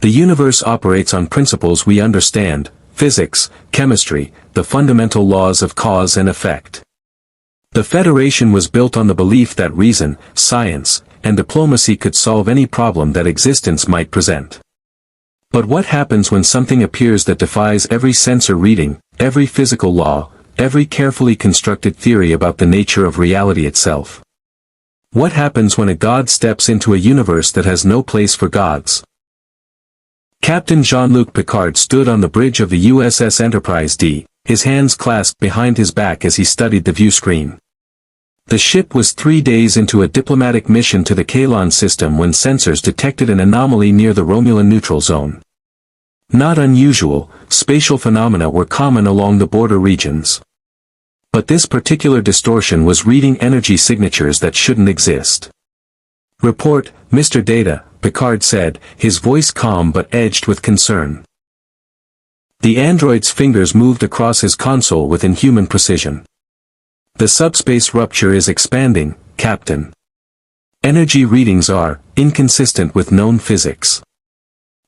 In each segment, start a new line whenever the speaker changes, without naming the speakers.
The universe operates on principles we understand: physics, chemistry, the fundamental laws of cause and effect. The Federation was built on the belief that reason, science, and diplomacy could solve any problem that existence might present. But what happens when something appears that defies every sensor reading, every physical law, every carefully constructed theory about the nature of reality itself? What happens when a god steps into a universe that has no place for gods? Captain Jean-Luc Picard stood on the bridge of the USS Enterprise-D, his hands clasped behind his back as he studied the viewscreen. The ship was 3 days into a diplomatic mission to the Klingon system when sensors detected an anomaly near the Romulan neutral zone. Not unusual, spatial phenomena were common along the border regions. But this particular distortion was reading energy signatures that shouldn't exist. "Report, Mr. Data," Picard said, his voice calm but edged with concern. The android's fingers moved across his console with inhuman precision. "The subspace rupture is expanding, Captain. Energy readings are inconsistent with known physics.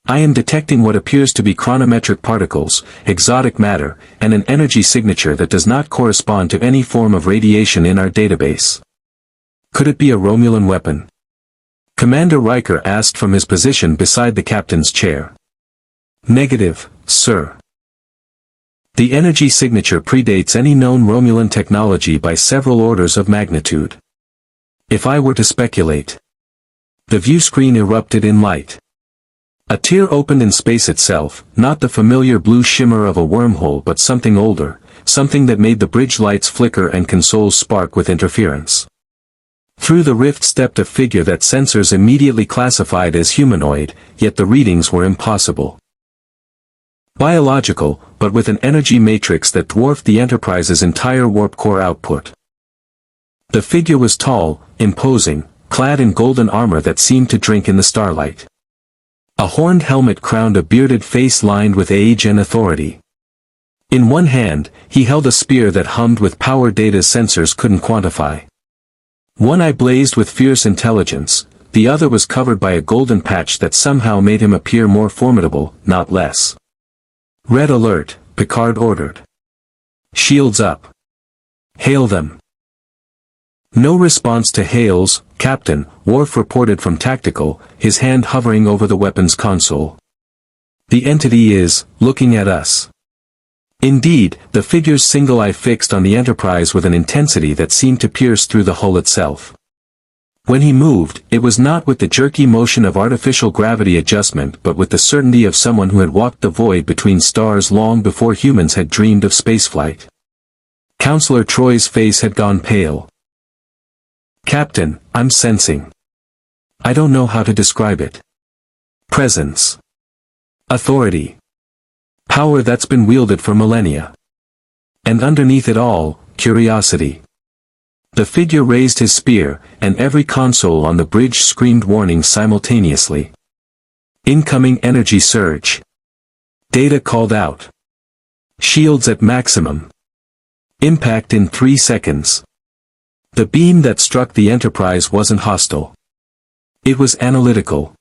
I am detecting what appears to be chronometric particles, exotic matter, and an energy signature that does not correspond to any form of radiation in our database. Could it be a Romulan weapon?" Commander Riker asked from his position beside the captain's chair. "Negative, sir. The energy signature predates any known Romulan technology by several orders of magnitude. If I were to speculate..." The viewscreen erupted in light. A tear opened in space itself, not the familiar blue shimmer of a wormhole but something older, something that made the bridge lights flicker and consoles spark with interference. Through the rift stepped a figure that sensors immediately classified as humanoid, yet the readings were impossible. Biological, but with an energy matrix that dwarfed the Enterprise's entire warp core output. The figure was tall, imposing, clad in golden armor that seemed to drink in the starlight. A horned helmet crowned a bearded face lined with age and authority. In one hand, he held a spear that hummed with power data sensors couldn't quantify. One eye blazed with fierce intelligence, the other was covered by a golden patch that somehow made him appear more formidable, not less. "Red alert," Picard ordered. "Shields up. Hail them." No response to hails, "Captain," Worf reported from tactical, his hand hovering over the weapons console. "The entity is looking at us." Indeed, the figure's single eye fixed on the Enterprise with an intensity that seemed to pierce through the hull itself. When he moved, it was not with the jerky motion of artificial gravity adjustment but with the certainty of someone who had walked the void between stars long before humans had dreamed of spaceflight. Counselor Troy's face had gone pale. "Captain, I'm sensing. I don't know how to describe it. Presence. Authority. Power that's been wielded for millennia. And underneath it all, curiosity." The figure raised his spear, and every console on the bridge screamed warning simultaneously. "Incoming energy surge." Data called out. "Shields at maximum. Impact in 3 seconds." The beam that struck the Enterprise wasn't hostile. It was analytical.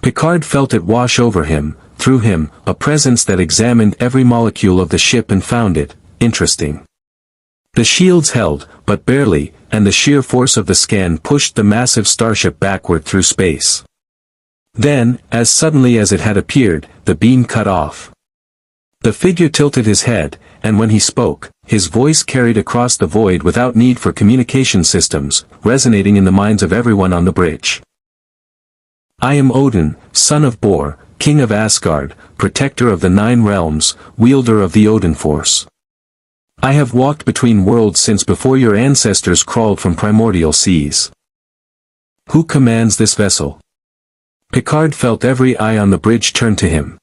Picard felt it wash over him, through him, a presence that examined every molecule of the ship and found it interesting. The shields held, but barely, and the sheer force of the scan pushed the massive starship backward through space. Then, as suddenly as it had appeared, the beam cut off. The figure tilted his head, and when he spoke, his voice carried across the void without need for communication systems, resonating in the minds of everyone on the bridge. "I am Odin, son of Borg, king of Asgard, protector of the 9 realms, wielder of the Odinforce. I have walked between worlds since before your ancestors crawled from primordial seas. Who commands this vessel?" Picard felt every eye on the bridge turn to him.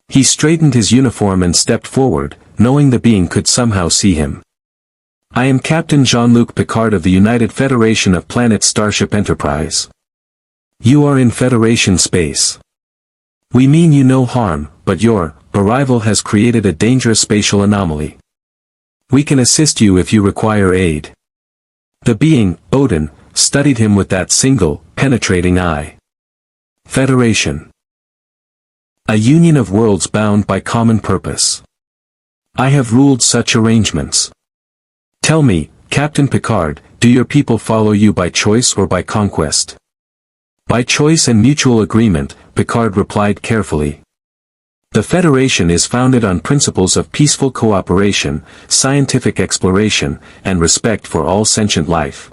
He straightened his uniform and stepped forward, knowing the being could somehow see him. "I am Captain Jean-Luc Picard of the United Federation of Planets Starship Enterprise. You are in Federation space. We mean you no harm, but your arrival has created a dangerous spatial anomaly. We can assist you if you require aid." The being, Odin, studied him with that single, penetrating eye. "Federation. A union of worlds bound by common purpose. I have ruled such arrangements. Tell me, Captain Picard, do your people follow you by choice or by conquest? By choice and mutual agreement, Picard replied carefully. The Federation is founded on principles of peaceful cooperation, scientific exploration, and respect for all sentient life.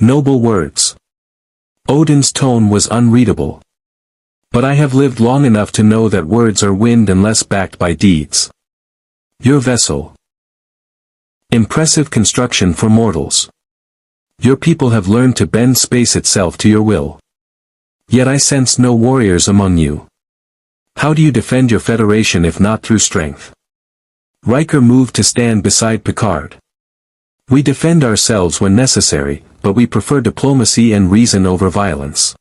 Noble words. Odin's tone was unreadable. But I have lived long enough to know that words are wind unless backed by deeds. Your vessel. Impressive construction for mortals. Your people have learned to bend space itself to your will. Yet I sense no warriors among you. How do you defend your Federation if not through strength? Riker moved to stand beside Picard. We defend ourselves when necessary, but we prefer diplomacy and reason over violence.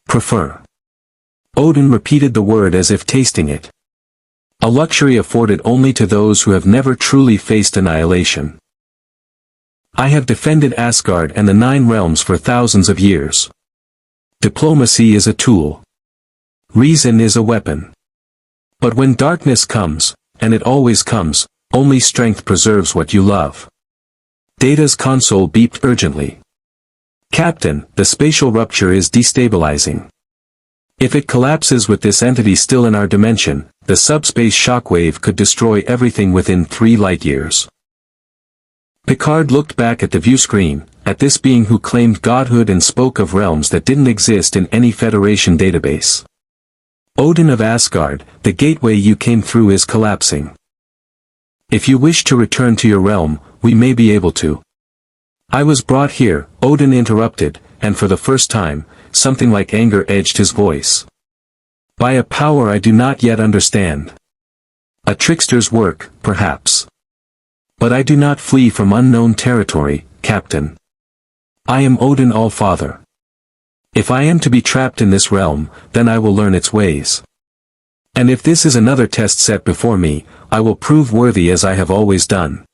Prefer. Odin repeated the word as if tasting it. A luxury afforded only to those who have never truly faced annihilation. I have defended Asgard and the 9 realms for thousands of years. Diplomacy is a tool. Reason is a weapon. But when darkness comes, and it always comes, only strength preserves what you love. Data's console beeped urgently. Captain, the spatial rupture is destabilizing. If it collapses with this entity still in our dimension, the subspace shockwave could destroy everything within 3 light-years. Picard looked back at the view screen, at this being who claimed godhood and spoke of realms that didn't exist in any Federation database. Odin of Asgard, the gateway you came through is collapsing. If you wish to return to your realm, we may be able to. I was brought here, Odin interrupted, and for the first time, something like anger edged his voice. By a power I do not yet understand. A trickster's work, perhaps. But I do not flee from unknown territory, Captain. I am Odin All-Father. If I am to be trapped in this realm, then I will learn its ways. And if this is another test set before me, I will prove worthy as I have always done.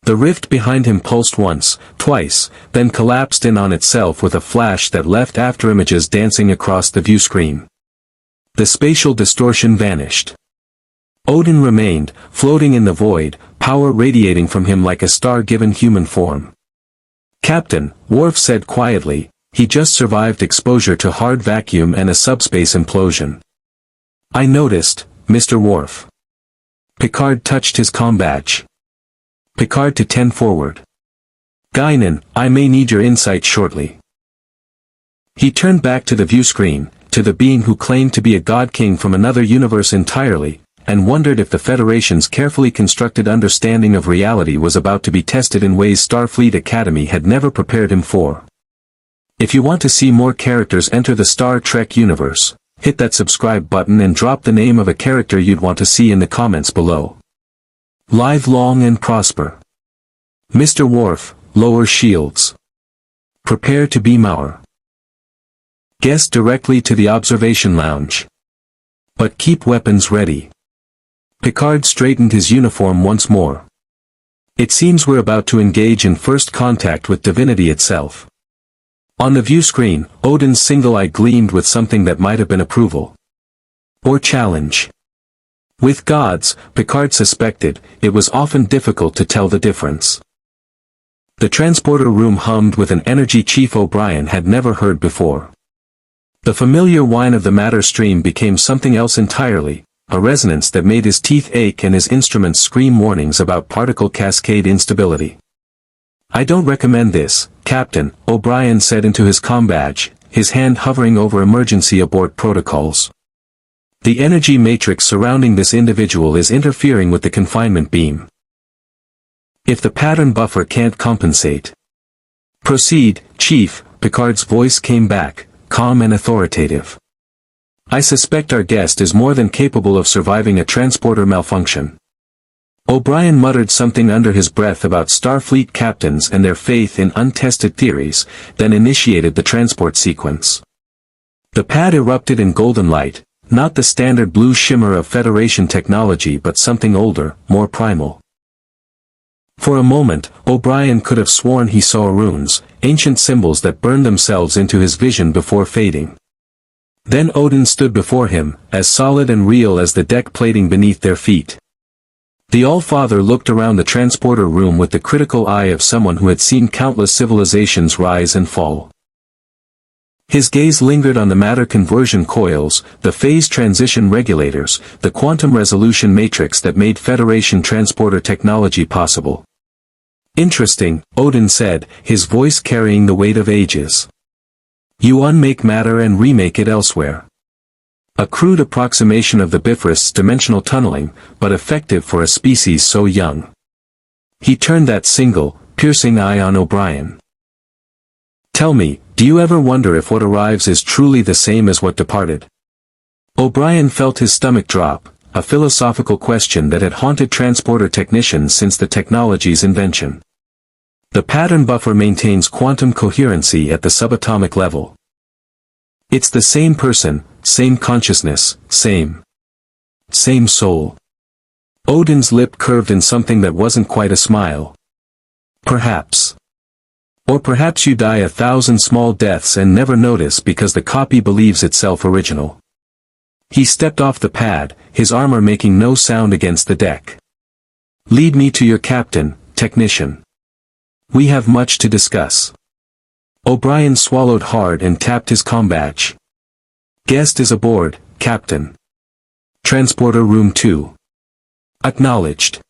The rift behind him pulsed once, twice, then collapsed in on itself with a flash that left afterimages dancing across the view screen. The spatial distortion vanished. Odin remained, floating in the void, power radiating from him like a star-given human form. Captain, Worf said quietly, he just survived exposure to hard vacuum and a subspace implosion. I noticed, Mr. Worf. Picard touched his comm badge. Picard to 10 forward. Guinan, I may need your insight shortly. He turned back to the view screen, to the being who claimed to be a god-king from another universe entirely, and wondered if the Federation's carefully constructed understanding of reality was about to be tested in ways Starfleet Academy had never prepared him for. If you want to see more characters enter the Star Trek universe, hit that subscribe button and drop the name of a character you'd want to see in the comments below. Live long and prosper. Mr. Worf, lower shields. Prepare to beam our guest directly to the observation lounge. But keep weapons ready. Picard straightened his uniform once more. It seems we're about to engage in first contact with divinity itself. On the view screen, Odin's single eye gleamed with something that might have been approval. Or challenge. With gods, Picard suspected, it was often difficult to tell the difference. The transporter room hummed with an energy Chief O'Brien had never heard before. The familiar whine of the matter stream became something else entirely, a resonance that made his teeth ache and his instruments scream warnings about particle cascade instability. I don't recommend this, Captain, O'Brien said into his comm badge, his hand hovering over emergency abort protocols. The energy matrix surrounding this individual is interfering with the confinement beam. If the pattern buffer can't compensate. Proceed, Chief, Picard's voice came back, calm and authoritative. I suspect our guest is more than capable of surviving a transporter malfunction. O'Brien muttered something under his breath about Starfleet captains and their faith in untested theories, then initiated the transport sequence. The pad erupted in golden light, not the standard blue shimmer of Federation technology but something older, more primal. For a moment, O'Brien could have sworn he saw runes, ancient symbols that burned themselves into his vision before fading. Then Odin stood before him, as solid and real as the deck plating beneath their feet. The All-Father looked around the transporter room with the critical eye of someone who had seen countless civilizations rise and fall. His gaze lingered on the matter conversion coils, the phase transition regulators, the quantum resolution matrix that made Federation transporter technology possible. Interesting, Odin said, his voice carrying the weight of ages. You unmake matter and remake it elsewhere. A crude approximation of the Bifrost's dimensional tunneling, but effective for a species so young. He turned that single, piercing eye on O'Brien. Tell me, do you ever wonder if what arrives is truly the same as what departed? O'Brien felt his stomach drop, a philosophical question that had haunted transporter technicians since the technology's invention. The pattern buffer maintains quantum coherency at the subatomic level. It's the same person, same consciousness, same soul. Odin's lip curved in something that wasn't quite a smile. Perhaps. Or perhaps you die 1,000 small deaths and never notice because the copy believes itself original. He stepped off the pad, his armor making no sound against the deck. Lead me to your captain, technician. We have much to discuss. O'Brien swallowed hard and tapped his comm badge. Guest is aboard, Captain. Transporter room 2. Acknowledged.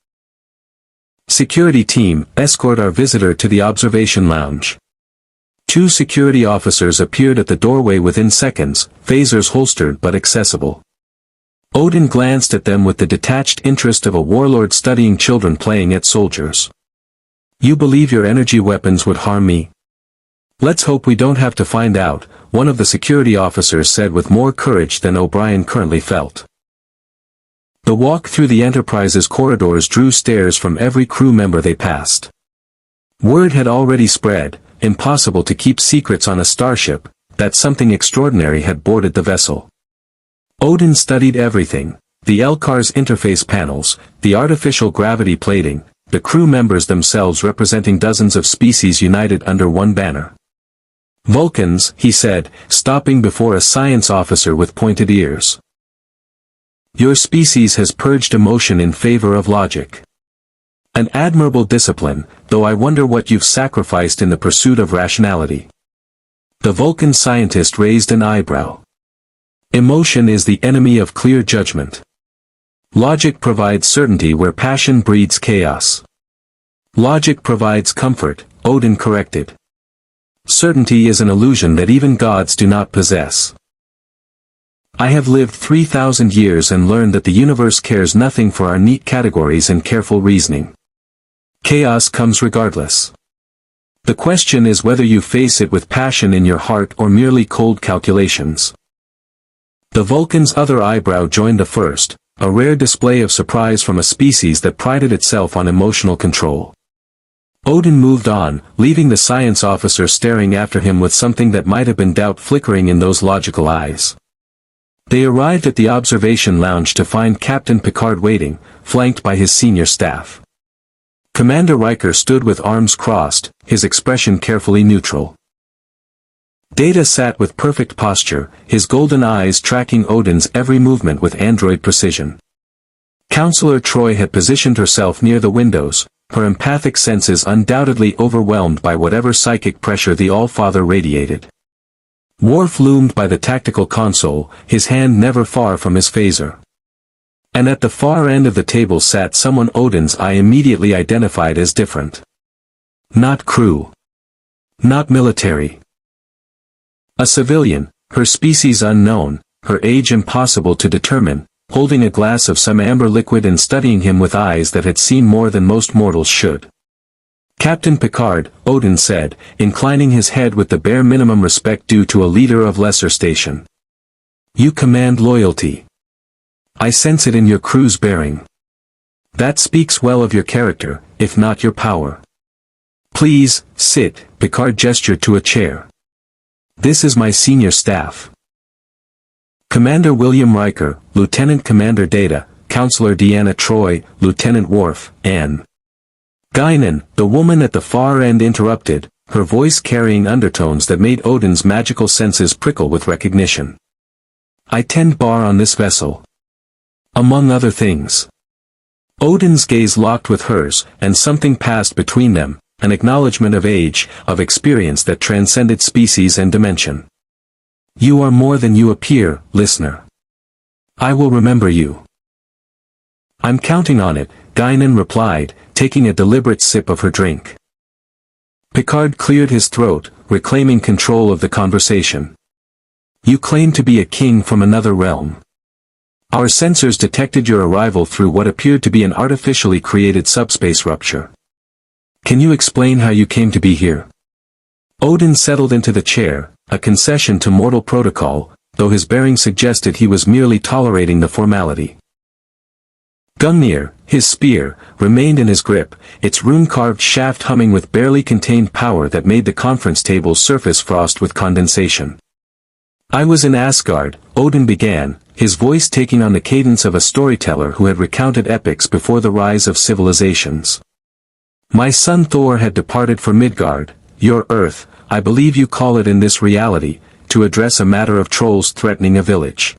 Security team, escort our visitor to the observation lounge. 2 security officers appeared at the doorway within seconds, phasers holstered but accessible. Odin glanced at them with the detached interest of a warlord studying children playing at soldiers. You believe your energy weapons would harm me? Let's hope we don't have to find out, one of the security officers said with more courage than O'Brien currently felt. The walk through the Enterprise's corridors drew stares from every crew member they passed. Word had already spread, impossible to keep secrets on a starship, that something extraordinary had boarded the vessel. Odin studied everything, the LCAR's interface panels, the artificial gravity plating, the crew members themselves representing dozens of species united under one banner. Vulcans, he said, stopping before a science officer with pointed ears. Your species has purged emotion in favor of logic. An admirable discipline, though I wonder what you've sacrificed in the pursuit of rationality. The Vulcan scientist raised an eyebrow. Emotion is the enemy of clear judgment. Logic provides certainty where passion breeds chaos. Logic provides comfort, Odin corrected. Certainty is an illusion that even gods do not possess. I have lived 3,000 years and learned that the universe cares nothing for our neat categories and careful reasoning. Chaos comes regardless. The question is whether you face it with passion in your heart or merely cold calculations. The Vulcan's other eyebrow joined the first, a rare display of surprise from a species that prided itself on emotional control. Odin moved on, leaving the science officer staring after him with something that might have been doubt flickering in those logical eyes. They arrived at the observation lounge to find Captain Picard waiting, flanked by his senior staff. Commander Riker stood with arms crossed, his expression carefully neutral. Data sat with perfect posture, his golden eyes tracking Odin's every movement with android precision. Counselor Troi had positioned herself near the windows, her empathic senses undoubtedly overwhelmed by whatever psychic pressure the All-Father radiated. Worf loomed by the tactical console, his hand never far from his phaser. And at the far end of the table sat someone Odin's eye immediately identified as different. Not crew. Not military. A civilian, her species unknown, her age impossible to determine, holding a glass of some amber liquid and studying him with eyes that had seen more than most mortals should. Captain Picard, Odin said, inclining his head with the bare minimum respect due to a leader of lesser station. You command loyalty. I sense it in your crew's bearing. That speaks well of your character, if not your power. Please, sit, Picard gestured to a chair. This is my senior staff. Commander William Riker, Lieutenant Commander Data, Counselor Deanna Troi, Lieutenant Worf, Anne. Guinan, the woman at the far end interrupted, her voice carrying undertones that made Odin's magical senses prickle with recognition. I tend bar on this vessel. Among other things. Odin's gaze locked with hers, and something passed between them, an acknowledgement of age, of experience that transcended species and dimension. You are more than you appear, listener. I will remember you. I'm counting on it, Guinan replied, taking a deliberate sip of her drink. Picard cleared his throat, reclaiming control of the conversation. You claim to be a king from another realm. Our sensors detected your arrival through what appeared to be an artificially created subspace rupture. Can you explain how you came to be here? Odin settled into the chair, a concession to mortal protocol, though his bearing suggested he was merely tolerating the formality. Gungnir, his spear, remained in his grip, its rune-carved shaft humming with barely contained power that made the conference table's surface frost with condensation. I was in Asgard, Odin began, his voice taking on the cadence of a storyteller who had recounted epics before the rise of civilizations. My son Thor had departed for Midgard, your Earth, I believe you call it in this reality, to address a matter of trolls threatening a village.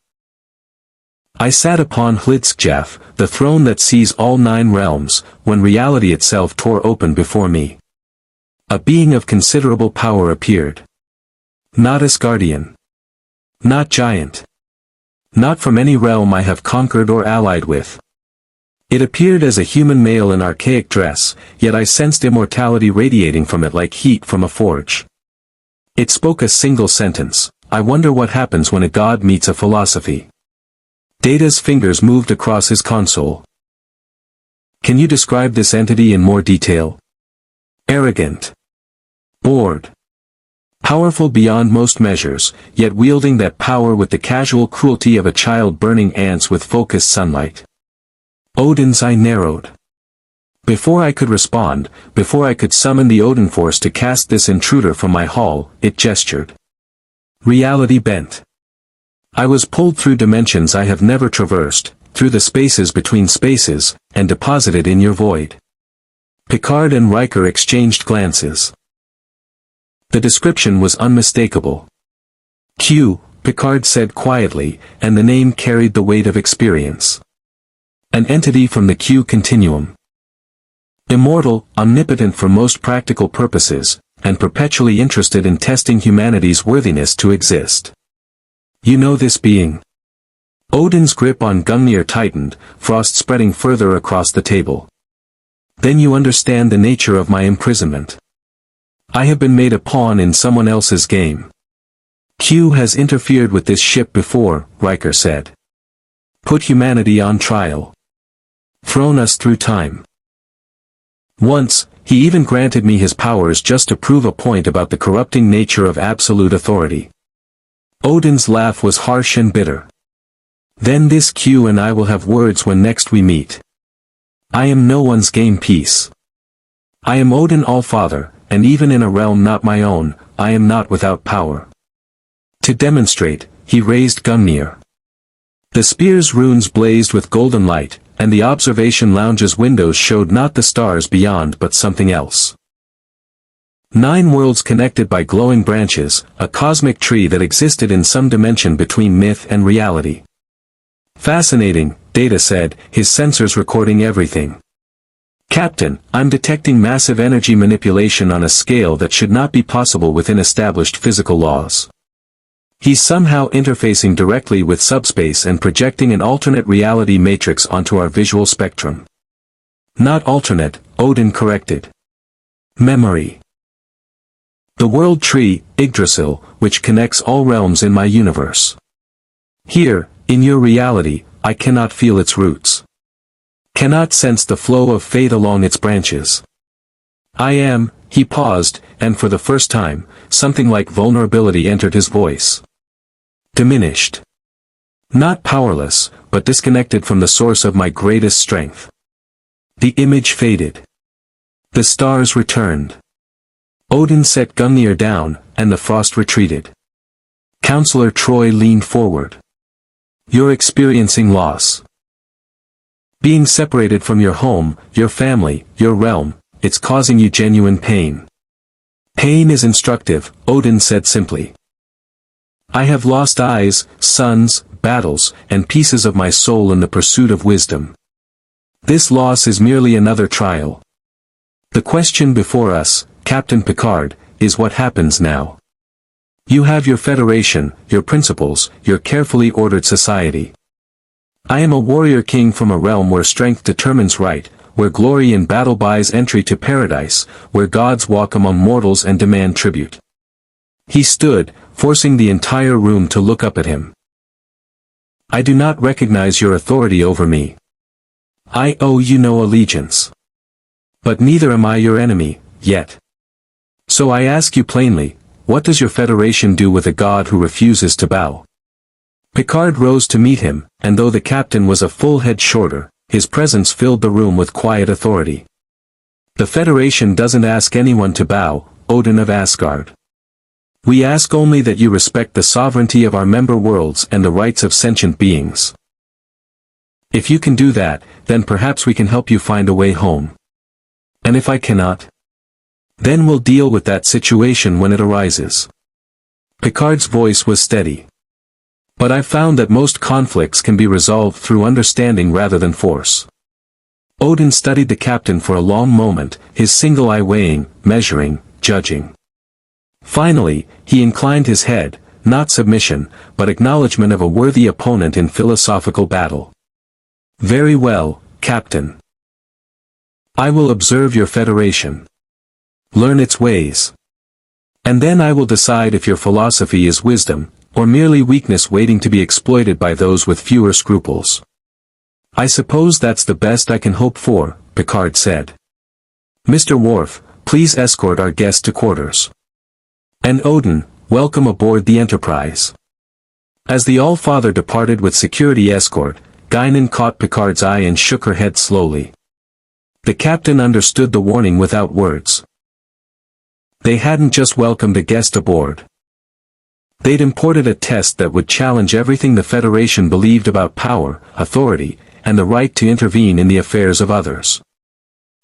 I sat upon Hlidskjaf, the throne that sees all 9 realms, when reality itself tore open before me. A being of considerable power appeared. Not Asgardian. Not giant. Not from any realm I have conquered or allied with. It appeared as a human male in archaic dress, yet I sensed immortality radiating from it like heat from a forge. It spoke a single sentence, I wonder what happens when a god meets a philosophy. Data's fingers moved across his console. Can you describe this entity in more detail? Arrogant. Bored. Powerful beyond most measures, yet wielding that power with the casual cruelty of a child burning ants with focused sunlight. Odin's eye narrowed. Before I could respond, before I could summon the Odinforce to cast this intruder from my hall, it gestured. Reality bent. I was pulled through dimensions I have never traversed, through the spaces between spaces, and deposited in your void. Picard and Riker exchanged glances. The description was unmistakable. Q, Picard said quietly, and the name carried the weight of experience. An entity from the Q continuum. Immortal, omnipotent for most practical purposes, and perpetually interested in testing humanity's worthiness to exist. You know this being? Odin's grip on Gungnir tightened, frost spreading further across the table. Then you understand the nature of my imprisonment. I have been made a pawn in someone else's game. Q has interfered with this ship before, Riker said. Put humanity on trial. Thrown us through time. Once, he even granted me his powers just to prove a point about the corrupting nature of absolute authority. Odin's laugh was harsh and bitter. Then this Q and I will have words when next we meet. I am no one's game piece. I am Odin All-Father, and even in a realm not my own, I am not without power. To demonstrate, he raised Gungnir. The spear's runes blazed with golden light, and the observation lounge's windows showed not the stars beyond but something else. 9 worlds connected by glowing branches, a cosmic tree that existed in some dimension between myth and reality. Fascinating, Data said, his sensors recording everything. Captain, I'm detecting massive energy manipulation on a scale that should not be possible within established physical laws. He's somehow interfacing directly with subspace and projecting an alternate reality matrix onto our visual spectrum. Not alternate, Odin corrected. Memory. The world tree, Yggdrasil, which connects all realms in my universe. Here, in your reality, I cannot feel its roots. Cannot sense the flow of fate along its branches. I am, he paused, and for the first time, something like vulnerability entered his voice. Diminished. Not powerless, but disconnected from the source of my greatest strength. The image faded. The stars returned. Odin set Gungnir down, and the frost retreated. Counselor Troy leaned forward. You're experiencing loss. Being separated from your home, your family, your realm, it's causing you genuine pain. Pain is instructive, Odin said simply. I have lost eyes, sons, battles, and pieces of my soul in the pursuit of wisdom. This loss is merely another trial. The question before us, Captain Picard, is what happens now. You have your Federation, your principles, your carefully ordered society. I am a warrior king from a realm where strength determines right, where glory in battle buys entry to paradise, where gods walk among mortals and demand tribute. He stood, forcing the entire room to look up at him. I do not recognize your authority over me. I owe you no allegiance. But neither am I your enemy, yet. So I ask you plainly, what does your Federation do with a god who refuses to bow? Picard rose to meet him, and though the captain was a full head shorter, his presence filled the room with quiet authority. The Federation doesn't ask anyone to bow, Odin of Asgard. We ask only that you respect the sovereignty of our member worlds and the rights of sentient beings. If you can do that, then perhaps we can help you find a way home. And if I cannot? Then we'll deal with that situation when it arises. Picard's voice was steady. But I've found that most conflicts can be resolved through understanding rather than force. Odin studied the captain for a long moment, his single eye weighing, measuring, judging. Finally, he inclined his head, not submission, but acknowledgement of a worthy opponent in philosophical battle. Very well, Captain. I will observe your Federation. Learn its ways. And then I will decide if your philosophy is wisdom, or merely weakness waiting to be exploited by those with fewer scruples. I suppose that's the best I can hope for, Picard said. Mr. Worf, please escort our guest to quarters. And Odin, welcome aboard the Enterprise. As the All-Father departed with security escort, Guinan caught Picard's eye and shook her head slowly. The captain understood the warning without words. They hadn't just welcomed a guest aboard. They'd imported a test that would challenge everything the Federation believed about power, authority, and the right to intervene in the affairs of others.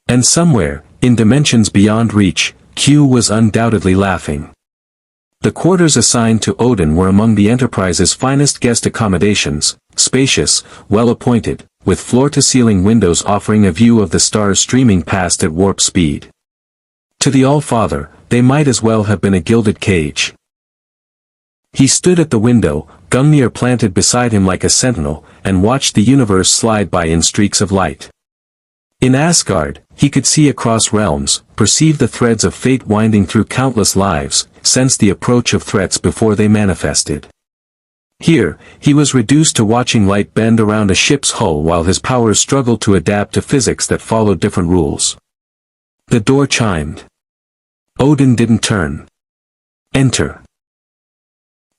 And somewhere, in dimensions beyond reach, Q was undoubtedly laughing. The quarters assigned to Odin were among the Enterprise's finest guest accommodations, spacious, well-appointed, with floor-to-ceiling windows offering a view of the stars streaming past at warp speed. To the All-Father, they might as well have been a gilded cage. He stood at the window, Gungnir planted beside him like a sentinel, and watched the universe slide by in streaks of light. In Asgard, he could see across realms, perceive the threads of fate winding through countless lives, sense the approach of threats before they manifested. Here, he was reduced to watching light bend around a ship's hull while his powers struggled to adapt to physics that followed different rules. The door chimed. Odin didn't turn. Enter.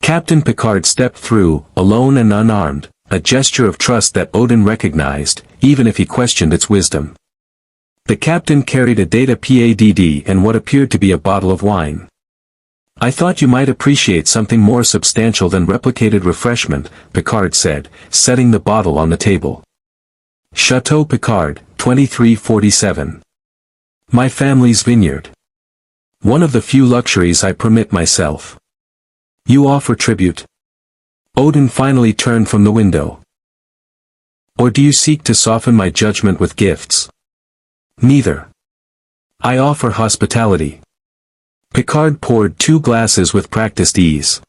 Captain Picard stepped through, alone and unarmed, a gesture of trust that Odin recognized, even if he questioned its wisdom. The captain carried a data PADD and what appeared to be a bottle of wine. I thought you might appreciate something more substantial than replicated refreshment, Picard said, setting the bottle on the table. Chateau Picard, 2347. My family's vineyard. One of the few luxuries I permit myself. You offer tribute? Odin finally turned from the window. Or do you seek to soften my judgment with gifts? Neither. I offer hospitality. Picard poured 2 glasses with practiced ease.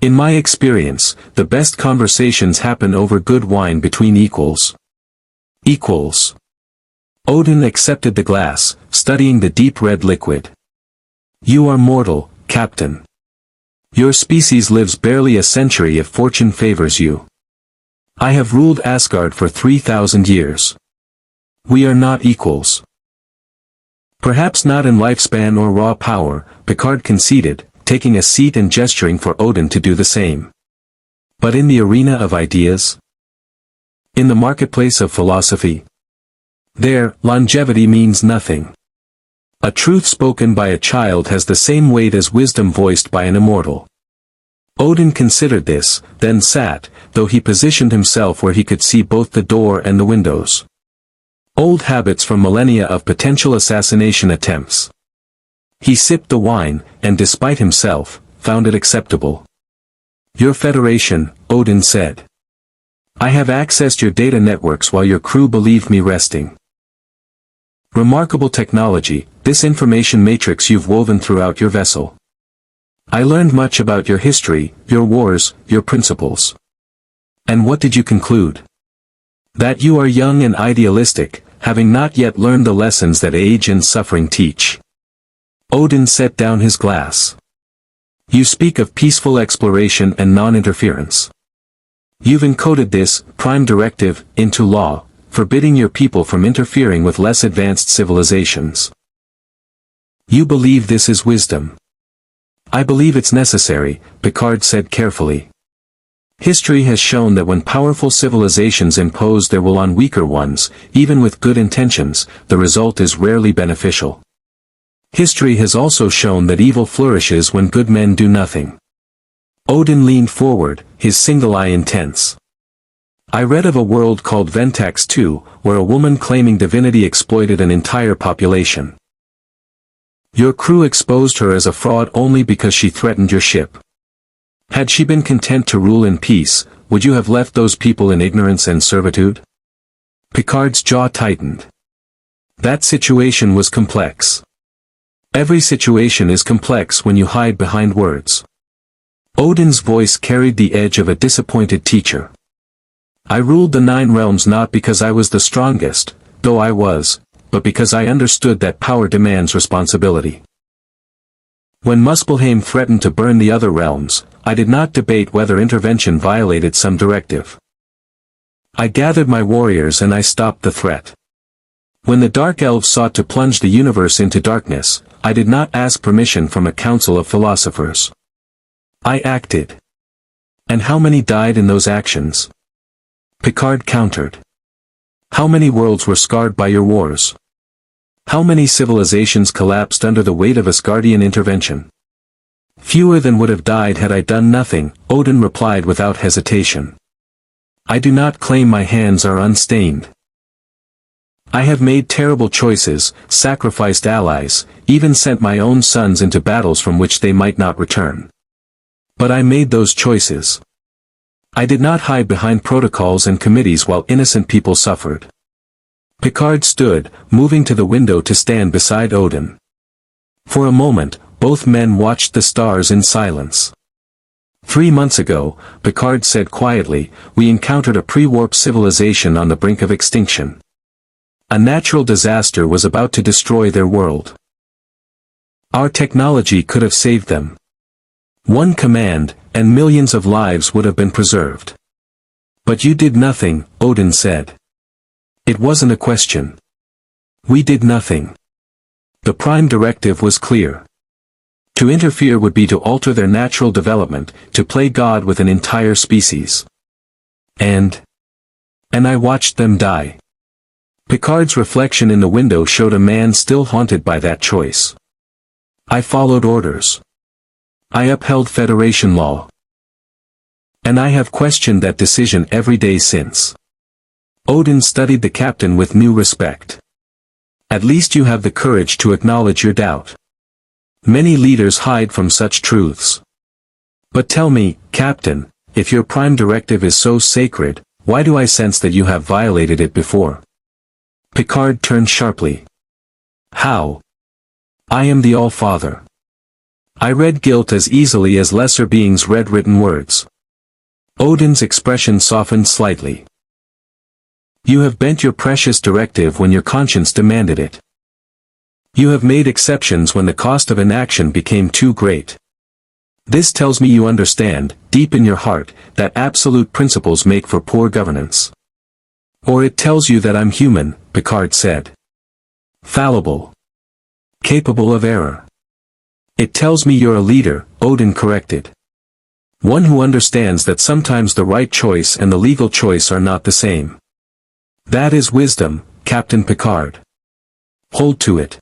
In my experience, the best conversations happen over good wine between equals. Equals. Odin accepted the glass, studying the deep red liquid. You are mortal, Captain. Your species lives barely a century if fortune favors you. I have ruled Asgard for 3,000 years. We are not equals. Perhaps not in lifespan or raw power, Picard conceded, taking a seat and gesturing for Odin to do the same. But in the arena of ideas? In the marketplace of philosophy? There, longevity means nothing. A truth spoken by a child has the same weight as wisdom voiced by an immortal. Odin considered this, then sat, though he positioned himself where he could see both the door and the windows. Old habits from millennia of potential assassination attempts. He sipped the wine, and despite himself, found it acceptable. Your Federation, Odin said. I have accessed your data networks while your crew believed me resting. Remarkable technology, this information matrix you've woven throughout your vessel. I learned much about your history, your wars, your principles. And what did you conclude? That you are young and idealistic, having not yet learned the lessons that age and suffering teach. Odin set down his glass. You speak of peaceful exploration and non-interference. You've encoded this, Prime Directive, into law, forbidding your people from interfering with less advanced civilizations. You believe this is wisdom. I believe it's necessary, Picard said carefully. History has shown that when powerful civilizations impose their will on weaker ones, even with good intentions, the result is rarely beneficial. History has also shown that evil flourishes when good men do nothing. Odin leaned forward, his single eye intense. I read of a world called Ventax II, where a woman claiming divinity exploited an entire population. Your crew exposed her as a fraud only because she threatened your ship. Had she been content to rule in peace, would you have left those people in ignorance and servitude? Picard's jaw tightened. That situation was complex. Every situation is complex when you hide behind words. Odin's voice carried the edge of a disappointed teacher. I ruled the 9 realms not because I was the strongest, though I was, but because I understood that power demands responsibility. When Muspelheim threatened to burn the other realms, I did not debate whether intervention violated some directive. I gathered my warriors and I stopped the threat. When the Dark Elves sought to plunge the universe into darkness, I did not ask permission from a council of philosophers. I acted. And how many died in those actions? Picard countered. How many worlds were scarred by your wars? How many civilizations collapsed under the weight of Asgardian intervention? Fewer than would have died had I done nothing, Odin replied without hesitation. I do not claim my hands are unstained. I have made terrible choices, sacrificed allies, even sent my own sons into battles from which they might not return. But I made those choices. I did not hide behind protocols and committees while innocent people suffered. Picard stood, moving to the window to stand beside Odin. For a moment, both men watched the stars in silence. 3 months ago, Picard said quietly, we encountered a pre-warp civilization on the brink of extinction. A natural disaster was about to destroy their world. Our technology could have saved them. One command, and millions of lives would have been preserved. But you did nothing, Odin said. It wasn't a question. We did nothing. The Prime Directive was clear. To interfere would be to alter their natural development, to play God with an entire species. And I watched them die. Picard's reflection in the window showed a man still haunted by that choice. I followed orders. I upheld Federation law. And I have questioned that decision every day since. Odin studied the captain with new respect. At least you have the courage to acknowledge your doubt. Many leaders hide from such truths. But tell me, Captain, if your Prime Directive is so sacred, why do I sense that you have violated it before? Picard turned sharply. How? I am the All-Father. I read guilt as easily as lesser beings read written words. Odin's expression softened slightly. You have bent your precious directive when your conscience demanded it. You have made exceptions when the cost of inaction became too great. This tells me you understand, deep in your heart, that absolute principles make for poor governance. Or it tells you that I'm human, Picard said. Fallible. Capable of error. It tells me you're a leader, Odin corrected. One who understands that sometimes the right choice and the legal choice are not the same. That is wisdom, Captain Picard. Hold to it.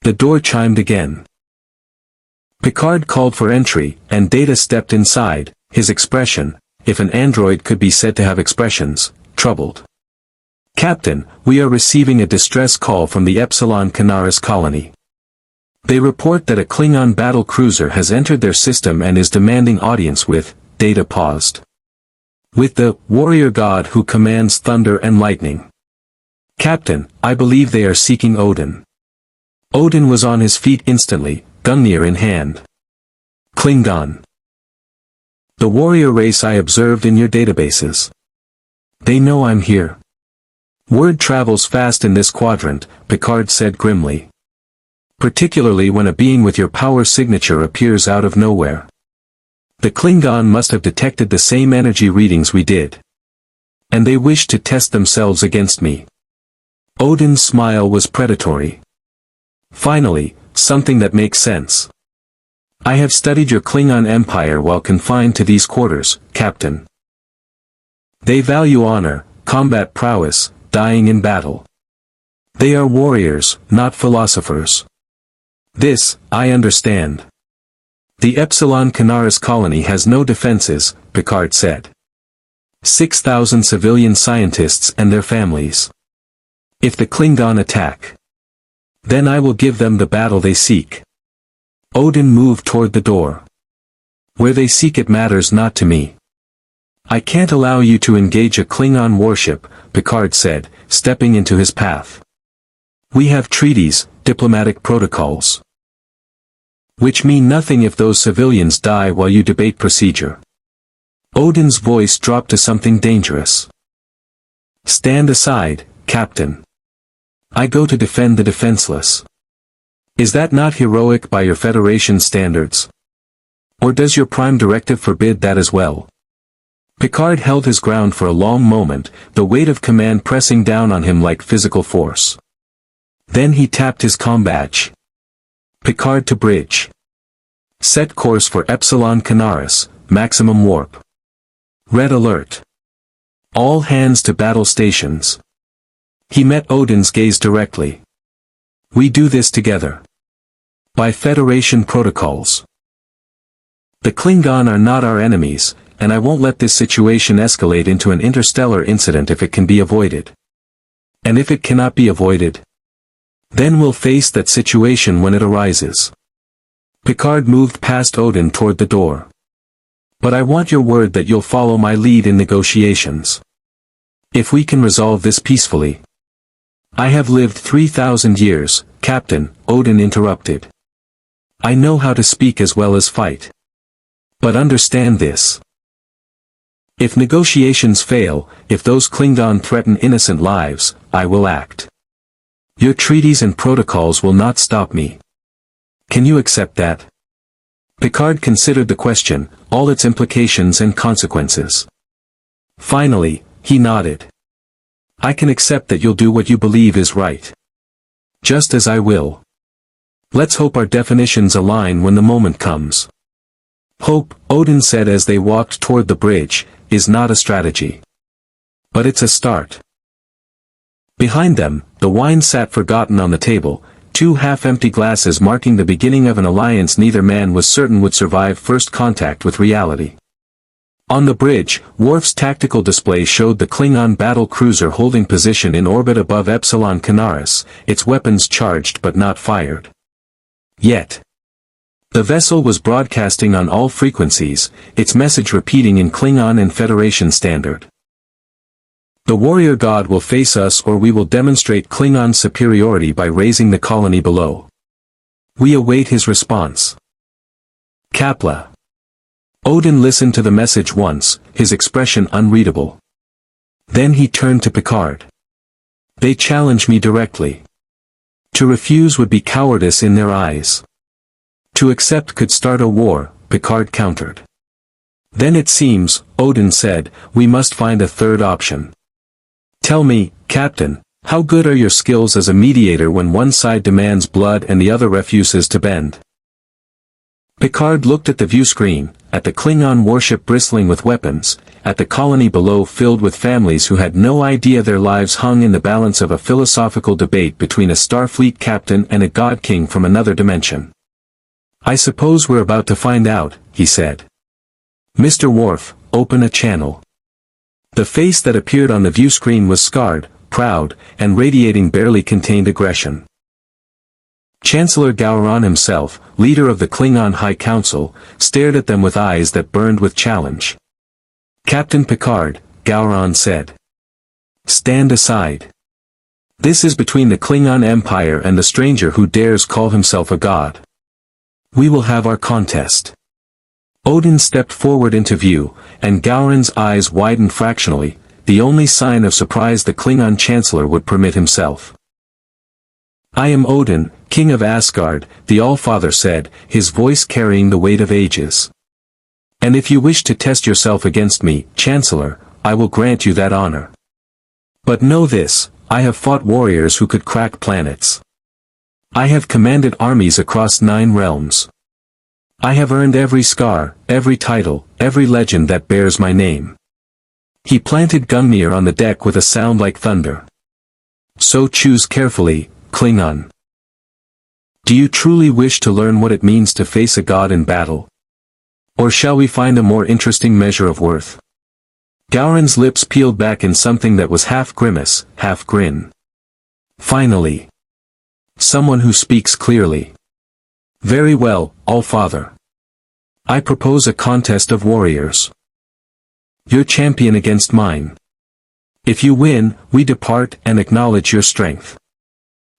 The door chimed again. Picard called for entry, and Data stepped inside, his expression, if an android could be said to have expressions, troubled. Captain, we are receiving a distress call from the Epsilon Canaris colony. They report that a Klingon battle cruiser has entered their system and is demanding audience with Data paused. With the warrior god who commands thunder and lightning. Captain, I believe they are seeking Odin. Odin was on his feet instantly, Gungnir in hand. Klingon. The warrior race I observed in your databases. They know I'm here. Word travels fast in this quadrant, Picard said grimly. Particularly when a being with your power signature appears out of nowhere. The Klingon must have detected the same energy readings we did. And they wish to test themselves against me. Odin's smile was predatory. Finally, something that makes sense. I have studied your Klingon empire while confined to these quarters, Captain. They value honor, combat prowess, dying in battle. They are warriors, not philosophers. This, I understand. The Epsilon Canaris colony has no defenses, Picard said. 6,000 civilian scientists and their families. If the Klingon attack, then I will give them the battle they seek. Odin moved toward the door. Where they seek it matters not to me. I can't allow you to engage a Klingon warship, Picard said, stepping into his path. We have treaties, diplomatic protocols. Which mean nothing if those civilians die while you debate procedure. Odin's voice dropped to something dangerous. Stand aside, Captain. I go to defend the defenseless. Is that not heroic by your Federation standards? Or does your Prime Directive forbid that as well? Picard held his ground for a long moment, the weight of command pressing down on him like physical force. Then he tapped his comm badge. Picard to bridge. Set course for Epsilon Canaris, maximum warp. Red alert. All hands to battle stations. He met Odin's gaze directly. We do this together. By Federation protocols. The Klingon are not our enemies, and I won't let this situation escalate into an interstellar incident if it can be avoided. And if it cannot be avoided, then we'll face that situation when it arises. Picard moved past Odin toward the door. But I want your word that you'll follow my lead in negotiations. If we can resolve this peacefully. I have lived 3,000 years, Captain, Odin interrupted. I know how to speak as well as fight. But understand this. If negotiations fail, if those Klingon threaten innocent lives, I will act. Your treaties and protocols will not stop me. Can you accept that? Picard considered the question, all its implications and consequences. Finally, he nodded. I can accept that you'll do what you believe is right. Just as I will. Let's hope our definitions align when the moment comes. Hope, Odin said as they walked toward the bridge, is not a strategy. But it's a start. Behind them, the wine sat forgotten on the table, two half-empty glasses marking the beginning of an alliance neither man was certain would survive first contact with reality. On the bridge, Worf's tactical display showed the Klingon battle cruiser holding position in orbit above Epsilon Canaris, its weapons charged but not fired. Yet. The vessel was broadcasting on all frequencies, its message repeating in Klingon and Federation standard. The warrior god will face us or we will demonstrate Klingon superiority by raising the colony below. We await his response. Kapla. Odin listened to the message once, his expression unreadable. Then he turned to Picard. They challenge me directly. To refuse would be cowardice in their eyes. To accept could start a war, Picard countered. Then it seems, Odin said, we must find a third option. Tell me, Captain, how good are your skills as a mediator when one side demands blood and the other refuses to bend? Picard looked at the view screen, at the Klingon warship bristling with weapons, at the colony below filled with families who had no idea their lives hung in the balance of a philosophical debate between a Starfleet captain and a god king from another dimension. I suppose we're about to find out, he said. Mr. Worf, open a channel. The face that appeared on the view screen was scarred, proud, and radiating barely contained aggression. Chancellor Gowron himself, leader of the Klingon High Council, stared at them with eyes that burned with challenge. "Captain Picard," Gowron said. "Stand aside. This is between the Klingon Empire and the stranger who dares call himself a god. We will have our contest." Odin stepped forward into view, and Gowron's eyes widened fractionally, the only sign of surprise the Klingon Chancellor would permit himself. "I am Odin, King of Asgard," the All-Father said, his voice carrying the weight of ages. "And if you wish to test yourself against me, Chancellor, I will grant you that honor. But know this, I have fought warriors who could crack planets. I have commanded armies across 9 realms. I have earned every scar, every title, every legend that bears my name." He planted Gungnir on the deck with a sound like thunder. "So choose carefully, Klingon. Do you truly wish to learn what it means to face a god in battle? Or shall we find a more interesting measure of worth?" Gowron's lips peeled back in something that was half grimace, half grin. "Finally. Someone who speaks clearly. Very well, All-Father. I propose a contest of warriors. Your champion against mine. If you win, we depart and acknowledge your strength.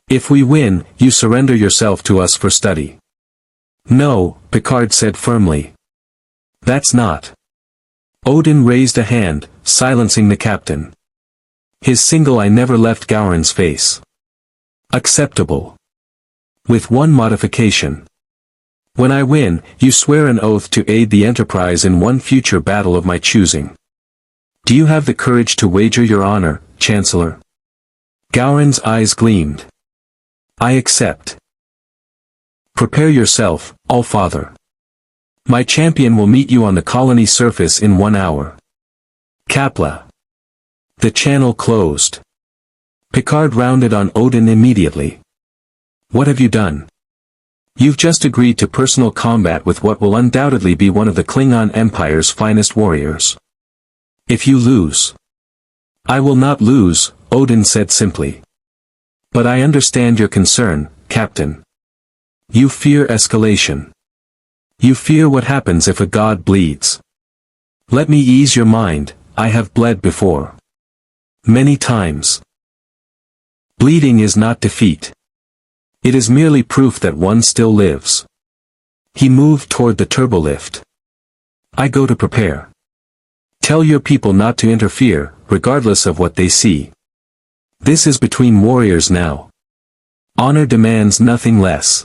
If we win, you surrender yourself to us for study." "No," Picard said firmly. "That's not." Odin raised a hand, silencing the captain. His single eye never left Gowron's face. "Acceptable. With one modification. When I win, you swear an oath to aid the Enterprise in one future battle of my choosing. Do you have the courage to wager your honor, Chancellor?" Gowron's eyes gleamed. "I accept. Prepare yourself, All-Father. My champion will meet you on the colony surface in 1 hour. Kapla." The channel closed. Picard rounded on Odin immediately. "What have you done? You've just agreed to personal combat with what will undoubtedly be one of the Klingon Empire's finest warriors. If you lose..." "I will not lose," Odin said simply. "But I understand your concern, Captain. You fear escalation. You fear what happens if a god bleeds. Let me ease your mind, I have bled before. Many times. Bleeding is not defeat. It is merely proof that one still lives." He moved toward the turbolift. "I go to prepare. Tell your people not to interfere, regardless of what they see. This is between warriors now. Honor demands nothing less."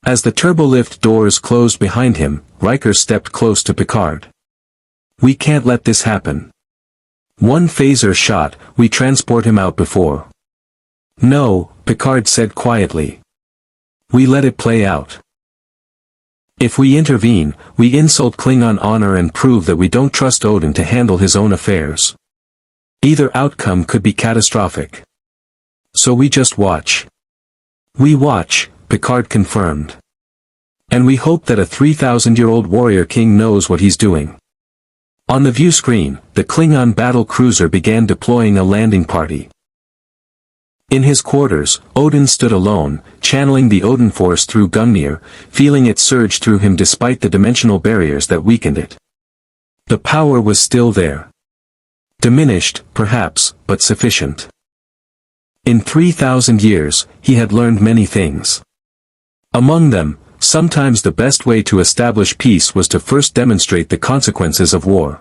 As the turbolift doors closed behind him, Riker stepped close to Picard. "We can't let this happen. One phaser shot, we transport him out before." "No," Picard said quietly. "We let it play out. If we intervene, we insult Klingon honor and prove that we don't trust Odin to handle his own affairs. Either outcome could be catastrophic. So we just watch." "We watch," Picard confirmed. "And we hope that a 3,000-year-old warrior king knows what he's doing." On the view screen, the Klingon battle cruiser began deploying a landing party. In his quarters, Odin stood alone, channeling the Odinforce through Gungnir, feeling it surge through him despite the dimensional barriers that weakened it. The power was still there. Diminished, perhaps, but sufficient. In 3,000 years, he had learned many things. Among them, sometimes the best way to establish peace was to first demonstrate the consequences of war.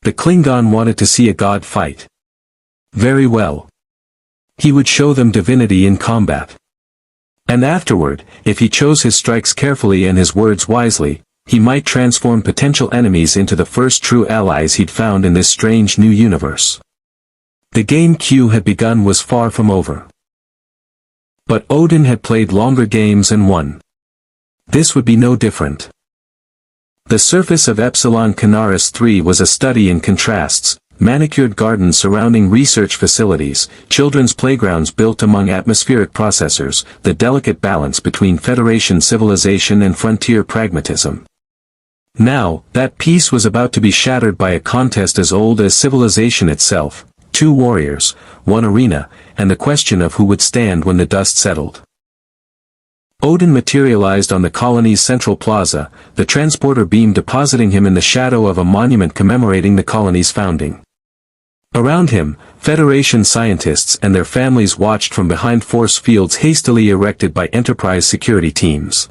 The Klingon wanted to see a god fight. Very well. He would show them divinity in combat. And afterward, if he chose his strikes carefully and his words wisely, he might transform potential enemies into the first true allies he'd found in this strange new universe. The game Q had begun was far from over. But Odin had played longer games and won. This would be no different. The surface of Epsilon Canaris 3 was a study in contrasts, manicured gardens surrounding research facilities, children's playgrounds built among atmospheric processors, the delicate balance between Federation civilization and frontier pragmatism. Now, that peace was about to be shattered by a contest as old as civilization itself, 2 warriors, 1 arena, and the question of who would stand when the dust settled. Odin materialized on the colony's central plaza, the transporter beam depositing him in the shadow of a monument commemorating the colony's founding. Around him, Federation scientists and their families watched from behind force fields hastily erected by Enterprise security teams.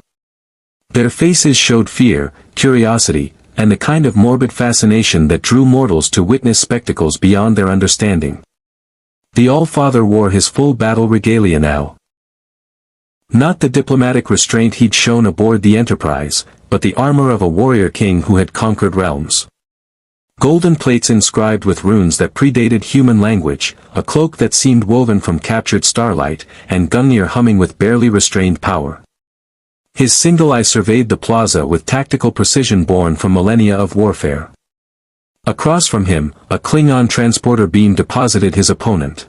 Their faces showed fear, curiosity, and the kind of morbid fascination that drew mortals to witness spectacles beyond their understanding. The All-Father wore his full battle regalia now. Not the diplomatic restraint he'd shown aboard the Enterprise, but the armor of a warrior king who had conquered realms. Golden plates inscribed with runes that predated human language, a cloak that seemed woven from captured starlight, and Gungnir humming with barely restrained power. His single eye surveyed the plaza with tactical precision born from millennia of warfare. Across from him, a Klingon transporter beam deposited his opponent.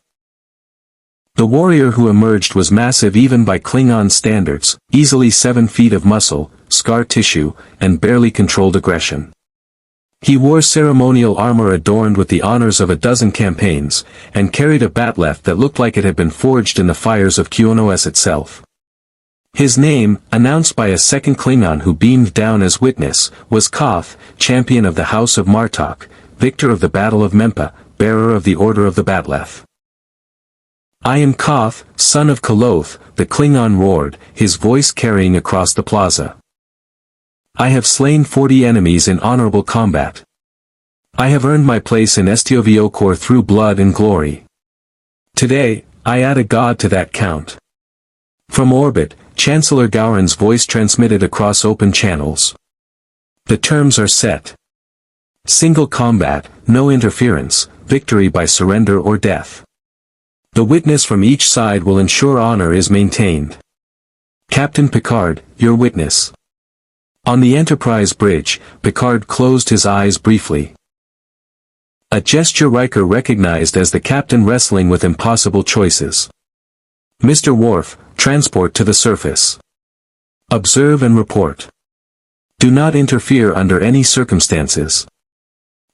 The warrior who emerged was massive even by Klingon standards, easily 7 feet of muscle, scar tissue, and barely controlled aggression. He wore ceremonial armor adorned with the honors of a dozen campaigns, and carried a bat'leth that looked like it had been forged in the fires of QNOS itself. His name, announced by a second Klingon who beamed down as witness, was Koth, champion of the House of Martok, victor of the Battle of Mempa, bearer of the Order of the bat'leth. "I am Koth, son of Koloth," the Klingon roared, his voice carrying across the plaza. "I have slain 40 enemies in honorable combat. I have earned my place in Estioviokor through blood and glory. Today, I add a god to that count." From orbit, Chancellor Gowron's voice transmitted across open channels. "The terms are set. Single combat, no interference, victory by surrender or death. The witness from each side will ensure honor is maintained. Captain Picard, your witness." On the Enterprise bridge, Picard closed his eyes briefly. A gesture Riker recognized as the captain wrestling with impossible choices. "Mr. Worf, transport to the surface. Observe and report. Do not interfere under any circumstances."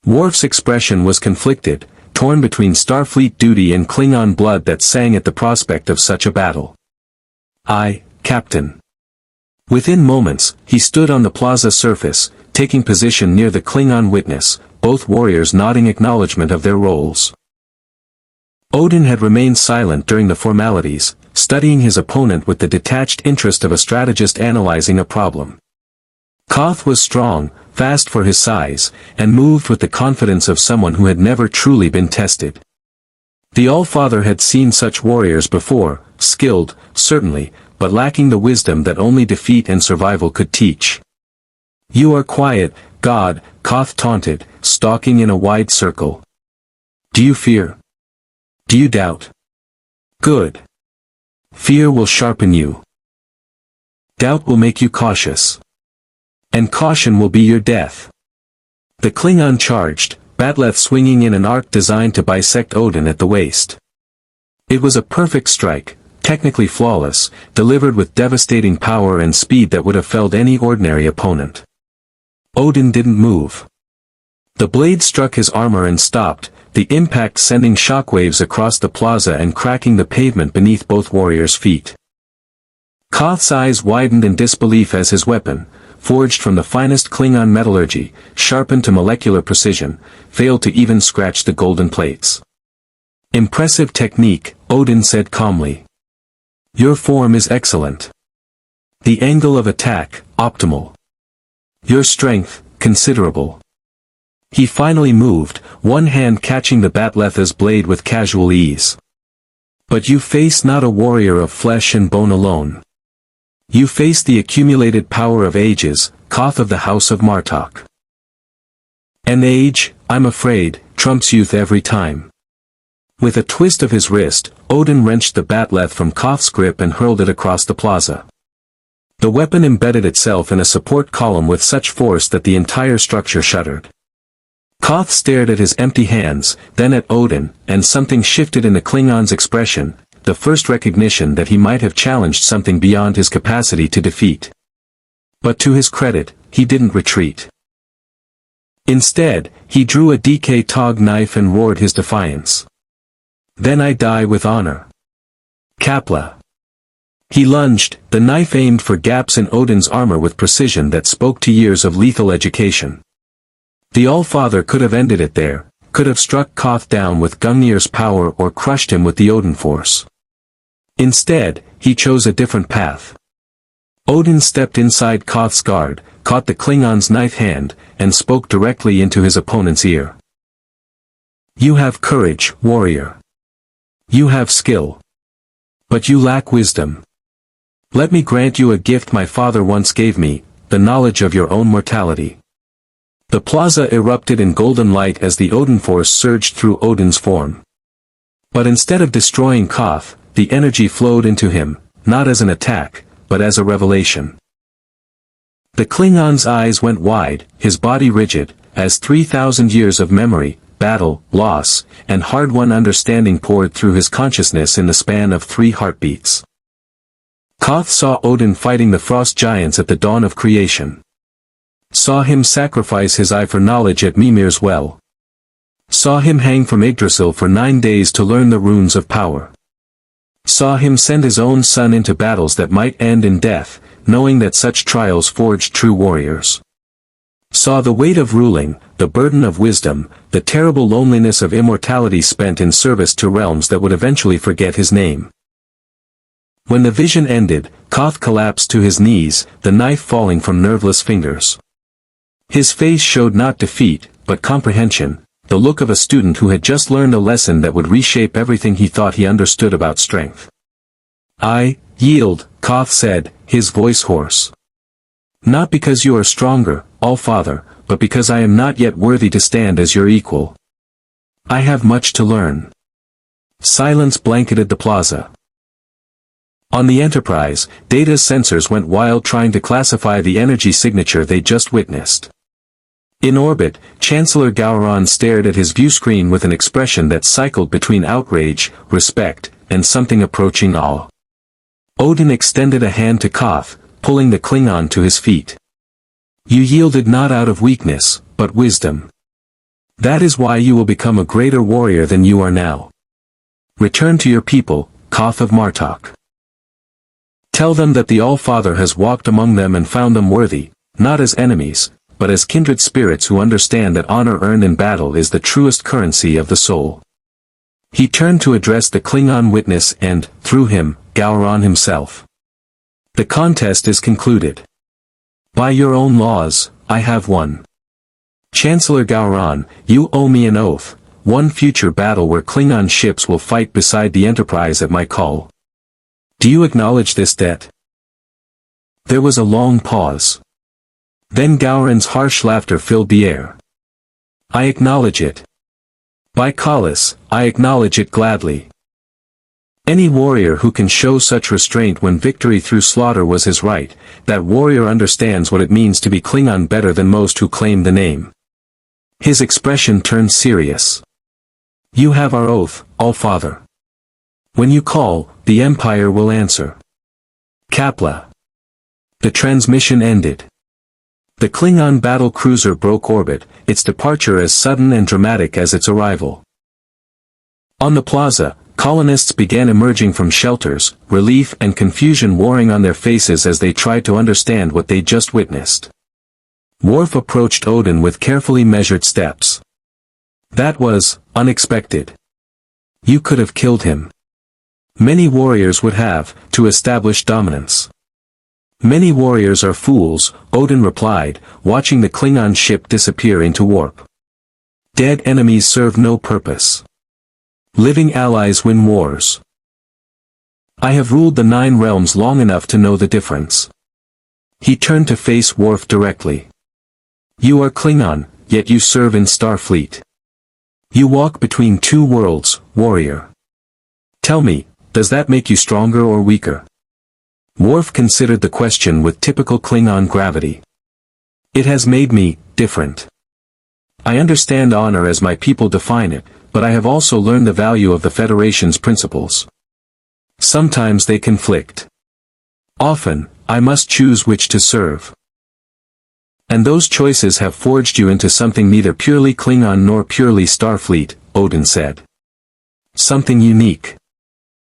Worf's expression was conflicted, torn between Starfleet duty and Klingon blood that sang at the prospect of such a battle. "Aye, Captain." Within moments, he stood on the plaza surface, taking position near the Klingon witness, both warriors nodding acknowledgement of their roles. Odin had remained silent during the formalities, studying his opponent with the detached interest of a strategist analyzing a problem. Koth was strong, fast for his size, and moved with the confidence of someone who had never truly been tested. The All-Father had seen such warriors before, skilled, certainly, but lacking the wisdom that only defeat and survival could teach. "You are quiet, God," Koth taunted, stalking in a wide circle. "Do you fear? Do you doubt? Good. Fear will sharpen you. Doubt will make you cautious. And caution will be your death." The Klingon charged, bat'leth swinging in an arc designed to bisect Odin at the waist. It was a perfect strike, technically flawless, delivered with devastating power and speed that would have felled any ordinary opponent. Odin didn't move. The blade struck his armor and stopped, the impact sending shockwaves across the plaza and cracking the pavement beneath both warriors' feet. Koth's eyes widened in disbelief as his weapon, forged from the finest Klingon metallurgy, sharpened to molecular precision, failed to even scratch the golden plates. "Impressive technique," Odin said calmly. "Your form is excellent. The angle of attack, optimal. Your strength, considerable." He finally moved, one hand catching the bat'leth's blade with casual ease. "But you face not a warrior of flesh and bone alone. You face the accumulated power of ages, Koth of the House of Martok. And age, I'm afraid, trumps youth every time." With a twist of his wrist, Odin wrenched the bat'leth from Koth's grip and hurled it across the plaza. The weapon embedded itself in a support column with such force that the entire structure shuddered. Koth stared at his empty hands, then at Odin, and something shifted in the Klingon's expression, the first recognition that he might have challenged something beyond his capacity to defeat. But to his credit, he didn't retreat. Instead, he drew a DK Tog knife and roared his defiance. "Then I die with honor. Kapla." He lunged, the knife aimed for gaps in Odin's armor with precision that spoke to years of lethal education. The All-Father could have ended it there, could have struck Koth down with Gungnir's power or crushed him with the Odinforce. Instead, he chose a different path. Odin stepped inside Koth's guard, caught the Klingon's knife hand, and spoke directly into his opponent's ear. You have courage, warrior. You have skill. But you lack wisdom. Let me grant you a gift my father once gave me, the knowledge of your own mortality. The plaza erupted in golden light as the Odinforce surged through Odin's form. But instead of destroying Koth, the energy flowed into him, not as an attack, but as a revelation. The Klingon's eyes went wide, his body rigid, as 3,000 years of memory, battle, loss, and hard-won understanding poured through his consciousness in the span of 3 heartbeats. Koth saw Odin fighting the frost giants at the dawn of creation. Saw him sacrifice his eye for knowledge at Mimir's well. Saw him hang from Yggdrasil for 9 days to learn the runes of power. Saw him send his own son into battles that might end in death, knowing that such trials forged true warriors. Saw the weight of ruling, the burden of wisdom, the terrible loneliness of immortality spent in service to realms that would eventually forget his name. When the vision ended, Koth collapsed to his knees, the knife falling from nerveless fingers. His face showed not defeat, but comprehension, the look of a student who had just learned a lesson that would reshape everything he thought he understood about strength. I yield, Koth said, his voice hoarse. Not because you are stronger, All-Father, but because I am not yet worthy to stand as your equal. I have much to learn. Silence blanketed the plaza. On the Enterprise, Data's sensors went wild trying to classify the energy signature they just witnessed. In orbit, Chancellor Gowron stared at his viewscreen with an expression that cycled between outrage, respect, and something approaching awe. Odin extended a hand to Koth, pulling the Klingon to his feet. You yielded not out of weakness, but wisdom. That is why you will become a greater warrior than you are now. Return to your people, Koth of Martok. Tell them that the All-Father has walked among them and found them worthy, not as enemies, but as kindred spirits who understand that honor earned in battle is the truest currency of the soul. He turned to address the Klingon witness and, through him, Gowron himself. The contest is concluded. By your own laws, I have won. Chancellor Gowron, you owe me an oath, one future battle where Klingon ships will fight beside the Enterprise at my call. Do you acknowledge this debt? There was a long pause. Then Gowron's harsh laughter filled the air. I acknowledge it. By Kalis, I acknowledge it gladly. Any warrior who can show such restraint when victory through slaughter was his right, that warrior understands what it means to be Klingon better than most who claim the name. His expression turned serious. You have our oath, All-Father. When you call, the Empire will answer. Kapla. The transmission ended. The Klingon battle cruiser broke orbit, its departure as sudden and dramatic as its arrival. On the plaza, colonists began emerging from shelters, relief and confusion warring on their faces as they tried to understand what they just witnessed. Worf approached Odin with carefully measured steps. That was unexpected. You could have killed him. Many warriors would have, to establish dominance. Many warriors are fools, Odin replied, watching the Klingon ship disappear into warp. Dead enemies serve no purpose. Living allies win wars. I have ruled the 9 realms long enough to know the difference. He turned to face Worf directly. You are Klingon, yet you serve in Starfleet. You walk between 2 worlds, warrior. Tell me, does that make you stronger or weaker? Worf considered the question with typical Klingon gravity. It has made me different. I understand honor as my people define it, but I have also learned the value of the Federation's principles. Sometimes they conflict. Often, I must choose which to serve. And those choices have forged you into something neither purely Klingon nor purely Starfleet, Odin said. Something unique.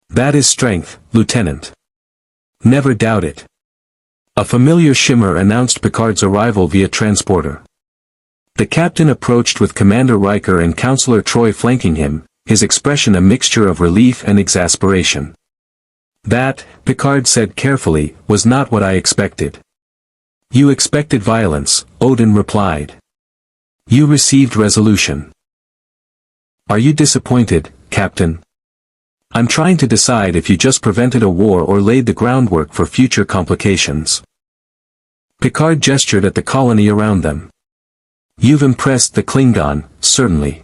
That is strength, Lieutenant. Never doubt it. A familiar shimmer announced Picard's arrival via transporter. The captain approached with Commander Riker and Counselor Troi flanking him, his expression a mixture of relief and exasperation. That, Picard said carefully, was not what I expected. You expected violence, Odin replied. You received resolution. Are you disappointed, Captain? I'm trying to decide if you just prevented a war or laid the groundwork for future complications. Picard gestured at the colony around them. You've impressed the Klingon, certainly.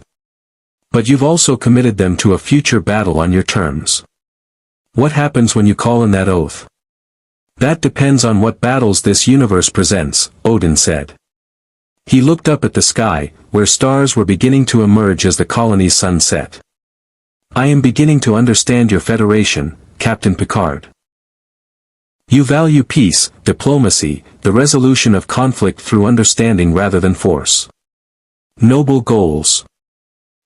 But you've also committed them to a future battle on your terms. What happens when you call in that oath? That depends on what battles this universe presents, Odin said. He looked up at the sky, where stars were beginning to emerge as the colony's sun set. I am beginning to understand your federation, Captain Picard. You value peace, diplomacy, the resolution of conflict through understanding rather than force. Noble goals.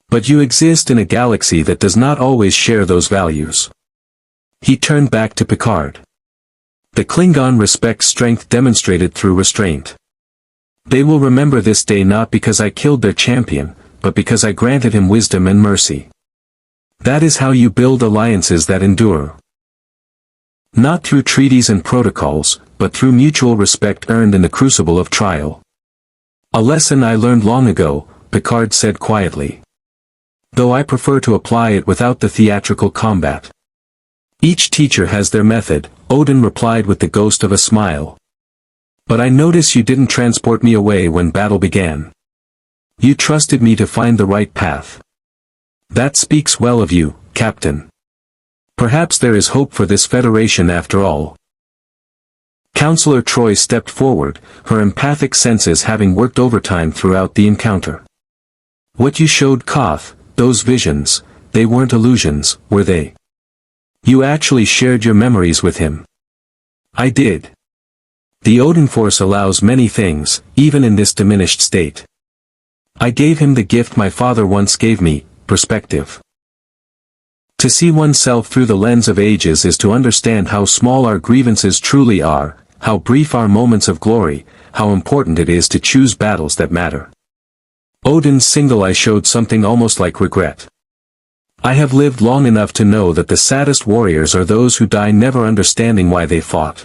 But you exist in a galaxy that does not always share those values. He turned back to Picard. The Klingon respects strength demonstrated through restraint. They will remember this day not because I killed their champion, but because I granted him wisdom and mercy. That is how you build alliances that endure. Not through treaties and protocols, but through mutual respect earned in the crucible of trial. A lesson I learned long ago, Picard said quietly. Though I prefer to apply it without the theatrical combat. Each teacher has their method, Odin replied with the ghost of a smile. But I notice you didn't transport me away when battle began. You trusted me to find the right path. That speaks well of you, Captain. Perhaps there is hope for this Federation after all. Counselor Troi stepped forward, her empathic senses having worked overtime throughout the encounter. What you showed Koth, those visions, they weren't illusions, were they? You actually shared your memories with him. I did. The Odinforce allows many things, even in this diminished state. I gave him the gift my father once gave me, perspective. To see oneself through the lens of ages is to understand how small our grievances truly are, how brief our moments of glory, how important it is to choose battles that matter. Odin's single eye showed something almost like regret. I have lived long enough to know that the saddest warriors are those who die never understanding why they fought.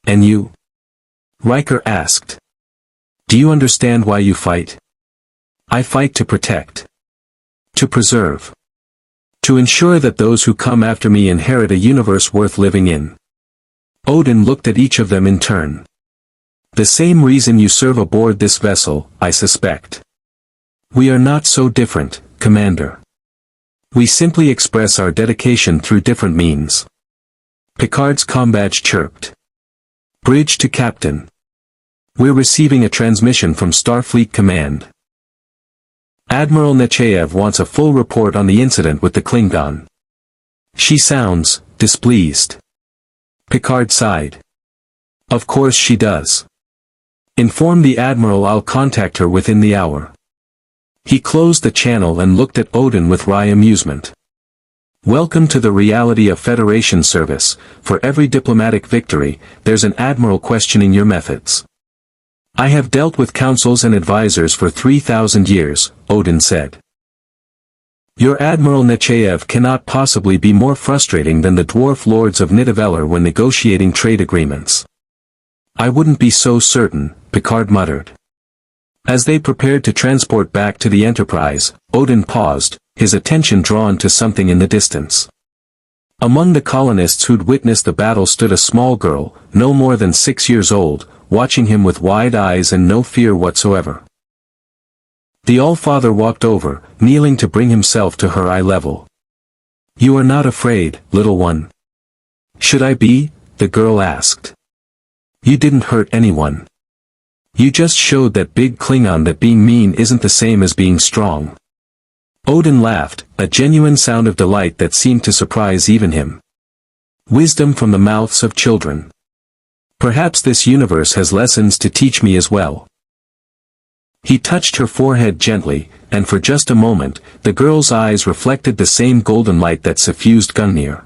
And you? Riker asked. Do you understand why you fight? I fight to protect. To preserve. To ensure that those who come after me inherit a universe worth living in. Odin looked at each of them in turn. The same reason you serve aboard this vessel, I suspect. We are not so different, Commander. We simply express our dedication through different means. Picard's combadge chirped. Bridge to Captain. We're receiving a transmission from Starfleet Command. Admiral Nechayev wants a full report on the incident with the Klingon. She sounds displeased. Picard sighed. Of course she does. Inform the Admiral I'll contact her within the hour. He closed the channel and looked at Odin with wry amusement. Welcome to the reality of Federation service. For every diplomatic victory, there's an admiral questioning your methods. I have dealt with councils and advisors for 3,000 years, Odin said. Your Admiral Nechayev cannot possibly be more frustrating than the dwarf lords of Nidavellir when negotiating trade agreements. I wouldn't be so certain, Picard muttered. As they prepared to transport back to the Enterprise, Odin paused, his attention drawn to something in the distance. Among the colonists who'd witnessed the battle stood a small girl, no more than 6 years old, watching him with wide eyes and no fear whatsoever. The All-Father walked over, kneeling to bring himself to her eye level. You are not afraid, little one. Should I be? The girl asked. You didn't hurt anyone. You just showed that big Klingon that being mean isn't the same as being strong. Odin laughed, a genuine sound of delight that seemed to surprise even him. Wisdom from the mouths of children. Perhaps this universe has lessons to teach me as well. He touched her forehead gently, and for just a moment, the girl's eyes reflected the same golden light that suffused Gungnir.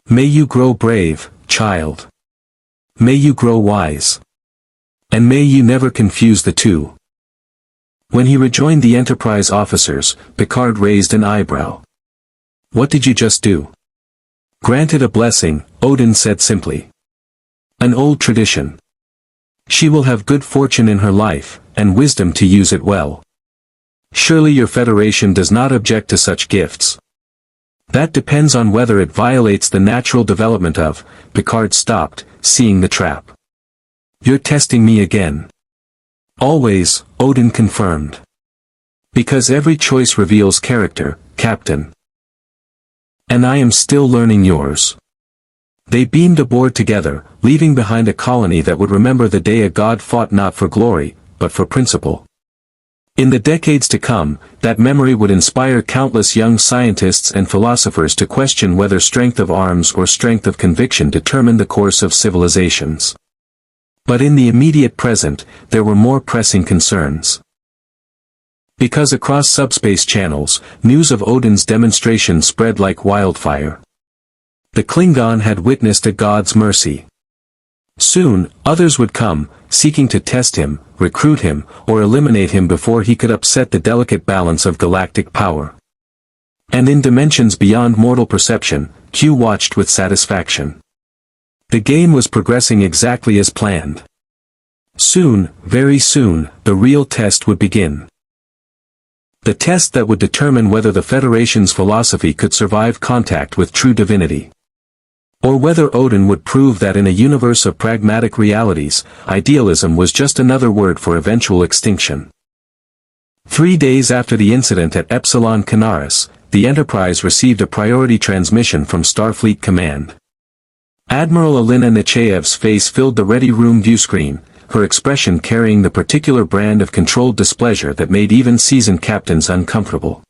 May you grow brave, child. May you grow wise. And may you never confuse the two." When he rejoined the Enterprise officers, Picard raised an eyebrow. "What did you just do?" "Granted a blessing," Odin said simply. "An old tradition. She will have good fortune in her life, and wisdom to use it well. Surely your Federation does not object to such gifts." "That depends on whether it violates the natural development of," Picard stopped, seeing the trap. "You're testing me again." "Always," Odin confirmed. "Because every choice reveals character, Captain. And I am still learning yours." They beamed aboard together, leaving behind a colony that would remember the day a god fought not for glory, but for principle. In the decades to come, that memory would inspire countless young scientists and philosophers to question whether strength of arms or strength of conviction determined the course of civilizations. But in the immediate present, there were more pressing concerns. Because across subspace channels, news of Odin's demonstration spread like wildfire. The Klingon had witnessed a god's mercy. Soon, others would come, seeking to test him, recruit him, or eliminate him before he could upset the delicate balance of galactic power. And in dimensions beyond mortal perception, Q watched with satisfaction. The game was progressing exactly as planned. Soon, very soon, the real test would begin. The test that would determine whether the Federation's philosophy could survive contact with true divinity. Or whether Odin would prove that in a universe of pragmatic realities, idealism was just another word for eventual extinction. 3 days after the incident at Epsilon Canaris, the Enterprise received a priority transmission from Starfleet Command. Admiral Alina Nechaev's face filled the ready room viewscreen, her expression carrying the particular brand of controlled displeasure that made even seasoned captains uncomfortable.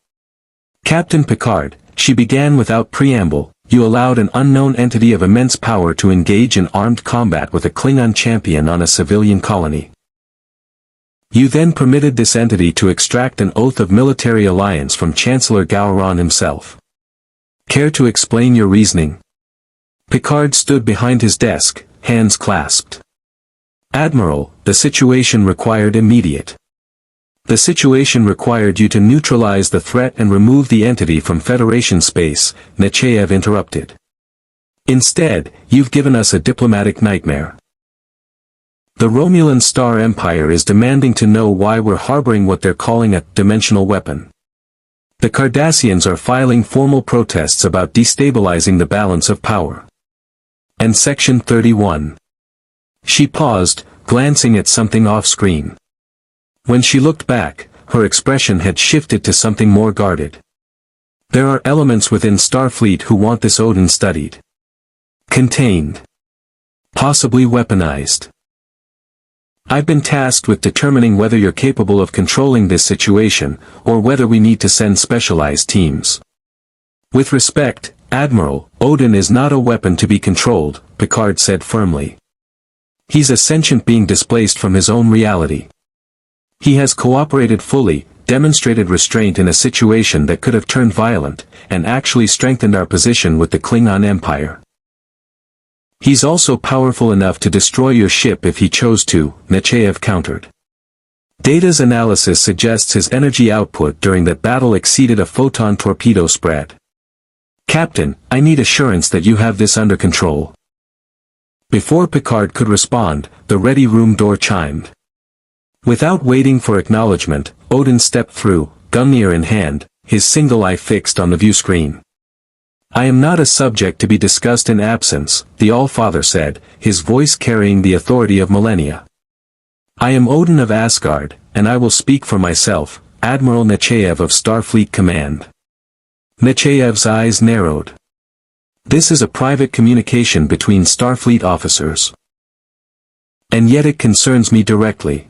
"Captain Picard," she began without preamble, "you allowed an unknown entity of immense power to engage in armed combat with a Klingon champion on a civilian colony. You then permitted this entity to extract an oath of military alliance from Chancellor Gowron himself. Care to explain your reasoning?" Picard stood behind his desk, hands clasped. "Admiral, the situation required immediate. The situation required you to neutralize the threat and remove the entity from Federation space," Nechaev interrupted. "Instead, you've given us a diplomatic nightmare. The Romulan Star Empire is demanding to know why we're harboring what they're calling a dimensional weapon. The Cardassians are filing formal protests about destabilizing the balance of power. And Section 31. She paused, glancing at something off-screen. When she looked back, her expression had shifted to something more guarded. "There are elements within Starfleet who want this Odin studied. Contained. Possibly weaponized. I've been tasked with determining whether you're capable of controlling this situation, or whether we need to send specialized teams. With respect, Admiral, Odin is not a weapon to be controlled," Picard said firmly. "He's a sentient being displaced from his own reality. He has cooperated fully, demonstrated restraint in a situation that could have turned violent, and actually strengthened our position with the Klingon Empire. He's also powerful enough to destroy your ship if he chose to," Nechaev countered. "Data's analysis suggests his energy output during that battle exceeded a photon torpedo spread. Captain, I need assurance that you have this under control." Before Picard could respond, the ready room door chimed. Without waiting for acknowledgement, Odin stepped through, Gungnir in hand, his single eye fixed on the viewscreen. "I am not a subject to be discussed in absence," the All-Father said, his voice carrying the authority of millennia. "I am Odin of Asgard, and I will speak for myself, Admiral Nechaev of Starfleet Command." Nechaev's eyes narrowed. "This is a private communication between Starfleet officers. And yet it concerns me directly."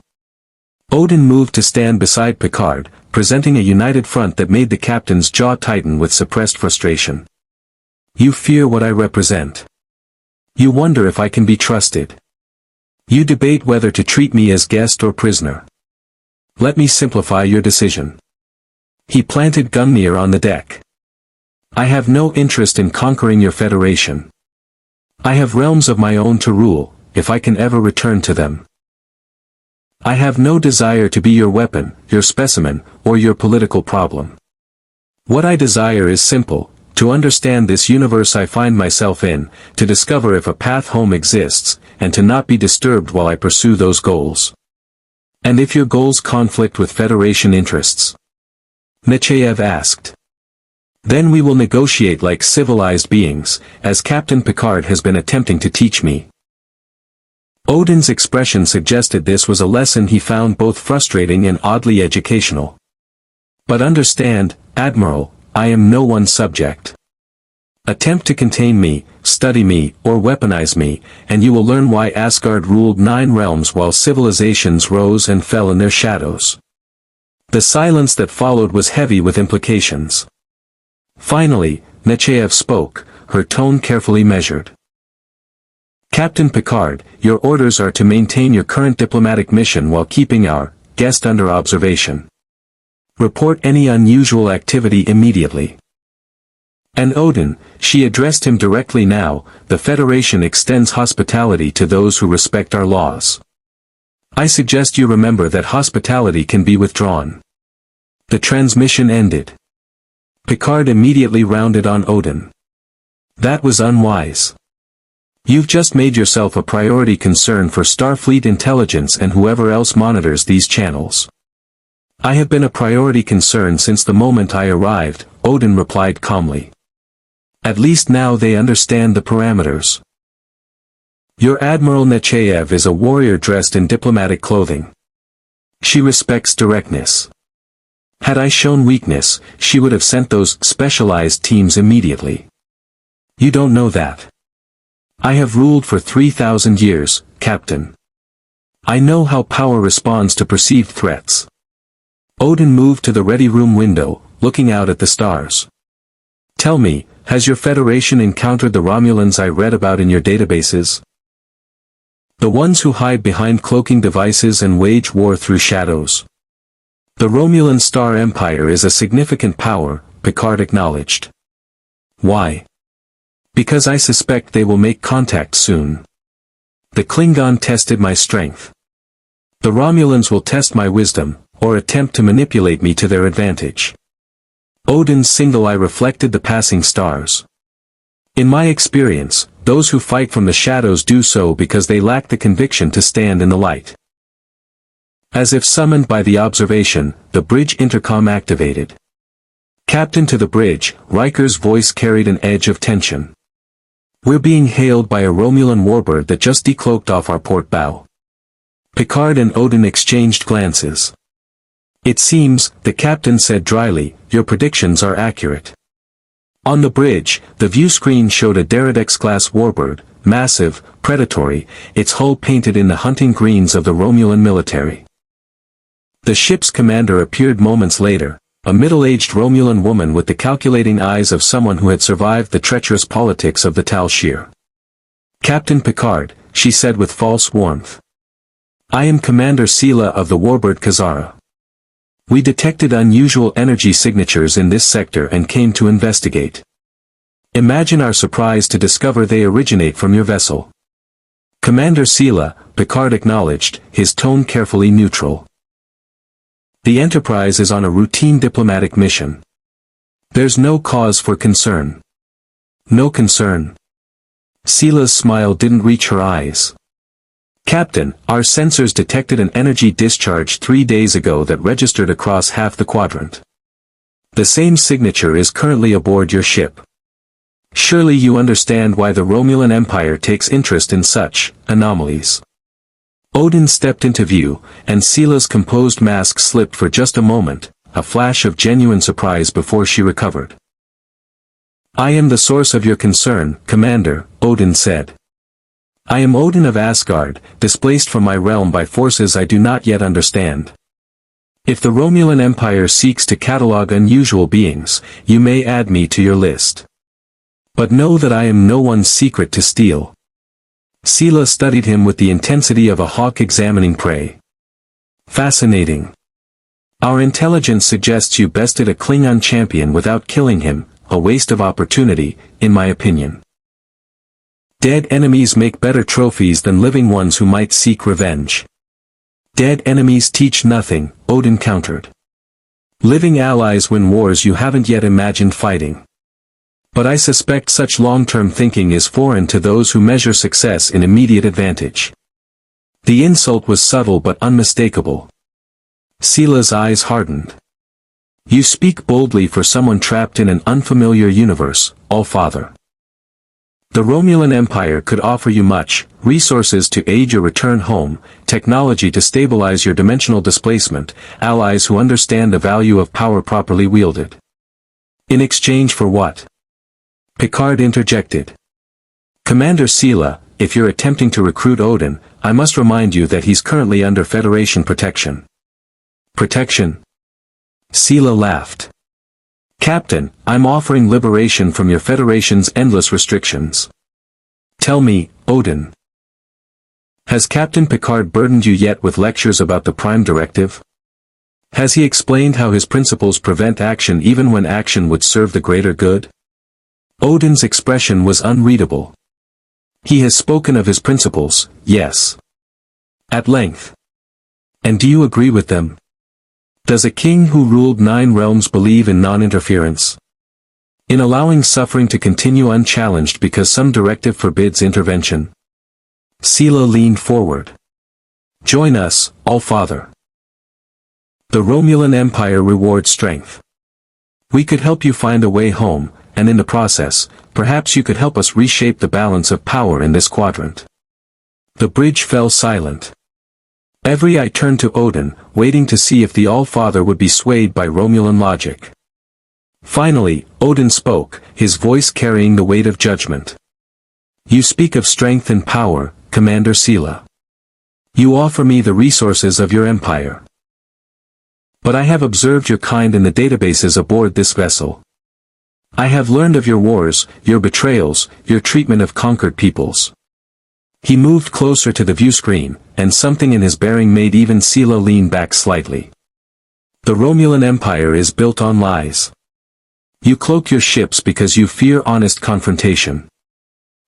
Odin moved to stand beside Picard, presenting a united front that made the captain's jaw tighten with suppressed frustration. "You fear what I represent. You wonder if I can be trusted. You debate whether to treat me as guest or prisoner. Let me simplify your decision." He planted Gungnir on the deck. "I have no interest in conquering your Federation. I have realms of my own to rule, if I can ever return to them. I have no desire to be your weapon, your specimen, or your political problem. What I desire is simple, to understand this universe I find myself in, to discover if a path home exists, and to not be disturbed while I pursue those goals. And if your goals conflict with Federation interests? Nechayev asked. Then we will negotiate like civilized beings, as Captain Picard has been attempting to teach me. Odin's expression suggested this was a lesson he found both frustrating and oddly educational. But understand, Admiral, I am no one's subject. Attempt to contain me, study me, or weaponize me, and you will learn why Asgard ruled 9 realms while civilizations rose and fell in their shadows. The silence that followed was heavy with implications. Finally, Nechayev spoke, her tone carefully measured. Captain Picard, your orders are to maintain your current diplomatic mission while keeping our guest under observation. Report any unusual activity immediately. And Odin, she addressed him directly now, the Federation extends hospitality to those who respect our laws. I suggest you remember that hospitality can be withdrawn. The transmission ended. Picard immediately rounded on Odin. That was unwise. You've just made yourself a priority concern for Starfleet intelligence and whoever else monitors these channels. I have been a priority concern since the moment I arrived, Odin replied calmly. At least now they understand the parameters. Your Admiral Nechayev is a warrior dressed in diplomatic clothing. She respects directness. Had I shown weakness, she would have sent those specialized teams immediately. You don't know that. I have ruled for 3,000 years, Captain. I know how power responds to perceived threats. Odin moved to the ready room window, looking out at the stars. Tell me, has your Federation encountered the Romulans I read about in your databases? The ones who hide behind cloaking devices and wage war through shadows. The Romulan Star Empire is a significant power, Picard acknowledged. Why? Because I suspect they will make contact soon. The Klingon tested my strength. The Romulans will test my wisdom, or attempt to manipulate me to their advantage. Odin's single eye reflected the passing stars. In my experience, those who fight from the shadows do so because they lack the conviction to stand in the light. As if summoned by the observation, the bridge intercom activated. Captain to the bridge, Riker's voice carried an edge of tension. We're being hailed by a Romulan warbird that just decloaked off our port bow. Picard and Odin exchanged glances. It seems, the captain said dryly, your predictions are accurate. On the bridge, the view screen showed a Deridex-class warbird, massive, predatory, its hull painted in the hunting greens of the Romulan military. The ship's commander appeared moments later, a middle-aged Romulan woman with the calculating eyes of someone who had survived the treacherous politics of the Tal Shiar. Captain Picard, she said with false warmth. I am Commander Sela of the warbird Kazara. We detected unusual energy signatures in this sector and came to investigate. Imagine our surprise to discover they originate from your vessel. Commander Sela, Picard acknowledged, his tone carefully neutral. The Enterprise is on a routine diplomatic mission. There's no cause for concern. No concern. Sela's smile didn't reach her eyes. Captain, our sensors detected an energy discharge 3 days ago that registered across half the quadrant. The same signature is currently aboard your ship. Surely you understand why the Romulan Empire takes interest in such anomalies. Odin stepped into view, and Sela's composed mask slipped for just a moment, a flash of genuine surprise before she recovered. I am the source of your concern, Commander, Odin said. I am Odin of Asgard, displaced from my realm by forces I do not yet understand. If the Romulan Empire seeks to catalog unusual beings, you may add me to your list. But know that I am no one's secret to steal. Sela studied him with the intensity of a hawk examining prey. Fascinating. Our intelligence suggests you bested a Klingon champion without killing him, a waste of opportunity, in my opinion. Dead enemies make better trophies than living ones who might seek revenge. Dead enemies teach nothing, Odin countered. Living allies win wars you haven't yet imagined fighting. But I suspect such long-term thinking is foreign to those who measure success in immediate advantage. The insult was subtle but unmistakable. Sila's eyes hardened. You speak boldly for someone trapped in an unfamiliar universe, All-Father. The Romulan Empire could offer you much, resources to aid your return home, technology to stabilize your dimensional displacement, allies who understand the value of power properly wielded. In exchange for what? Picard interjected. Commander Sila, if you're attempting to recruit Odin, I must remind you that he's currently under Federation protection. Protection? Sila laughed. Captain, I'm offering liberation from your Federation's endless restrictions. Tell me, Odin. Has Captain Picard burdened you yet with lectures about the Prime Directive? Has he explained how his principles prevent action even when action would serve the greater good? Odin's expression was unreadable. He has spoken of his principles, yes. At length. And do you agree with them? Does a king who ruled 9 realms believe in non-interference? In allowing suffering to continue unchallenged because some directive forbids intervention? Sila leaned forward. Join us, All-Father. The Romulan Empire rewards strength. We could help you find a way home, and in the process, perhaps you could help us reshape the balance of power in this quadrant. The bridge fell silent. Every eye turned to Odin, waiting to see if the All-Father would be swayed by Romulan logic. Finally, Odin spoke, his voice carrying the weight of judgment. You speak of strength and power, Commander Sila. You offer me the resources of your empire. But I have observed your kind in the databases aboard this vessel. I have learned of your wars, your betrayals, your treatment of conquered peoples. He moved closer to the view screen, and something in his bearing made even Sila lean back slightly. The Romulan Empire is built on lies. You cloak your ships because you fear honest confrontation.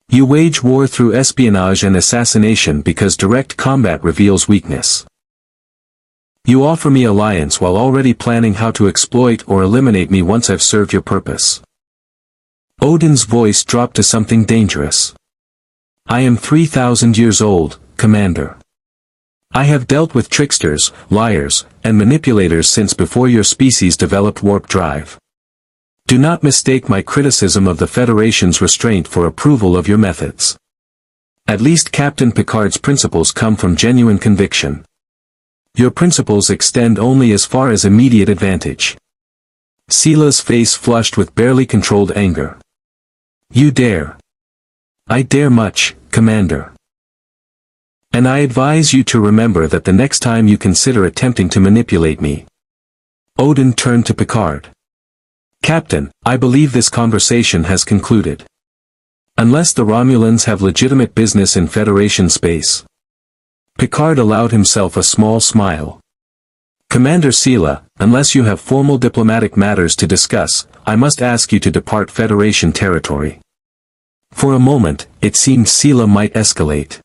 You wage war through espionage and assassination because direct combat reveals weakness. You offer me alliance while already planning how to exploit or eliminate me once I've served your purpose. Odin's voice dropped to something dangerous. I am 3,000 years old, Commander. I have dealt with tricksters, liars, and manipulators since before your species developed warp drive. Do not mistake my criticism of the Federation's restraint for approval of your methods. At least Captain Picard's principles come from genuine conviction. Your principles extend only as far as immediate advantage. Sila's face flushed with barely controlled anger. You dare. I dare much, Commander. And I advise you to remember that the next time you consider attempting to manipulate me. Odin turned to Picard. Captain, I believe this conversation has concluded. Unless the Romulans have legitimate business in Federation space. Picard allowed himself a small smile. Commander Sila, unless you have formal diplomatic matters to discuss, I must ask you to depart Federation territory. For a moment, it seemed Sila might escalate.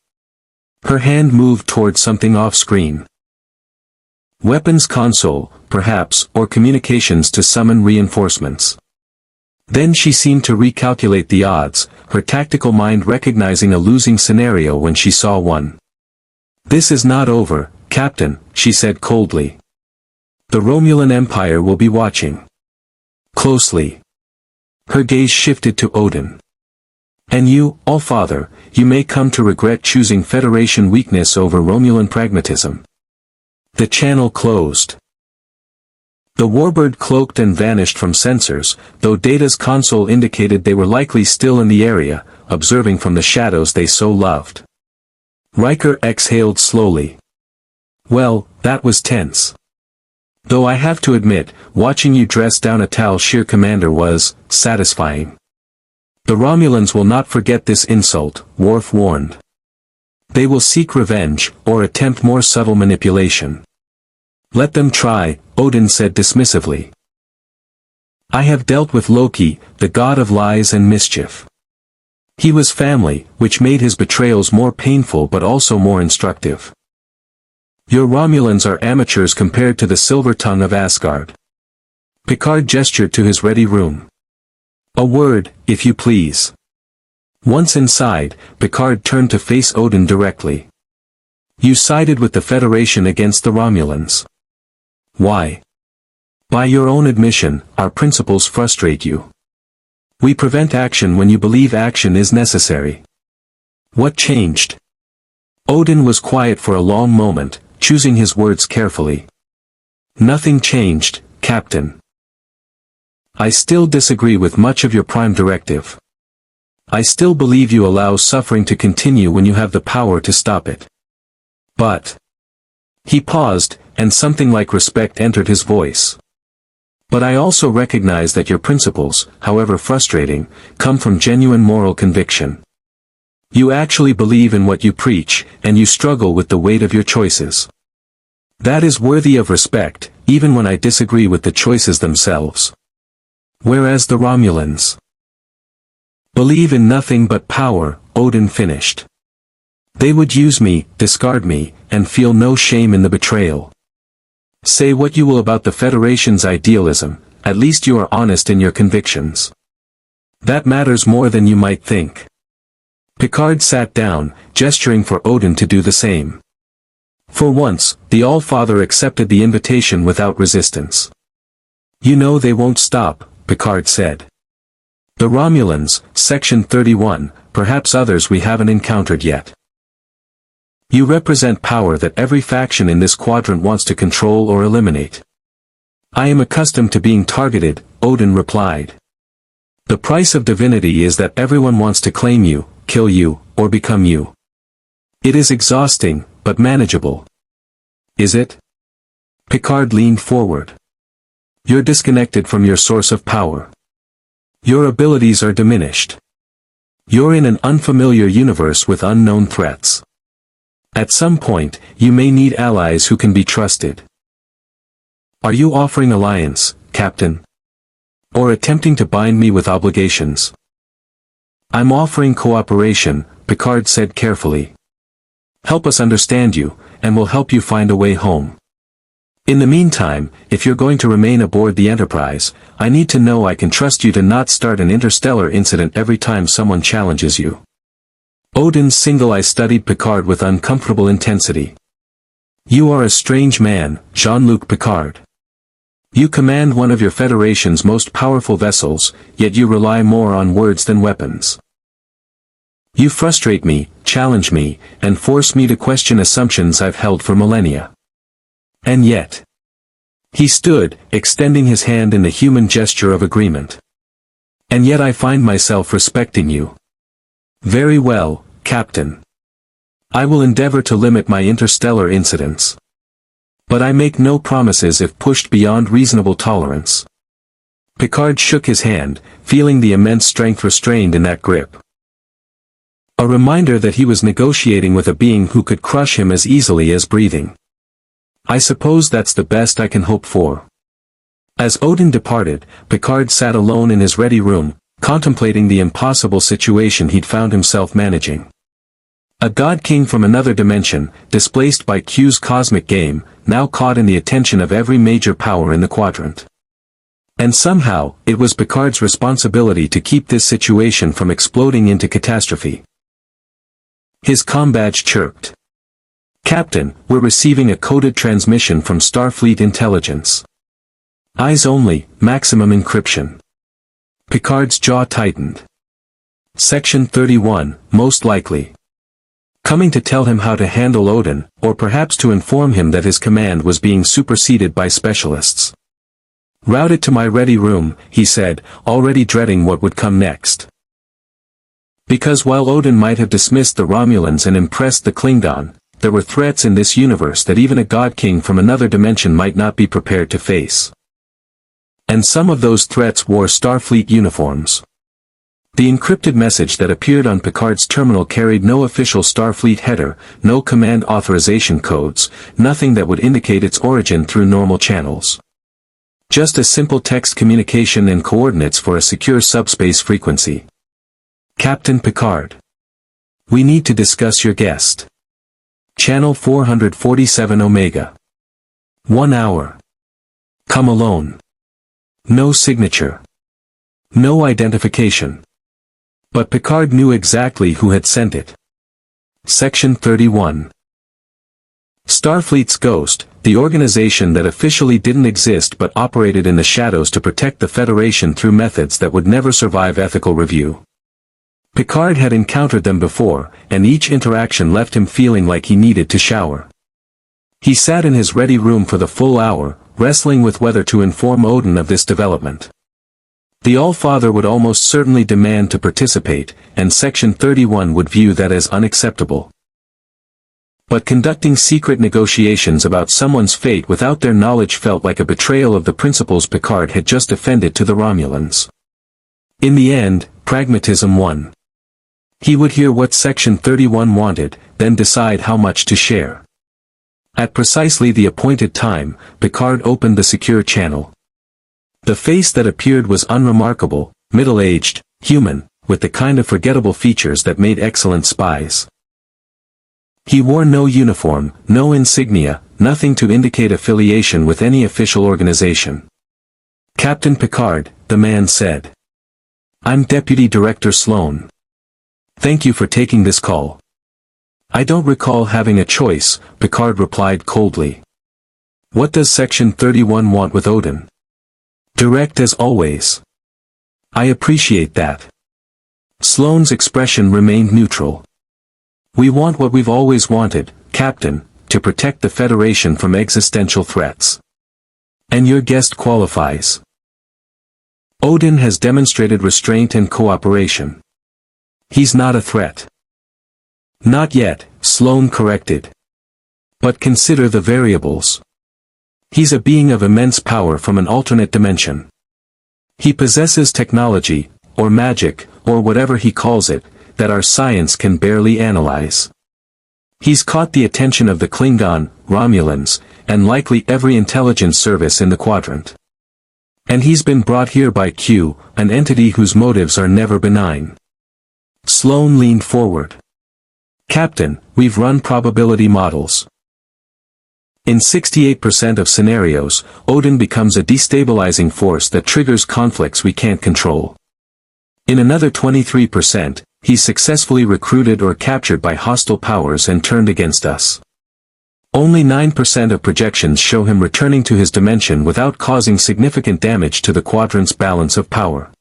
Her hand moved towards something off-screen. Weapons console, perhaps, or communications to summon reinforcements. Then she seemed to recalculate the odds, her tactical mind recognizing a losing scenario when she saw one. This is not over, Captain, she said coldly. The Romulan Empire will be watching. Closely. Her gaze shifted to Odin. And you, All-Father, you may come to regret choosing Federation weakness over Romulan pragmatism. The channel closed. The warbird cloaked and vanished from sensors, though Data's console indicated they were likely still in the area, observing from the shadows they so loved. Riker exhaled slowly. Well, that was tense. Though I have to admit, watching you dress down a Tal Shir commander was satisfying. The Romulans will not forget this insult, Worf warned. They will seek revenge, or attempt more subtle manipulation. Let them try, Odin said dismissively. I have dealt with Loki, the god of lies and mischief. He was family, which made his betrayals more painful but also more instructive. Your Romulans are amateurs compared to the silver tongue of Asgard. Picard gestured to his ready room. A word, if you please. Once inside, Picard turned to face Odin directly. You sided with the Federation against the Romulans. Why? By your own admission, our principles frustrate you. We prevent action when you believe action is necessary. What changed? Odin was quiet for a long moment, choosing his words carefully. Nothing changed, Captain. I still disagree with much of your Prime Directive. I still believe you allow suffering to continue when you have the power to stop it. But... He paused, and something like respect entered his voice. But I also recognize that your principles, however frustrating, come from genuine moral conviction. You actually believe in what you preach, and you struggle with the weight of your choices. That is worthy of respect, even when I disagree with the choices themselves. Whereas the Romulans believe in nothing but power, Odin finished. They would use me, discard me, and feel no shame in the betrayal. Say what you will about the Federation's idealism, at least you are honest in your convictions. That matters more than you might think. Picard sat down, gesturing for Odin to do the same. For once, the All-Father accepted the invitation without resistance. You know they won't stop, Picard said. The Romulans, Section 31, perhaps others we haven't encountered yet. You represent power that every faction in this quadrant wants to control or eliminate. I am accustomed to being targeted, Odin replied. The price of divinity is that everyone wants to claim you, kill you, or become you. It is exhausting, but manageable. Is it? Picard leaned forward. You're disconnected from your source of power. Your abilities are diminished. You're in an unfamiliar universe with unknown threats. At some point, you may need allies who can be trusted. Are you offering alliance, Captain? Or attempting to bind me with obligations? I'm offering cooperation, Picard said carefully. Help us understand you, and we'll help you find a way home. In the meantime, if you're going to remain aboard the Enterprise, I need to know I can trust you to not start an interstellar incident every time someone challenges you. Odin's single eye studied Picard with uncomfortable intensity. You are a strange man, Jean-Luc Picard. You command one of your Federation's most powerful vessels, yet you rely more on words than weapons. You frustrate me, challenge me, and force me to question assumptions I've held for millennia. And yet... He stood, extending his hand in the human gesture of agreement. And yet I find myself respecting you. Very well, Captain. I will endeavor to limit my interstellar incidents. But I make no promises if pushed beyond reasonable tolerance. Picard shook his hand, feeling the immense strength restrained in that grip. A reminder that he was negotiating with a being who could crush him as easily as breathing. I suppose that's the best I can hope for. As Odin departed, Picard sat alone in his ready room, contemplating the impossible situation he'd found himself managing. A god-king from another dimension, displaced by Q's cosmic game, now caught in the attention of every major power in the quadrant. And somehow, it was Picard's responsibility to keep this situation from exploding into catastrophe. His comm badge chirped. Captain, we're receiving a coded transmission from Starfleet intelligence. Eyes only, maximum encryption. Picard's jaw tightened. Section 31, most likely. Coming to tell him how to handle Odin, or perhaps to inform him that his command was being superseded by specialists. Route it to my ready room, he said, already dreading what would come next. Because while Odin might have dismissed the Romulans and impressed the Klingon, there were threats in this universe that even a god-king from another dimension might not be prepared to face. And some of those threats wore Starfleet uniforms. The encrypted message that appeared on Picard's terminal carried no official Starfleet header, no command authorization codes, nothing that would indicate its origin through normal channels. Just a simple text communication and coordinates for a secure subspace frequency. Captain Picard. We need to discuss your guest. Channel 447 Omega. 1 hour. Come alone. No signature. No identification. But Picard knew exactly who had sent it. Section 31. Starfleet's Ghost, the organization that officially didn't exist but operated in the shadows to protect the Federation through methods that would never survive ethical review. Picard had encountered them before, and each interaction left him feeling like he needed to shower. He sat in his ready room for the full hour, wrestling with whether to inform Odin of this development. The All-Father would almost certainly demand to participate, and Section 31 would view that as unacceptable. But conducting secret negotiations about someone's fate without their knowledge felt like a betrayal of the principles Picard had just defended to the Romulans. In the end, pragmatism won. He would hear what Section 31 wanted, then decide how much to share. At precisely the appointed time, Picard opened the secure channel. The face that appeared was unremarkable, middle-aged, human, with the kind of forgettable features that made excellent spies. He wore no uniform, no insignia, nothing to indicate affiliation with any official organization. Captain Picard, the man said. I'm Deputy Director Sloan. Thank you for taking this call. I don't recall having a choice, Picard replied coldly. What does Section 31 want with Odin? Direct as always. I appreciate that. Sloane's expression remained neutral. We want what we've always wanted, Captain, to protect the Federation from existential threats. And your guest qualifies. Odin has demonstrated restraint and cooperation. He's not a threat. Not yet, Sloane corrected. But consider the variables. He's a being of immense power from an alternate dimension. He possesses technology, or magic, or whatever he calls it, that our science can barely analyze. He's caught the attention of the Klingon, Romulans, and likely every intelligence service in the quadrant. And he's been brought here by Q, an entity whose motives are never benign. Sloane leaned forward. Captain, we've run probability models. In 68% of scenarios, Odin becomes a destabilizing force that triggers conflicts we can't control. In another 23%, he's successfully recruited or captured by hostile powers and turned against us. Only 9% of projections show him returning to his dimension without causing significant damage to the quadrant's balance of power.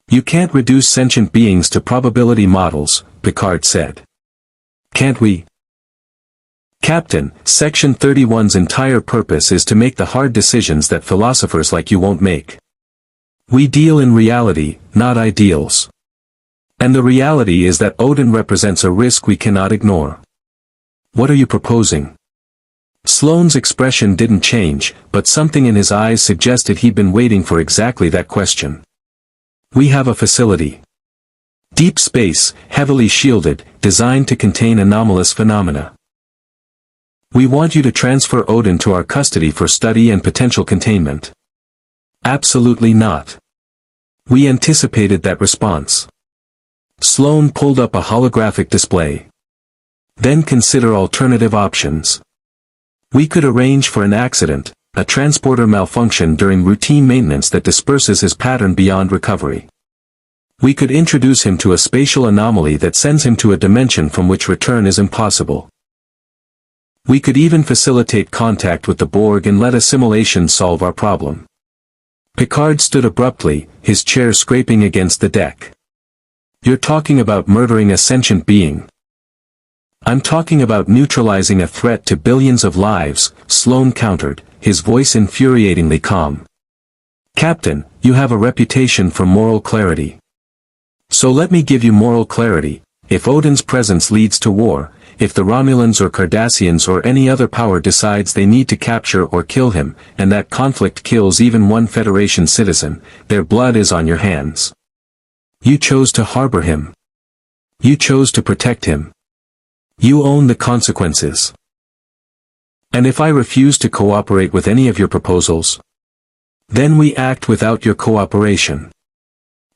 You can't reduce sentient beings to probability models, Picard said. Can't we? Captain, Section 31's entire purpose is to make the hard decisions that philosophers like you won't make. We deal in reality, not ideals. And the reality is that Odin represents a risk we cannot ignore. What are you proposing? Sloane's expression didn't change, but something in his eyes suggested he'd been waiting for exactly that question. We have a facility. Deep space, heavily shielded, designed to contain anomalous phenomena. We want you to transfer Odin to our custody for study and potential containment. Absolutely not. We anticipated that response. Sloane pulled up a holographic display. Then consider alternative options. We could arrange for an accident, a transporter malfunction during routine maintenance that disperses his pattern beyond recovery. We could introduce him to a spatial anomaly that sends him to a dimension from which return is impossible. We could even facilitate contact with the Borg and let assimilation solve our problem. Picard stood abruptly, his chair scraping against the deck. You're talking about murdering a sentient being. I'm talking about neutralizing a threat to billions of lives, Sloane countered, his voice infuriatingly calm. Captain, you have a reputation for moral clarity. So let me give you moral clarity. If Odin's presence leads to war, if the Romulans or Cardassians or any other power decides they need to capture or kill him, and that conflict kills even one Federation citizen, their blood is on your hands. You chose to harbor him. You chose to protect him. You own the consequences. And if I refuse to cooperate with any of your proposals, then we act without your cooperation.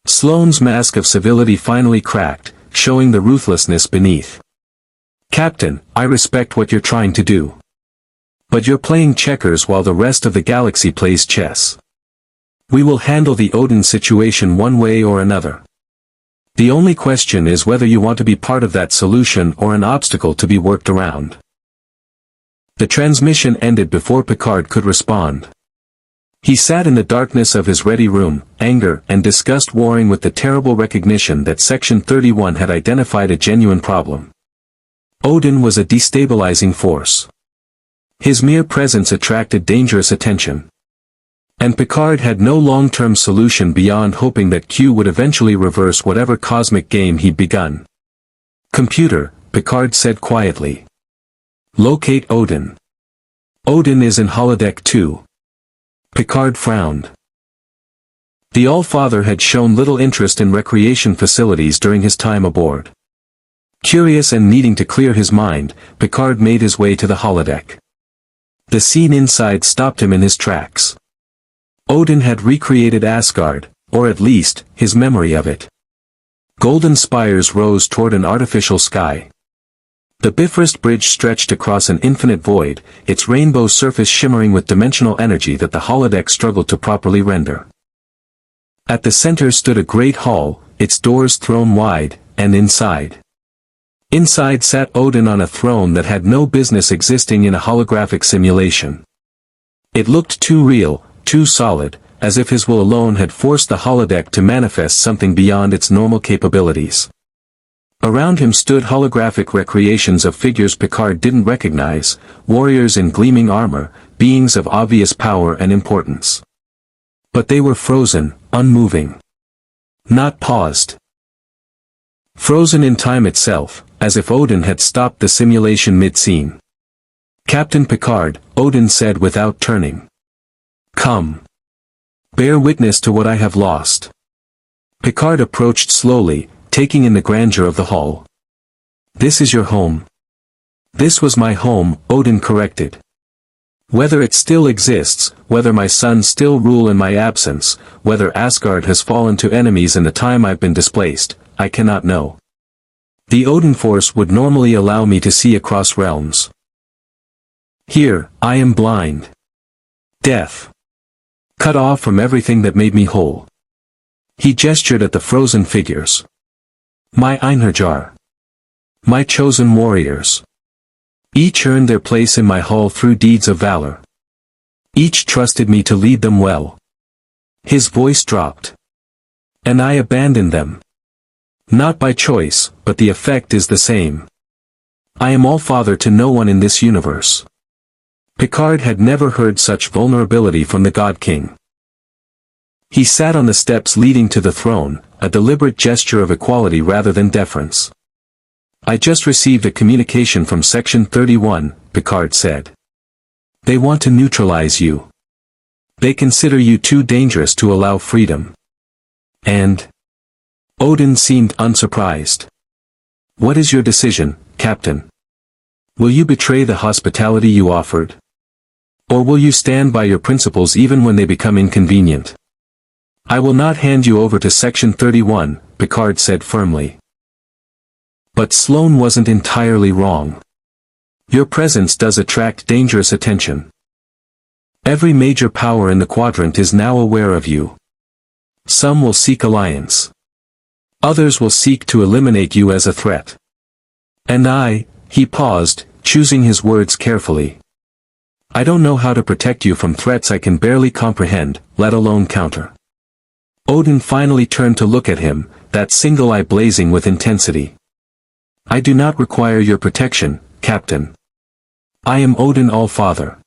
Sloane's mask of civility finally cracked, showing the ruthlessness beneath. "Captain, I respect what you're trying to do. But you're playing checkers while the rest of the galaxy plays chess. We will handle the Odin situation one way or another. The only question is whether you want to be part of that solution or an obstacle to be worked around." The transmission ended before Picard could respond. He sat in the darkness of his ready room, anger and disgust warring with the terrible recognition that Section 31 had identified a genuine problem. Odin was a destabilizing force. His mere presence attracted dangerous attention. And Picard had no long-term solution beyond hoping that Q would eventually reverse whatever cosmic game he'd begun. "Computer," Picard said quietly. "Locate Odin. Odin is in holodeck 2. Picard frowned. The All-Father had shown little interest in recreation facilities during his time aboard. Curious and needing to clear his mind, Picard made his way to the holodeck. The scene inside stopped him in his tracks. Odin had recreated Asgard, or at least, his memory of it. Golden spires rose toward an artificial sky. The Bifrost Bridge stretched across an infinite void, its rainbow surface shimmering with dimensional energy that the holodeck struggled to properly render. At the center stood a great hall, its doors thrown wide, and inside. Inside sat Odin on a throne that had no business existing in a holographic simulation. It looked too real, too solid, as if his will alone had forced the holodeck to manifest something beyond its normal capabilities. Around him stood holographic recreations of figures Picard didn't recognize, warriors in gleaming armor, beings of obvious power and importance. But they were frozen, unmoving. Not paused. Frozen in time itself, as if Odin had stopped the simulation mid-scene. "Captain Picard," Odin said without turning. "Come. Bear witness to what I have lost." Picard approached slowly, taking in the grandeur of the hall. "This is your home." "This was my home," Odin corrected. "Whether it still exists, whether my sons still rule in my absence, whether Asgard has fallen to enemies in the time I've been displaced, I cannot know. The Odinforce would normally allow me to see across realms. Here, I am blind. Deaf. Cut off from everything that made me whole." He gestured at the frozen figures. "My Einherjar. My chosen warriors. Each earned their place in my hall through deeds of valor. Each trusted me to lead them well." His voice dropped. "And I abandoned them. Not by choice, but the effect is the same. I am All-Father to no one in this universe." Picard had never heard such vulnerability from the God King. He sat on the steps leading to the throne, a deliberate gesture of equality rather than deference. "I just received a communication from Section 31, Picard said. "They want to neutralize you. They consider you too dangerous to allow freedom. And—" Odin seemed unsurprised. "What is your decision, Captain? Will you betray the hospitality you offered? Or will you stand by your principles even when they become inconvenient?" "I will not hand you over to Section 31, Picard said firmly. But Sloane wasn't entirely wrong. Your presence does attract dangerous attention. Every major power in the quadrant is now aware of you. Some will seek alliance. Others will seek to eliminate you as a threat. And he paused, choosing his words carefully. I don't know how to protect you from threats I can barely comprehend, let alone counter." Odin finally turned to look at him, that single eye blazing with intensity. "I do not require your protection, Captain. I am Odin All-Father.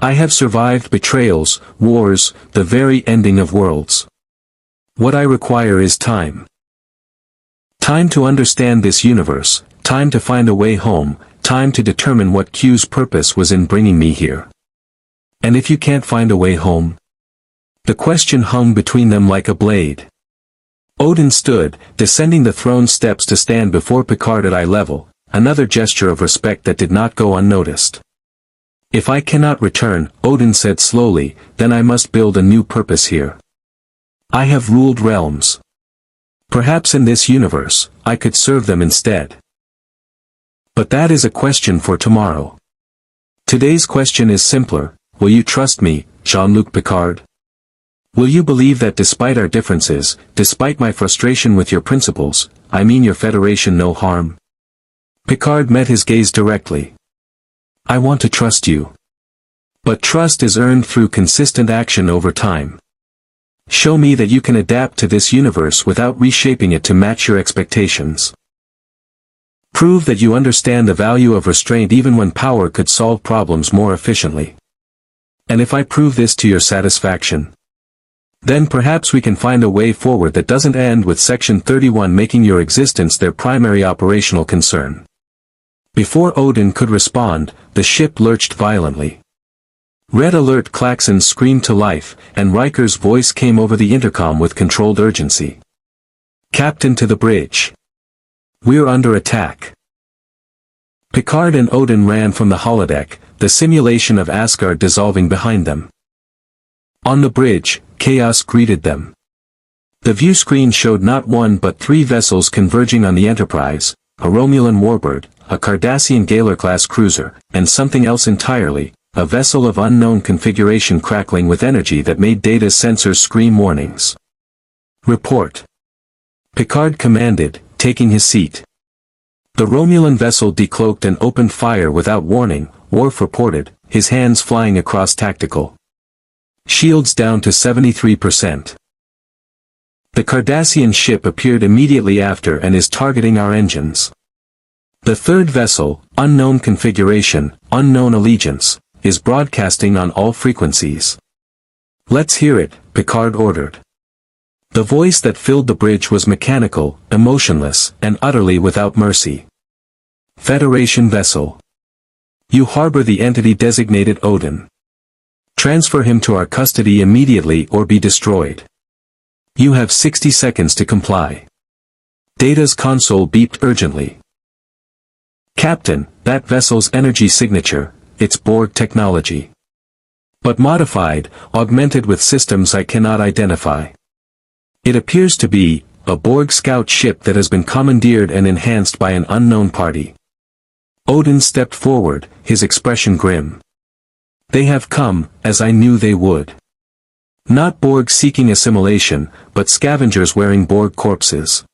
I have survived betrayals, wars, the very ending of worlds. What I require is time. Time to understand this universe, time to find a way home, time to determine what Q's purpose was in bringing me here. And if you can't find a way home?" The question hung between them like a blade. Odin stood, descending the throne steps to stand before Picard at eye level, another gesture of respect that did not go unnoticed. "If I cannot return," Odin said slowly, "then I must build a new purpose here. I have ruled realms. Perhaps in this universe, I could serve them instead. But that is a question for tomorrow. Today's question is simpler: will you trust me, Jean-Luc Picard? Will you believe that despite our differences, despite my frustration with your principles, I mean your Federation no harm? Picard met his gaze directly. I want to trust you. But trust is earned through consistent action over time. Show me that you can adapt to this universe without reshaping it to match your expectations. Prove that you understand the value of restraint even when power could solve problems more efficiently. And if I prove this to your satisfaction, then perhaps we can find a way forward that doesn't end with Section 31 making your existence their primary operational concern. Before Odin could respond, the ship lurched violently. Red alert klaxons screamed to life, and Riker's voice came over the intercom with controlled urgency. Captain, to the bridge. We're under attack. Picard and Odin ran from the holodeck, the simulation of Asgard dissolving behind them. On the bridge, chaos greeted them. The view screen showed not one but three vessels converging on the Enterprise, a Romulan warbird, a Cardassian Galar-class cruiser, and something else entirely, a vessel of unknown configuration crackling with energy that made Data's sensors scream warnings. Report. Picard commanded, taking his seat. The Romulan vessel decloaked and opened fire without warning, Worf reported, his hands flying across tactical. Shields down to 73%. The Cardassian ship appeared immediately after and is targeting our engines. The third vessel, unknown configuration, unknown allegiance, is broadcasting on all frequencies. Let's hear it, Picard ordered. The voice that filled the bridge was mechanical, emotionless, and utterly without mercy. Federation vessel. You harbor the entity designated Odin. Transfer him to our custody immediately or be destroyed. You have 60 seconds to comply. Data's console beeped urgently. Captain, that vessel's energy signature, it's Borg technology. But modified, augmented with systems I cannot identify. It appears to be a Borg scout ship that has been commandeered and enhanced by an unknown party. Odin stepped forward, his expression grim. They have come, as I knew they would. Not Borg seeking assimilation, but scavengers wearing Borg corpses.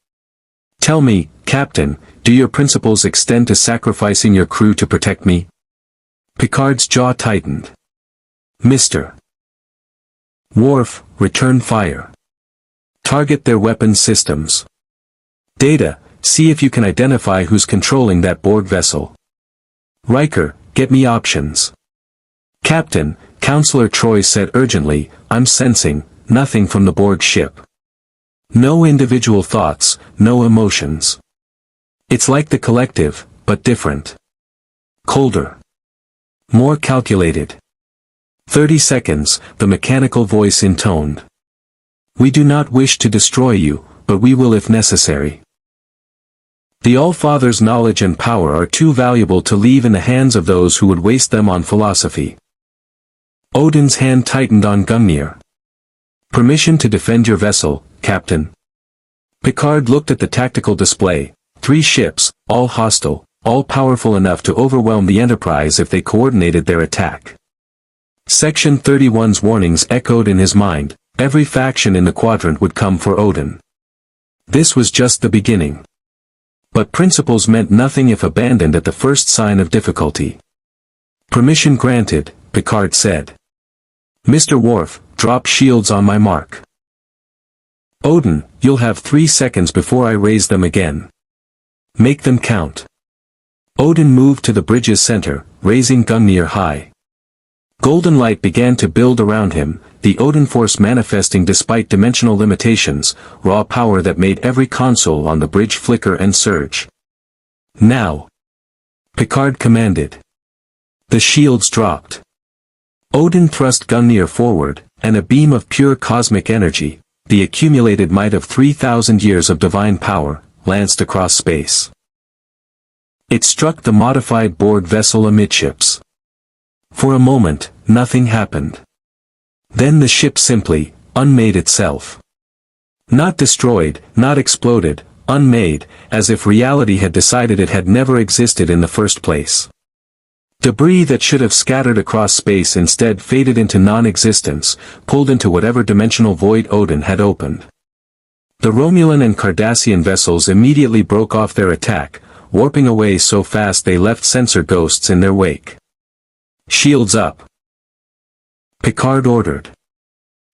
Tell me, Captain, do your principles extend to sacrificing your crew to protect me? Picard's jaw tightened. Mr. Worf, return fire. Target their weapons systems. Data, see if you can identify who's controlling that Borg vessel. Riker, get me options. Captain, Counselor Troy said urgently, I'm sensing nothing from the Borg ship. No individual thoughts, no emotions. It's like the collective, but different. Colder. More calculated. 30 seconds, the mechanical voice intoned. We do not wish to destroy you, but we will if necessary. The All-Father's knowledge and power are too valuable to leave in the hands of those who would waste them on philosophy. Odin's hand tightened on Gungnir. Permission to defend your vessel, Captain. Picard looked at the tactical display. 3 ships, all hostile, all powerful enough to overwhelm the Enterprise if they coordinated their attack. Section 31's warnings echoed in his mind. Every faction in the quadrant would come for Odin. This was just the beginning. But principles meant nothing if abandoned at the first sign of difficulty. Permission granted, Picard said. Mr. Worf, drop shields on my mark. Odin, you'll have 3 seconds before I raise them again. Make them count. Odin moved to the bridge's center, raising Gungnir high. Golden light began to build around him, the Odinforce manifesting despite dimensional limitations, raw power that made every console on the bridge flicker and surge. Now! Picard commanded. The shields dropped. Odin thrust Gungnir forward, and a beam of pure cosmic energy, the accumulated might of 3,000 years of divine power, lanced across space. It struck the modified Borg vessel amidships. For a moment, nothing happened. Then the ship simply unmade itself. Not destroyed, not exploded, unmade, as if reality had decided it had never existed in the first place. Debris that should have scattered across space instead faded into non-existence, pulled into whatever dimensional void Odin had opened. The Romulan and Cardassian vessels immediately broke off their attack, warping away so fast they left sensor ghosts in their wake. "Shields up," Picard ordered.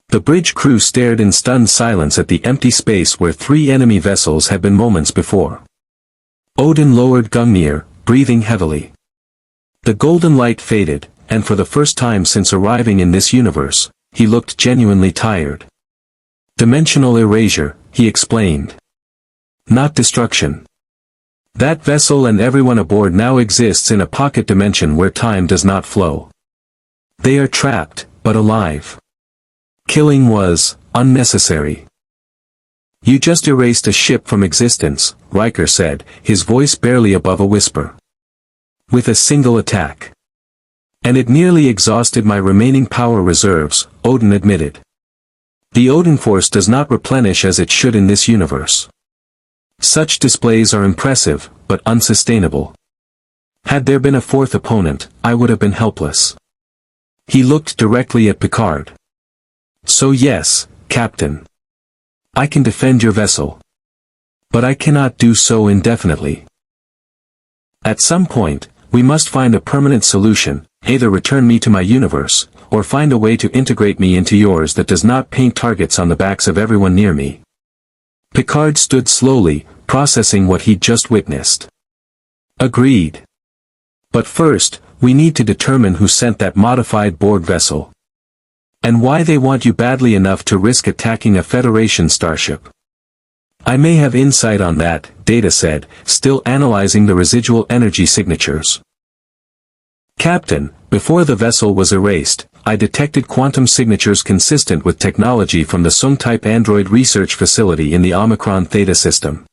The bridge crew stared in stunned silence at the empty space where 3 enemy vessels had been moments before. Odin lowered Gungnir, breathing heavily. The golden light faded, and for the first time since arriving in this universe, he looked genuinely tired. "Dimensional erasure," he explained. "Not destruction. That vessel and everyone aboard now exists in a pocket dimension where time does not flow. They are trapped, but alive. Killing was unnecessary." "You just erased a ship from existence," Riker said, his voice barely above a whisper. "With a single attack. And it nearly exhausted my remaining power reserves," Odin admitted. "The Odinforce does not replenish as it should in this universe. Such displays are impressive, but unsustainable. Had there been a 4th opponent, I would have been helpless." He looked directly at Picard. "So yes, Captain. I can defend your vessel. But I cannot do so indefinitely. At some point, we must find a permanent solution, either return me to my universe, or find a way to integrate me into yours that does not paint targets on the backs of everyone near me." Picard stood slowly, processing what he'd just witnessed. "Agreed. But first, we need to determine who sent that modified Borg vessel. And why they want you badly enough to risk attacking a Federation starship." "I may have insight on that," Data said, still analyzing the residual energy signatures. "Captain, before the vessel was erased, I detected quantum signatures consistent with technology from the Sung-type android research facility in the Omicron Theta system.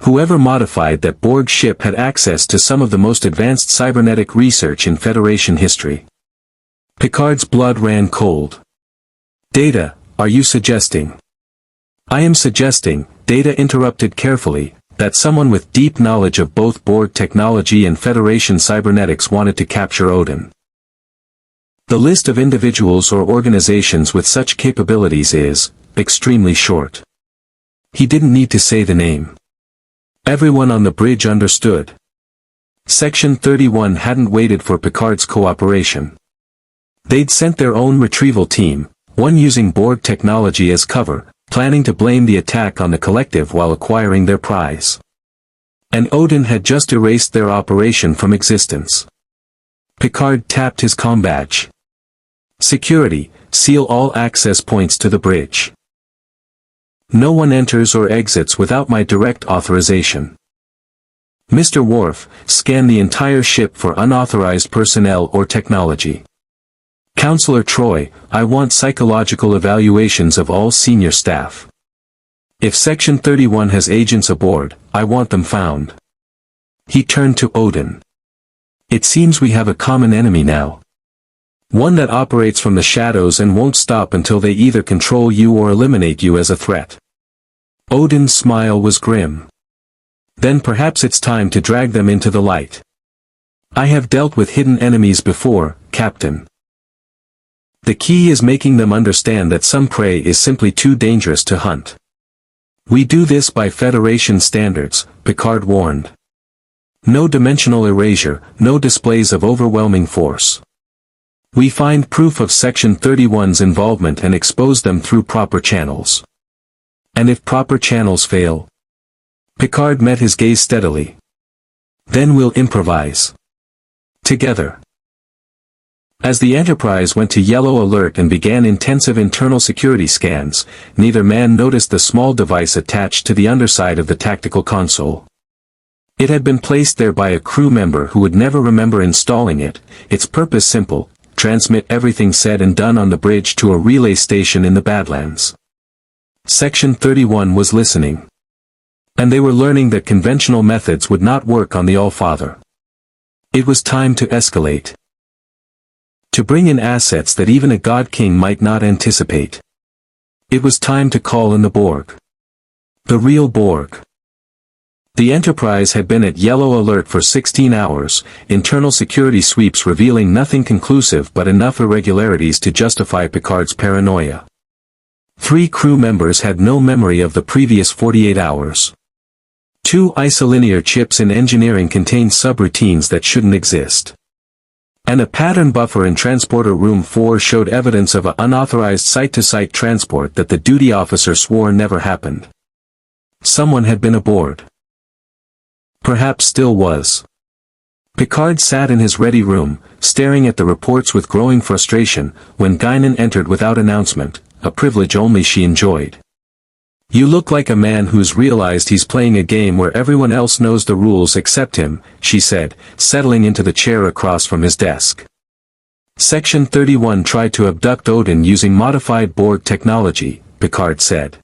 Whoever modified that Borg ship had access to some of the most advanced cybernetic research in Federation history." Picard's blood ran cold. "Data, are you suggesting?" "I am suggesting," Data interrupted carefully, "that someone with deep knowledge of both Borg technology and Federation cybernetics wanted to capture Odin. The list of individuals or organizations with such capabilities is extremely short." He didn't need to say the name. Everyone on the bridge understood. Section 31 hadn't waited for Picard's cooperation. They'd sent their own retrieval team, one using Borg technology as cover, planning to blame the attack on the collective while acquiring their prize. And Odin had just erased their operation from existence. Picard tapped his comm badge. "Security, seal all access points to the bridge. No one enters or exits without my direct authorization. Mr. Worf, scan the entire ship for unauthorized personnel or technology. Counselor Troy, I want psychological evaluations of all senior staff. If Section 31 has agents aboard, I want them found." He turned to Odin. "It seems we have a common enemy now. One that operates from the shadows and won't stop until they either control you or eliminate you as a threat." Odin's smile was grim. "Then perhaps it's time to drag them into the light. I have dealt with hidden enemies before, Captain. The key is making them understand that some prey is simply too dangerous to hunt. We do this by Federation standards," Picard warned. "No dimensional erasure, no displays of overwhelming force. We find proof of Section 31's involvement and expose them through proper channels. And if proper channels fail..." Picard met his gaze steadily. "Then we'll improvise. Together." As the Enterprise went to yellow alert and began intensive internal security scans, neither man noticed the small device attached to the underside of the tactical console. It had been placed there by a crew member who would never remember installing it, its purpose simple: transmit everything said and done on the bridge to a relay station in the Badlands. Section 31 was listening. And they were learning that conventional methods would not work on the All-Father. It was time to escalate. To bring in assets that even a God King might not anticipate. It was time to call in the Borg. The real Borg. The Enterprise had been at yellow alert for 16 hours, internal security sweeps revealing nothing conclusive but enough irregularities to justify Picard's paranoia. 3 crew members had no memory of the previous 48 hours. 2 isolinear chips in engineering contained subroutines that shouldn't exist. And a pattern buffer in Transporter Room 4 showed evidence of an unauthorized site-to-site transport that the duty officer swore never happened. Someone had been aboard. Perhaps still was. Picard sat in his ready room, staring at the reports with growing frustration, when Guinan entered without announcement, a privilege only she enjoyed. "You look like a man who's realized he's playing a game where everyone else knows the rules except him," she said, settling into the chair across from his desk. Section 31 tried to abduct Odin using modified Borg technology, Picard said.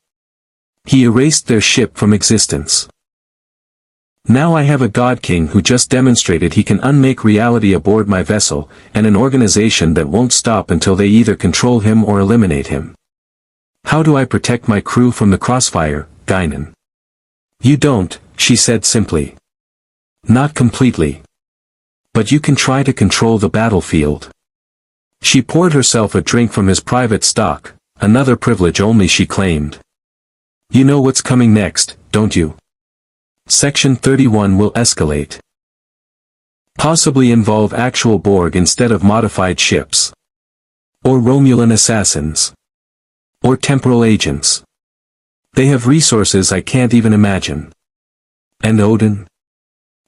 He erased their ship from existence. Now I have a God King who just demonstrated he can unmake reality aboard my vessel, and an organization that won't stop until they either control him or eliminate him. How do I protect my crew from the crossfire, Guinan? You don't, she said simply. Not completely. But you can try to control the battlefield. She poured herself a drink from his private stock, another privilege only she claimed. You know what's coming next, don't you? Section 31 will escalate. Possibly involve actual Borg instead of modified ships. Or Romulan assassins. Or temporal agents. They have resources I can't even imagine. And Odin?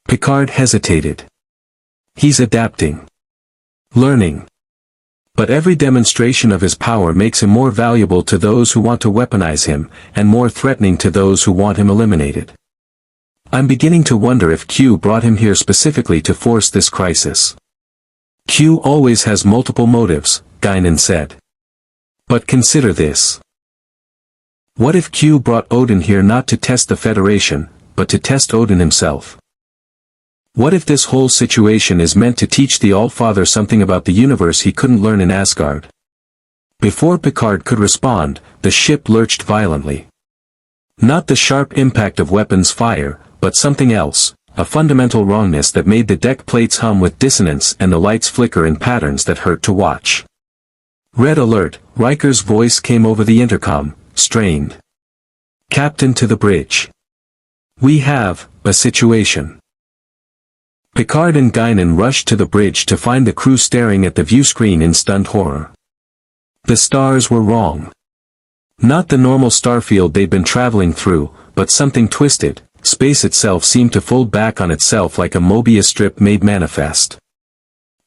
Picard hesitated. He's adapting. Learning. But every demonstration of his power makes him more valuable to those who want to weaponize him, and more threatening to those who want him eliminated. I'm beginning to wonder if Q brought him here specifically to force this crisis. Q always has multiple motives, Guinan said. But consider this. What if Q brought Odin here not to test the Federation, but to test Odin himself? What if this whole situation is meant to teach the All-Father something about the universe he couldn't learn in Asgard? Before Picard could respond, the ship lurched violently. Not the sharp impact of weapons fire, but something else, a fundamental wrongness that made the deck plates hum with dissonance and the lights flicker in patterns that hurt to watch. Red alert, Riker's voice came over the intercom, strained. Captain to the bridge. We have a situation. Picard and Guinan rushed to the bridge to find the crew staring at the view screen in stunned horror. The stars were wrong. Not the normal starfield they'd been traveling through, but something twisted. Space itself seemed to fold back on itself like a Mobius strip made manifest.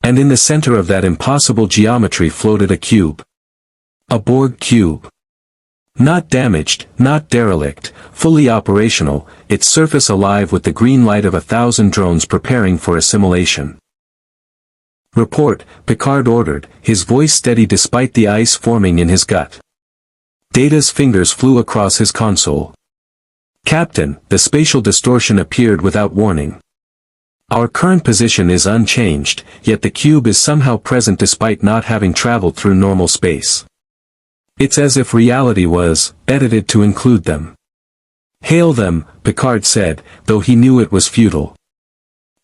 And in the center of that impossible geometry floated a cube. A Borg cube. Not damaged, not derelict, fully operational, its surface alive with the green light of 1,000 drones preparing for assimilation. Report, Picard ordered, his voice steady despite the ice forming in his gut. Data's fingers flew across his console. Captain, the spatial distortion appeared without warning. Our current position is unchanged, yet the cube is somehow present despite not having traveled through normal space. It's as if reality was edited to include them. Hail them, Picard said, though he knew it was futile.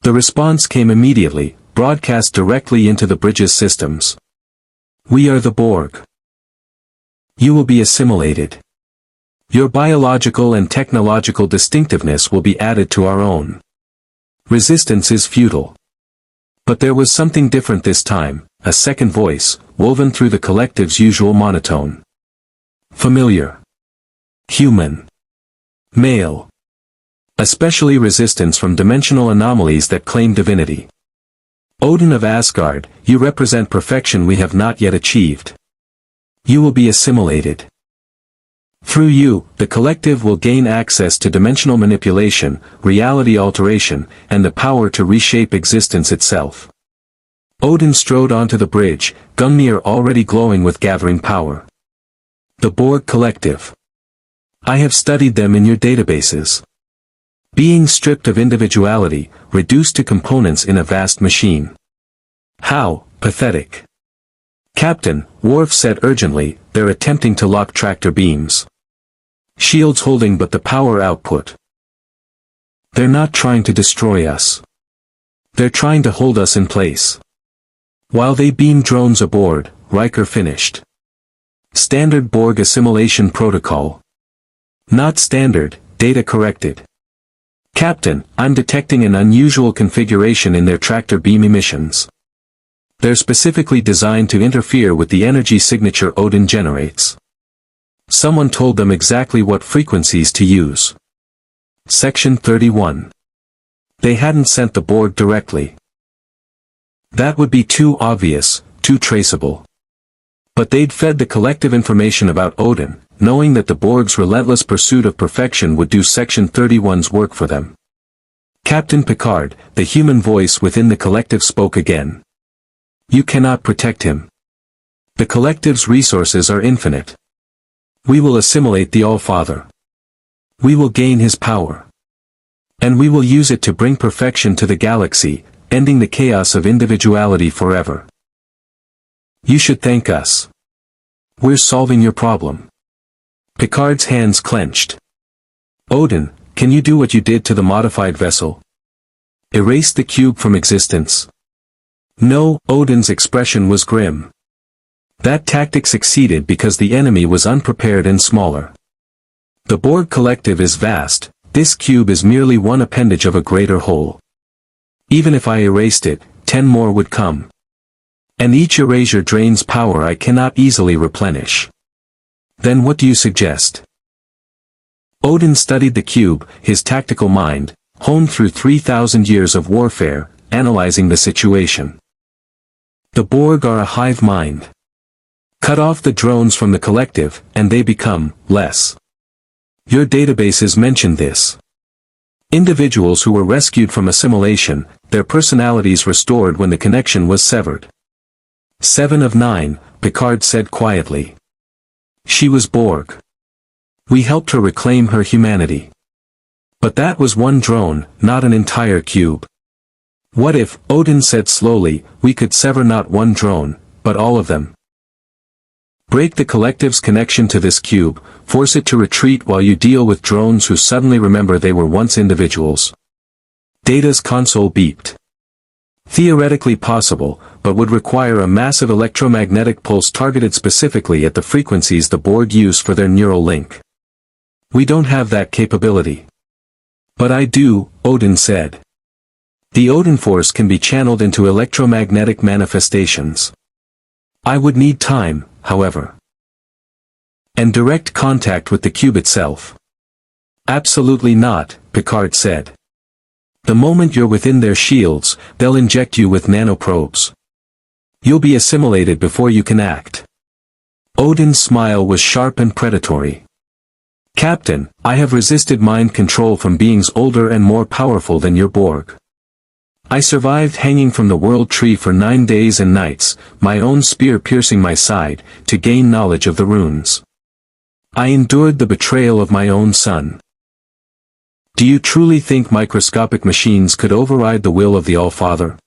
The response came immediately, broadcast directly into the bridge's systems. We are the Borg. You will be assimilated. Your biological and technological distinctiveness will be added to our own. Resistance is futile. But there was something different this time, a second voice, woven through the collective's usual monotone. Familiar. Human. Male. Especially resistance from dimensional anomalies that claim divinity. Odin of Asgard, you represent perfection we have not yet achieved. You will be assimilated. Through you, the collective will gain access to dimensional manipulation, reality alteration, and the power to reshape existence itself. Odin strode onto the bridge, Gungnir already glowing with gathering power. The Borg Collective. I have studied them in your databases. Being stripped of individuality, reduced to components in a vast machine. How pathetic. Captain, Worf said urgently, they're attempting to lock tractor beams. Shields holding but the power output. They're not trying to destroy us. They're trying to hold us in place. While they beam drones aboard, Riker finished. Standard Borg assimilation protocol. Not standard, data corrected. Captain, I'm detecting an unusual configuration in their tractor beam emissions. They're specifically designed to interfere with the energy signature Odin generates. Someone told them exactly what frequencies to use. Section 31. They hadn't sent the Borg directly. That would be too obvious, too traceable. But they'd fed the collective information about Odin, knowing that the Borg's relentless pursuit of perfection would do Section 31's work for them. Captain Picard, the human voice within the collective spoke again. You cannot protect him. The collective's resources are infinite. We will assimilate the All-Father. We will gain his power. And we will use it to bring perfection to the galaxy, ending the chaos of individuality forever. You should thank us. We're solving your problem. Picard's hands clenched. Odin, can you do what you did to the modified vessel? Erase the cube from existence. No, Odin's expression was grim. That tactic succeeded because the enemy was unprepared and smaller. The Borg collective is vast, this cube is merely one appendage of a greater whole. Even if I erased it, 10 more would come. And each erasure drains power I cannot easily replenish. Then what do you suggest? Odin studied the cube, his tactical mind, honed through 3,000 years of warfare, analyzing the situation. The Borg are a hive mind. Cut off the drones from the collective, and they become less. Your databases mention this. Individuals who were rescued from assimilation, their personalities restored when the connection was severed. 7 of 9, Picard said quietly. She was Borg. We helped her reclaim her humanity. But that was one drone, not an entire cube. What if, Odin said slowly, we could sever not one drone, but all of them? Break the collective's connection to this cube, force it to retreat while you deal with drones who suddenly remember they were once individuals. Data's console beeped. Theoretically possible, but would require a massive electromagnetic pulse targeted specifically at the frequencies the Borg use for their neural link. We don't have that capability. But I do, Odin said. The Odinforce can be channeled into electromagnetic manifestations. I would need time, however. And direct contact with the cube itself. Absolutely not, Picard said. The moment you're within their shields, they'll inject you with nanoprobes. You'll be assimilated before you can act. Odin's smile was sharp and predatory. Captain, I have resisted mind control from beings older and more powerful than your Borg. I survived hanging from the world tree for 9 days and nights, my own spear piercing my side, to gain knowledge of the runes. I endured the betrayal of my own son. Do you truly think microscopic machines could override the will of the All-Father?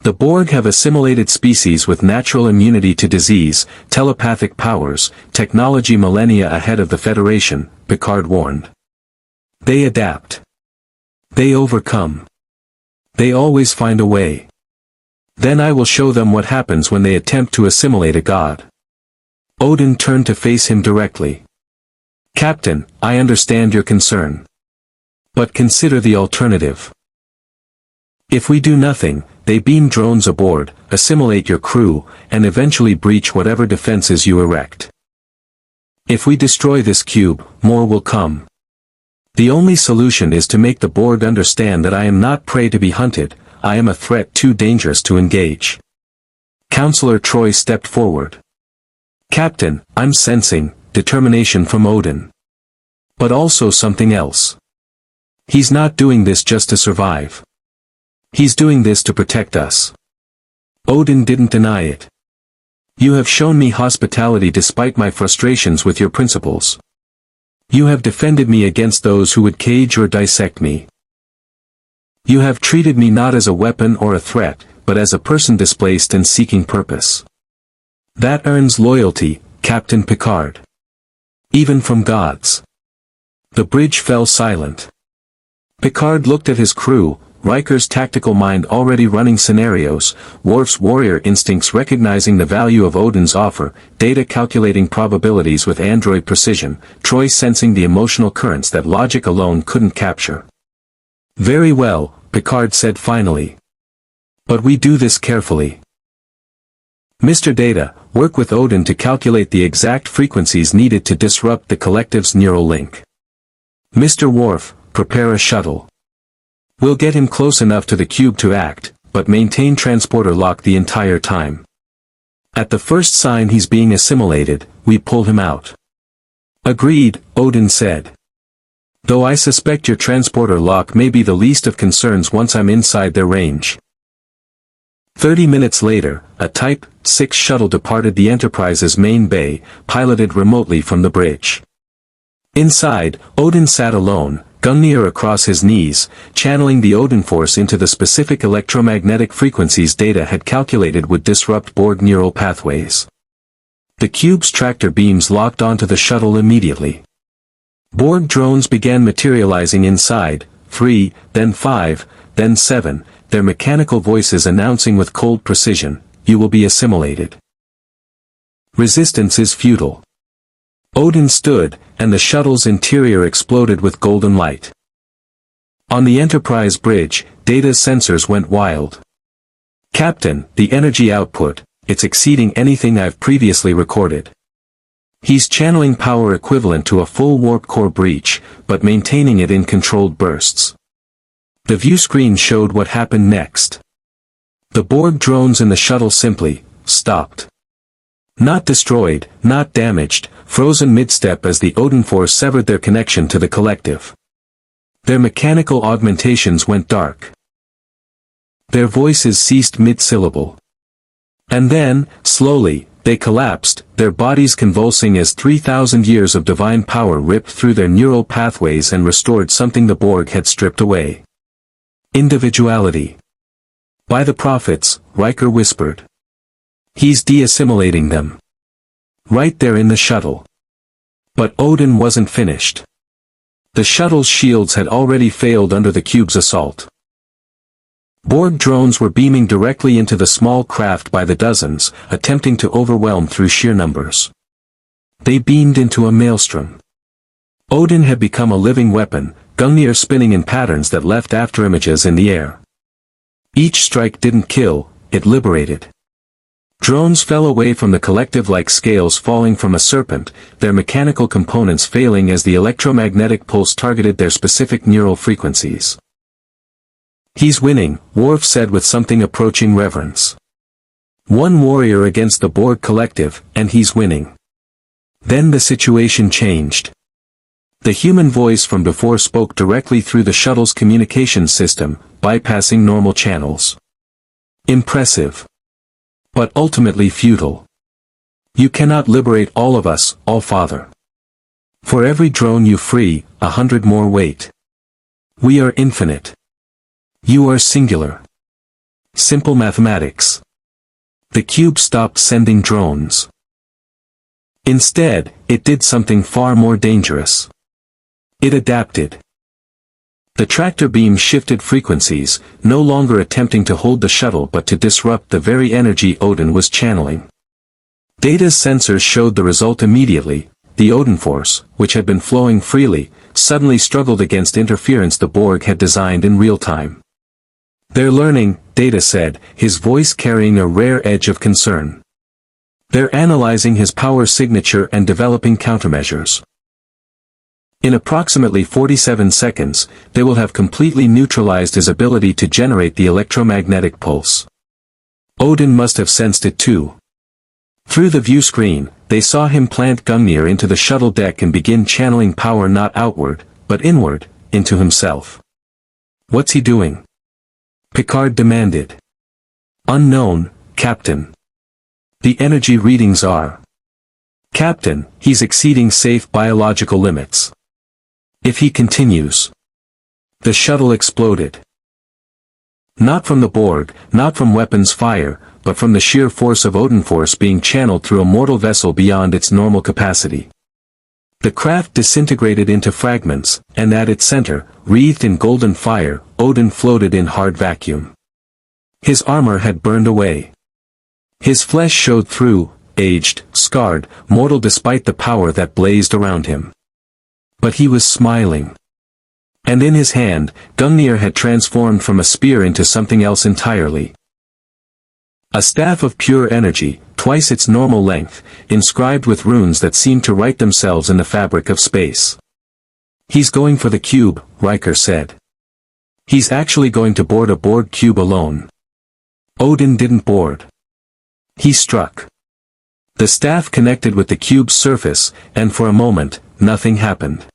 The Borg have assimilated species with natural immunity to disease, telepathic powers, technology millennia ahead of the Federation, Picard warned. They adapt. They overcome. They always find a way. Then I will show them what happens when they attempt to assimilate a god. Odin turned to face him directly. Captain, I understand your concern. But consider the alternative. If we do nothing, they beam drones aboard, assimilate your crew, and eventually breach whatever defenses you erect. If we destroy this cube, more will come. The only solution is to make the Borg understand that I am not prey to be hunted, I am a threat too dangerous to engage. Counselor Troy stepped forward. Captain, I'm sensing determination from Odin. But also something else. He's not doing this just to survive. He's doing this to protect us. Odin didn't deny it. You have shown me hospitality despite my frustrations with your principles. You have defended me against those who would cage or dissect me. You have treated me not as a weapon or a threat, but as a person displaced and seeking purpose. That earns loyalty, Captain Picard. Even from gods. The bridge fell silent. Picard looked at his crew, Riker's tactical mind already running scenarios, Worf's warrior instincts recognizing the value of Odin's offer, Data calculating probabilities with android precision, Troy sensing the emotional currents that logic alone couldn't capture. "Very well," Picard said finally. "But we do this carefully. Mr. Data, work with Odin to calculate the exact frequencies needed to disrupt the collective's neural link. Mr. Worf, prepare a shuttle. We'll get him close enough to the cube to act, but maintain transporter lock the entire time. At the first sign he's being assimilated, we pull him out." "Agreed," Odin said. "Though I suspect your transporter lock may be the least of concerns once I'm inside their range." 30 minutes later, a Type 6 shuttle departed the Enterprise's main bay, piloted remotely from the bridge. Inside, Odin sat alone, Gungnir across his knees, channeling the Odinforce into the specific electromagnetic frequencies Data had calculated would disrupt Borg neural pathways. The cube's tractor beams locked onto the shuttle immediately. Borg drones began materializing inside, 3, then 5, then 7, their mechanical voices announcing with cold precision, "You will be assimilated. Resistance is futile." Odin stood, and the shuttle's interior exploded with golden light. On the Enterprise bridge, Data's sensors went wild. "Captain, the energy output, it's exceeding anything I've previously recorded. He's channeling power equivalent to a full warp core breach, but maintaining it in controlled bursts." The view screen showed what happened next. The Borg drones in the shuttle simply stopped. Not destroyed, not damaged, frozen mid-step as the Odinforce severed their connection to the collective. Their mechanical augmentations went dark. Their voices ceased mid-syllable. And then, slowly, they collapsed, their bodies convulsing as 3,000 years of divine power ripped through their neural pathways and restored something the Borg had stripped away. Individuality. "By the prophets," Riker whispered. "He's de-assimilating them. Right there in the shuttle." But Odin wasn't finished. The shuttle's shields had already failed under the cube's assault. Borg drones were beaming directly into the small craft by the dozens, attempting to overwhelm through sheer numbers. They beamed into a maelstrom. Odin had become a living weapon, Gungnir spinning in patterns that left afterimages in the air. Each strike didn't kill, it liberated. Drones fell away from the collective like scales falling from a serpent, their mechanical components failing as the electromagnetic pulse targeted their specific neural frequencies. "He's winning," Worf said with something approaching reverence. "One warrior against the Borg collective, and he's winning." Then the situation changed. The human voice from before spoke directly through the shuttle's communications system, bypassing normal channels. Impressive. But ultimately futile. "You cannot liberate all of us, All-Father. For every drone you free, 100 more wait. We are infinite. You are singular. Simple mathematics." The cube stopped sending drones. Instead, it did something far more dangerous. It adapted. The tractor beam shifted frequencies, no longer attempting to hold the shuttle but to disrupt the very energy Odin was channeling. Data's sensors showed the result immediately. The Odinforce, which had been flowing freely, suddenly struggled against interference the Borg had designed in real time. "They're learning," Data said, his voice carrying a rare edge of concern. "They're analyzing his power signature and developing countermeasures. In approximately 47 seconds, they will have completely neutralized his ability to generate the electromagnetic pulse." Odin must have sensed it too. Through the view screen, they saw him plant Gungnir into the shuttle deck and begin channeling power not outward, but inward, into himself. "What's he doing?" Picard demanded. "Unknown, Captain. The energy readings are. Captain, he's exceeding safe biological limits. If he continues." The shuttle exploded. Not from the Borg, not from weapons fire, but from the sheer force of Odinforce being channeled through a mortal vessel beyond its normal capacity. The craft disintegrated into fragments, and at its center, wreathed in golden fire, Odin floated in hard vacuum. His armor had burned away. His flesh showed through, aged, scarred, mortal despite the power that blazed around him. But he was smiling. And in his hand, Gungnir had transformed from a spear into something else entirely. A staff of pure energy, twice its normal length, inscribed with runes that seemed to write themselves in the fabric of space. "He's going for the cube," Riker said. "He's actually going to board a Borg cube alone." Odin didn't board. He struck. The staff connected with the cube's surface, and for a moment, nothing happened.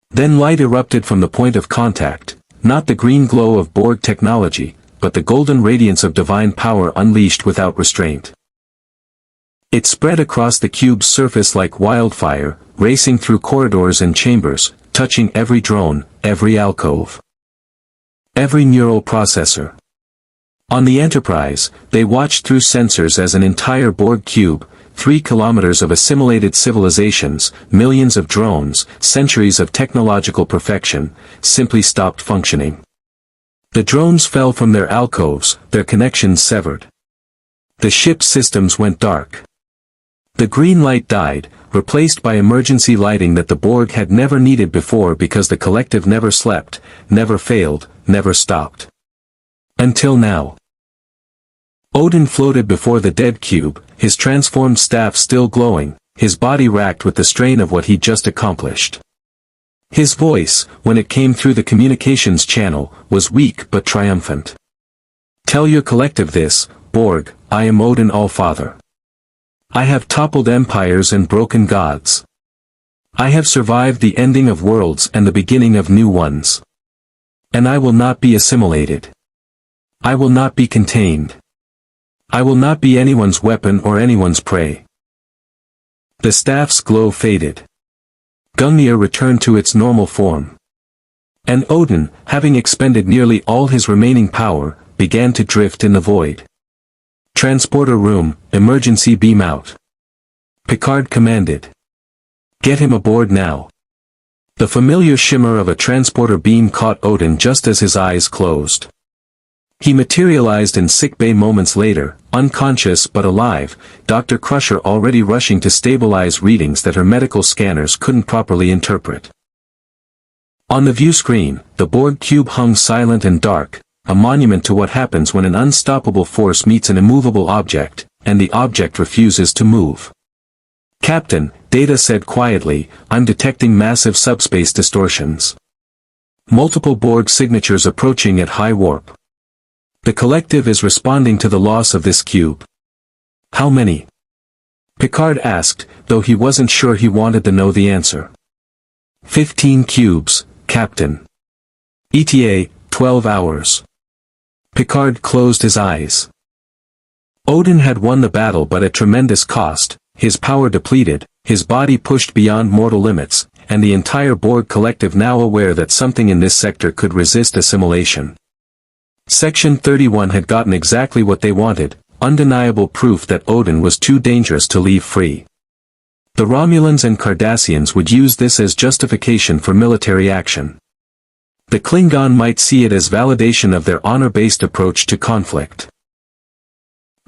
Then light erupted from the point of contact, not the green glow of Borg technology, but the golden radiance of divine power unleashed without restraint. It spread across the cube's surface like wildfire, racing through corridors and chambers, touching every drone, every alcove, every neural processor. On the Enterprise, they watched through sensors as an entire Borg cube, 3 kilometers of assimilated civilizations, millions of drones, centuries of technological perfection, simply stopped functioning. The drones fell from their alcoves, their connections severed. The ship's systems went dark. The green light died, replaced by emergency lighting that the Borg had never needed before because the collective never slept, never failed, never stopped. Until now. Odin floated before the dead cube, his transformed staff still glowing, his body racked with the strain of what he'd just accomplished. His voice, when it came through the communications channel, was weak but triumphant. "Tell your collective this, Borg, I am Odin All-Father. I have toppled empires and broken gods. I have survived the ending of worlds and the beginning of new ones. And I will not be assimilated. I will not be contained. I will not be anyone's weapon or anyone's prey." The staff's glow faded. Gungnir returned to its normal form. And Odin, having expended nearly all his remaining power, began to drift in the void. "Transporter room, emergency beam out," Picard commanded. "Get him aboard now." The familiar shimmer of a transporter beam caught Odin just as his eyes closed. He materialized in sickbay moments later, unconscious but alive, Dr. Crusher already rushing to stabilize readings that her medical scanners couldn't properly interpret. On the view screen, the Borg cube hung silent and dark, a monument to what happens when an unstoppable force meets an immovable object, and the object refuses to move. "Captain," Data said quietly, "I'm detecting massive subspace distortions. Multiple Borg signatures approaching at high warp. The collective is responding to the loss of this cube." "How many?" Picard asked, though he wasn't sure he wanted to know the answer. 15 cubes, Captain. ETA, 12 hours. Picard closed his eyes. Odin had won the battle but at tremendous cost, his power depleted, his body pushed beyond mortal limits, and the entire Borg collective now aware that something in this sector could resist assimilation. Section 31 had gotten exactly what they wanted, undeniable proof that Odin was too dangerous to leave free. The Romulans and Cardassians would use this as justification for military action. The Klingon might see it as validation of their honor-based approach to conflict.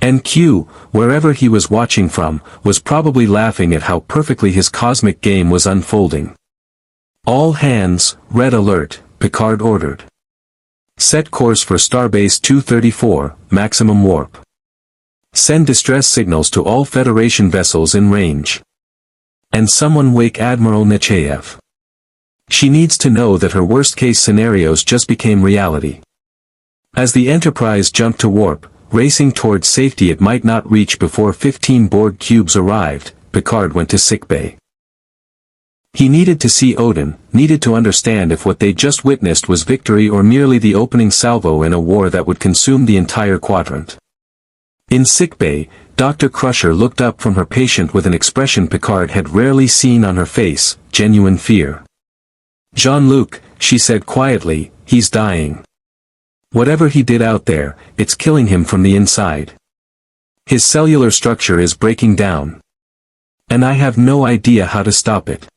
And Q, wherever he was watching from, was probably laughing at how perfectly his cosmic game was unfolding. "All hands, red alert," Picard ordered. "Set course for Starbase 234, maximum warp. Send distress signals to all Federation vessels in range. And someone wake Admiral Nechayev. She needs to know that her worst-case scenarios just became reality." As the Enterprise jumped to warp, racing towards safety it might not reach before 15 Borg cubes arrived, Picard went to sickbay. He needed to see Odin, needed to understand if what they just witnessed was victory or merely the opening salvo in a war that would consume the entire quadrant. In sickbay, Dr. Crusher looked up from her patient with an expression Picard had rarely seen on her face, genuine fear. "Jean-Luc," she said quietly, "he's dying. Whatever he did out there, it's killing him from the inside. His cellular structure is breaking down. And I have no idea how to stop it.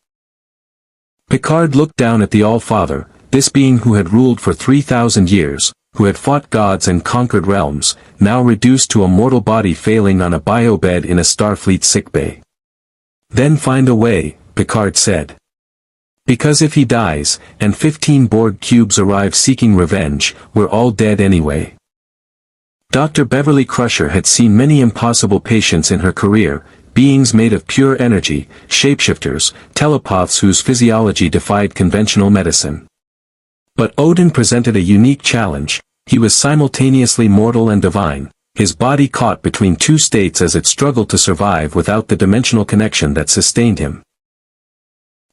Picard looked down at the All-Father, this being who had ruled for 3,000 years, who had fought gods and conquered realms, now reduced to a mortal body failing on a biobed in a Starfleet sickbay. Then find a way, Picard said. Because if he dies, and 15 Borg cubes arrive seeking revenge, we're all dead anyway. Dr. Beverly Crusher had seen many impossible patients in her career, beings made of pure energy, shapeshifters, telepaths whose physiology defied conventional medicine. But Odin presented a unique challenge. He was simultaneously mortal and divine, his body caught between two states as it struggled to survive without the dimensional connection that sustained him.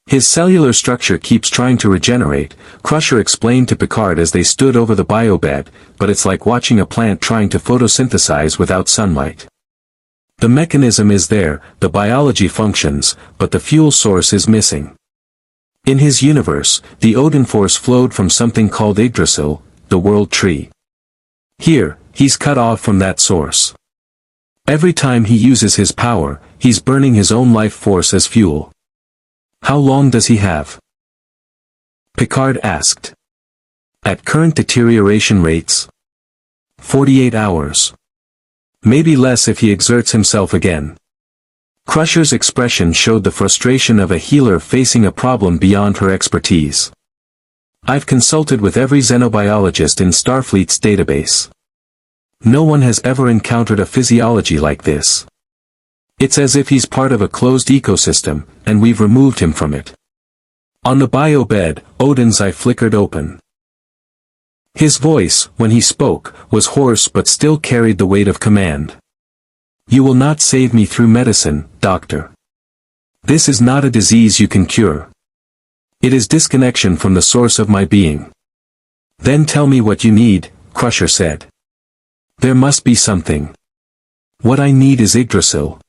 His cellular structure keeps trying to regenerate, Crusher explained to Picard as they stood over the biobed, but it's like watching a plant trying to photosynthesize without sunlight. The mechanism is there, the biology functions, but the fuel source is missing. In his universe, the Odinforce flowed from something called Yggdrasil, the world tree. Here, he's cut off from that source. Every time he uses his power, he's burning his own life force as fuel. How long does he have? Picard asked. At current deterioration rates? 48 hours. Maybe less if he exerts himself again. Crusher's expression showed the frustration of a healer facing a problem beyond her expertise. I've consulted with every xenobiologist in Starfleet's database. No one has ever encountered a physiology like this. It's as if he's part of a closed ecosystem, and we've removed him from it. On the biobed, Odin's eye flickered open. His voice, when he spoke, was hoarse but still carried the weight of command. You will not save me through medicine, Doctor. This is not a disease you can cure. It is disconnection from the source of my being. Then tell me what you need, Crusher said. There must be something. What I need is Yggdrasil.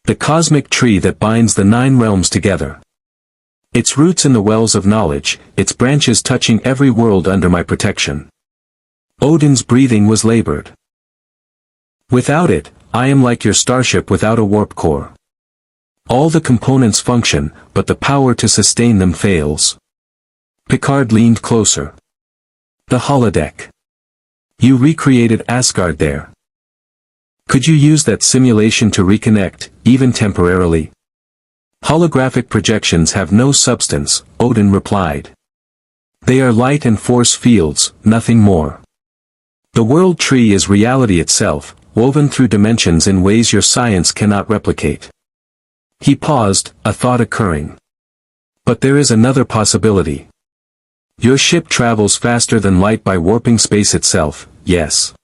The cosmic tree that binds the 9 realms together. Its roots in the wells of knowledge, its branches touching every world under my protection. Odin's breathing was labored. Without it, I am like your starship without a warp core. All the components function, but the power to sustain them fails. Picard leaned closer. The holodeck. You recreated Asgard there. Could you use that simulation to reconnect, even temporarily? Holographic projections have no substance, Odin replied. They are light and force fields, nothing more. The world tree is reality itself, woven through dimensions in ways your science cannot replicate. He paused, a thought occurring. But there is another possibility. Your ship travels faster than light by warping space itself, yes.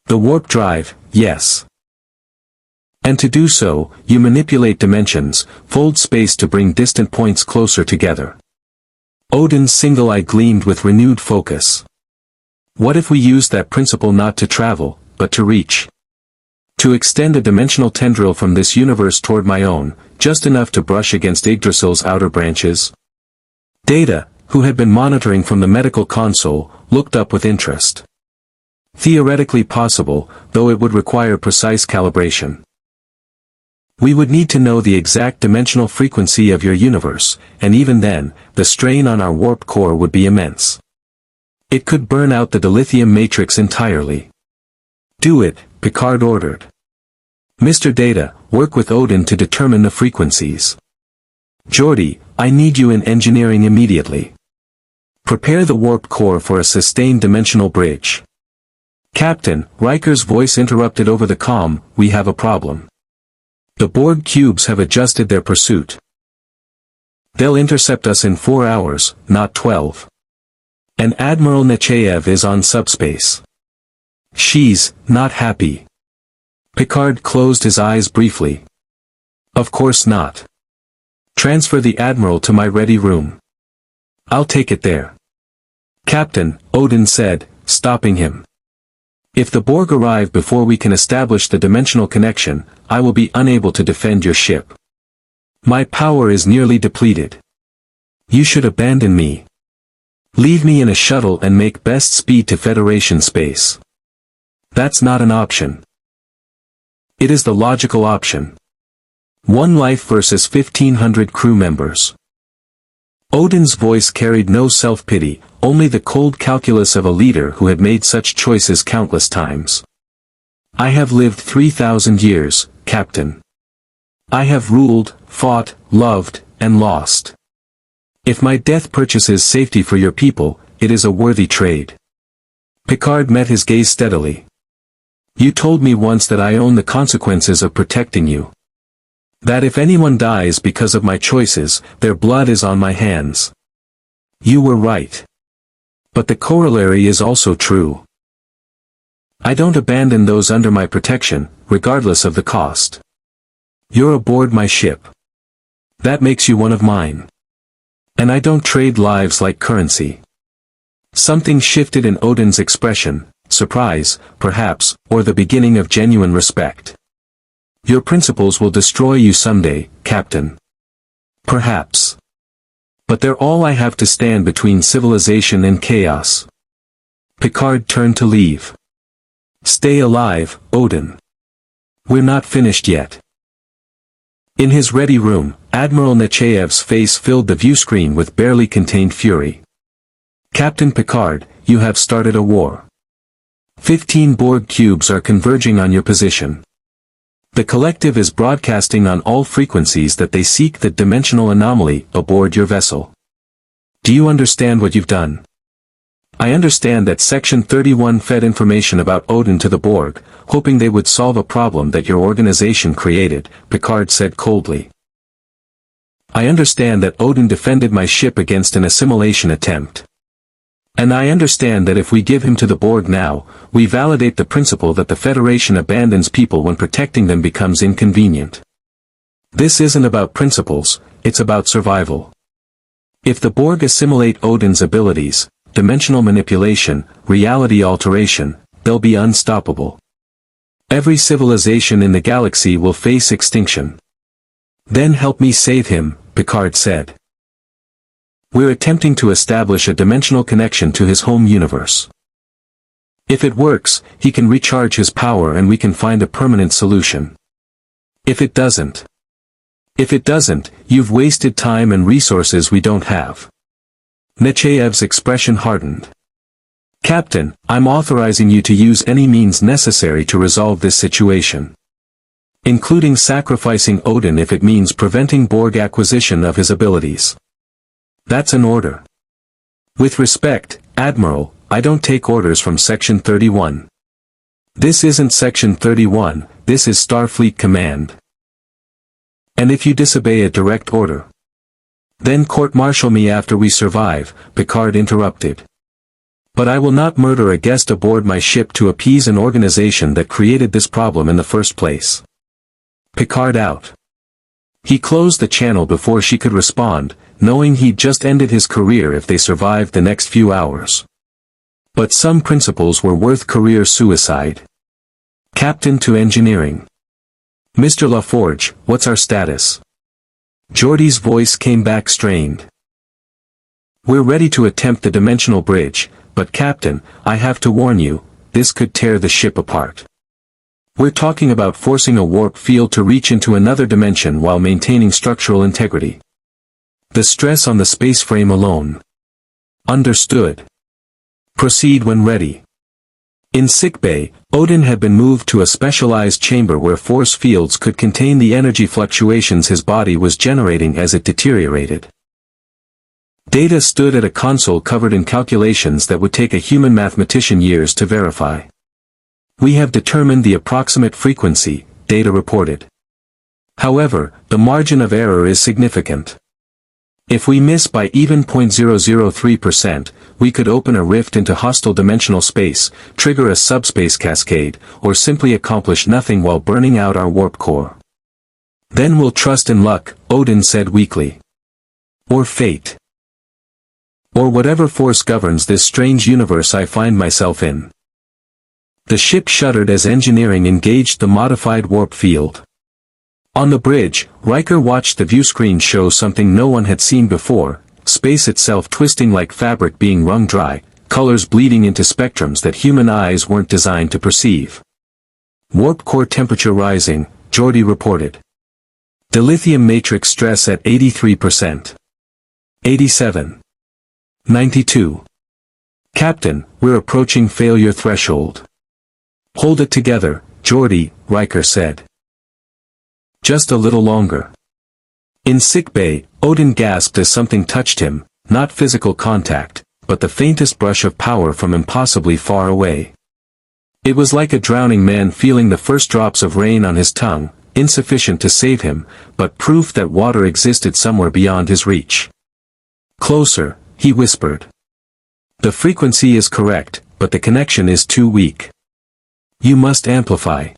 The warp drive, yes. And to do so, you manipulate dimensions, fold space to bring distant points closer together. Odin's single eye gleamed with renewed focus. What if we used that principle not to travel, but to reach? To extend a dimensional tendril from this universe toward my own, just enough to brush against Yggdrasil's outer branches? Data, who had been monitoring from the medical console, looked up with interest. Theoretically possible, though it would require precise calibration. We would need to know the exact dimensional frequency of your universe, and even then, the strain on our warp core would be immense. It could burn out the dilithium matrix entirely. Do it, Picard ordered. Mr. Data, work with Odin to determine the frequencies. Geordi, I need you in engineering immediately. Prepare the warp core for a sustained dimensional bridge. Captain, Riker's voice interrupted over the comm, we have a problem. The Borg cubes have adjusted their pursuit. They'll intercept us in 4 hours, not 12. And Admiral Nechayev is on subspace. She's not happy. Picard closed his eyes briefly. Of course not. Transfer the Admiral to my ready room. I'll take it there. Captain, Odin said, stopping him. If the Borg arrive before we can establish the dimensional connection, I will be unable to defend your ship. My power is nearly depleted. You should abandon me. Leave me in a shuttle and make best speed to Federation space. That's not an option. It is the logical option. One life versus 1,500 crew members. Odin's voice carried no self-pity, only the cold calculus of a leader who had made such choices countless times. I have lived 3,000 years, Captain. I have ruled, fought, loved, and lost. If my death purchases safety for your people, it is a worthy trade. Picard met his gaze steadily. You told me once that I own the consequences of protecting you. That if anyone dies because of my choices, their blood is on my hands. You were right. But the corollary is also true. I don't abandon those under my protection, regardless of the cost. You're aboard my ship. That makes you one of mine. And I don't trade lives like currency. Something shifted in Odin's expression, surprise, perhaps, or the beginning of genuine respect. Your principles will destroy you someday, Captain. Perhaps. But they're all I have to stand between civilization and chaos. Picard turned to leave. Stay alive, Odin. We're not finished yet. In his ready room, Admiral Nechayev's face filled the viewscreen with barely contained fury. Captain Picard, you have started a war. 15 Borg cubes are converging on your position. The collective is broadcasting on all frequencies that they seek the dimensional anomaly aboard your vessel. Do you understand what you've done? I understand that Section 31 fed information about Odin to the Borg, hoping they would solve a problem that your organization created, Picard said coldly. I understand that Odin defended my ship against an assimilation attempt. And I understand that if we give him to the Borg now, we validate the principle that the Federation abandons people when protecting them becomes inconvenient. This isn't about principles, it's about survival. If the Borg assimilate Odin's abilities, dimensional manipulation, reality alteration, they'll be unstoppable. Every civilization in the galaxy will face extinction. Then help me save him, Picard said. We're attempting to establish a dimensional connection to his home universe. If it works, he can recharge his power and we can find a permanent solution. If it doesn't, you've wasted time and resources we don't have. Nechayev's expression hardened. Captain, I'm authorizing you to use any means necessary to resolve this situation. Including sacrificing Odin if it means preventing Borg acquisition of his abilities. That's an order. With respect, Admiral, I don't take orders from Section 31. This isn't Section 31, this is Starfleet Command. And if you disobey a direct order, then court-martial me after we survive, Picard interrupted. But I will not murder a guest aboard my ship to appease an organization that created this problem in the first place. Picard out. He closed the channel before she could respond, knowing he'd just ended his career if they survived the next few hours. But some principles were worth career suicide. Captain to engineering. Mr. LaForge, what's our status? Geordi's voice came back strained. We're ready to attempt the dimensional bridge, but Captain, I have to warn you, this could tear the ship apart. We're talking about forcing a warp field to reach into another dimension while maintaining structural integrity. The stress on the space frame alone. Understood. Proceed when ready. In sickbay, Odin had been moved to a specialized chamber where force fields could contain the energy fluctuations his body was generating as it deteriorated. Data stood at a console covered in calculations that would take a human mathematician years to verify. We have determined the approximate frequency, Data reported. However, the margin of error is significant. If we miss by even 0.003%, we could open a rift into hostile dimensional space, trigger a subspace cascade, or simply accomplish nothing while burning out our warp core. Then we'll trust in luck, Odin said weakly. Or fate. Or whatever force governs this strange universe I find myself in. The ship shuddered as engineering engaged the modified warp field. On the bridge, Riker watched the viewscreen show something no one had seen before, space itself twisting like fabric being wrung dry, colors bleeding into spectrums that human eyes weren't designed to perceive. Warp core temperature rising, Geordi reported. Dilithium matrix stress at 83%. 87. 92. Captain, we're approaching failure threshold. Hold it together, Geordi, Riker said. Just a little longer. In sickbay, Odin gasped as something touched him, not physical contact, but the faintest brush of power from impossibly far away. It was like a drowning man feeling the first drops of rain on his tongue, insufficient to save him, but proof that water existed somewhere beyond his reach. Closer, he whispered. The frequency is correct, but the connection is too weak. You must amplify.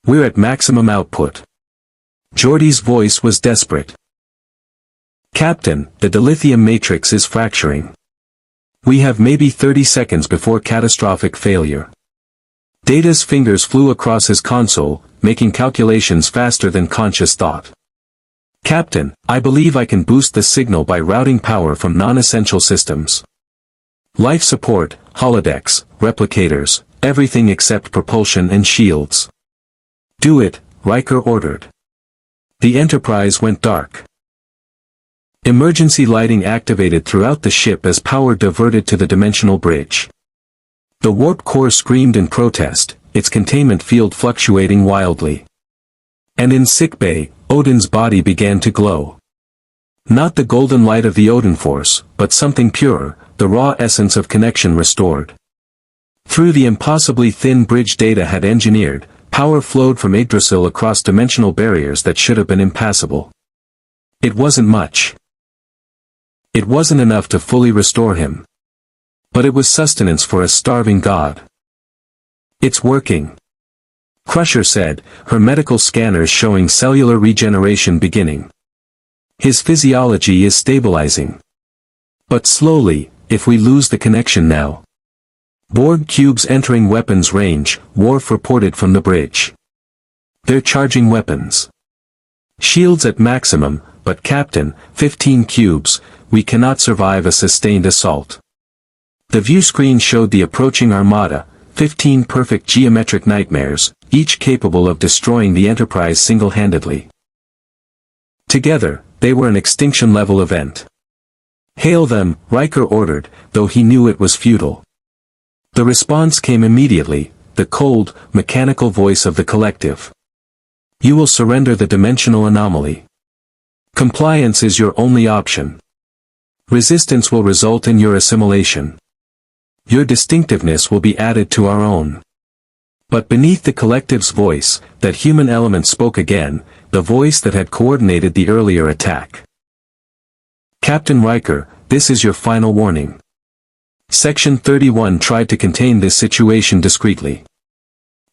We're at maximum output. Geordi's voice was desperate. Captain, the dilithium matrix is fracturing. We have maybe 30 seconds before catastrophic failure. Data's fingers flew across his console, making calculations faster than conscious thought. Captain, I believe I can boost the signal by routing power from non-essential systems. Life support, holodecks, replicators, everything except propulsion and shields. Do it, Riker ordered. The Enterprise went dark. Emergency lighting activated throughout the ship as power diverted to the dimensional bridge. The warp core screamed in protest, its containment field fluctuating wildly. And in sickbay, Odin's body began to glow. Not the golden light of the Odinforce, but something purer, the raw essence of connection restored. Through the impossibly thin bridge Data had engineered, power flowed from Yggdrasil across dimensional barriers that should have been impassable. It wasn't much. It wasn't enough to fully restore him. But it was sustenance for a starving god. It's working. Crusher said, her medical scanners showing cellular regeneration beginning. His physiology is stabilizing. But slowly, if we lose the connection now. Borg cubes entering weapons range, Worf reported from the bridge. They're charging weapons. Shields at maximum, but Captain, 15 cubes, we cannot survive a sustained assault. The view screen showed the approaching armada, 15 perfect geometric nightmares, each capable of destroying the Enterprise single-handedly. Together, they were an extinction-level event. Hail them, Riker ordered, though he knew it was futile. The response came immediately, the cold, mechanical voice of the collective. You will surrender the dimensional anomaly. Compliance is your only option. Resistance will result in your assimilation. Your distinctiveness will be added to our own. But beneath the collective's voice, that human element spoke again, the voice that had coordinated the earlier attack. Captain Riker, this is your final warning. Section 31 tried to contain this situation discreetly.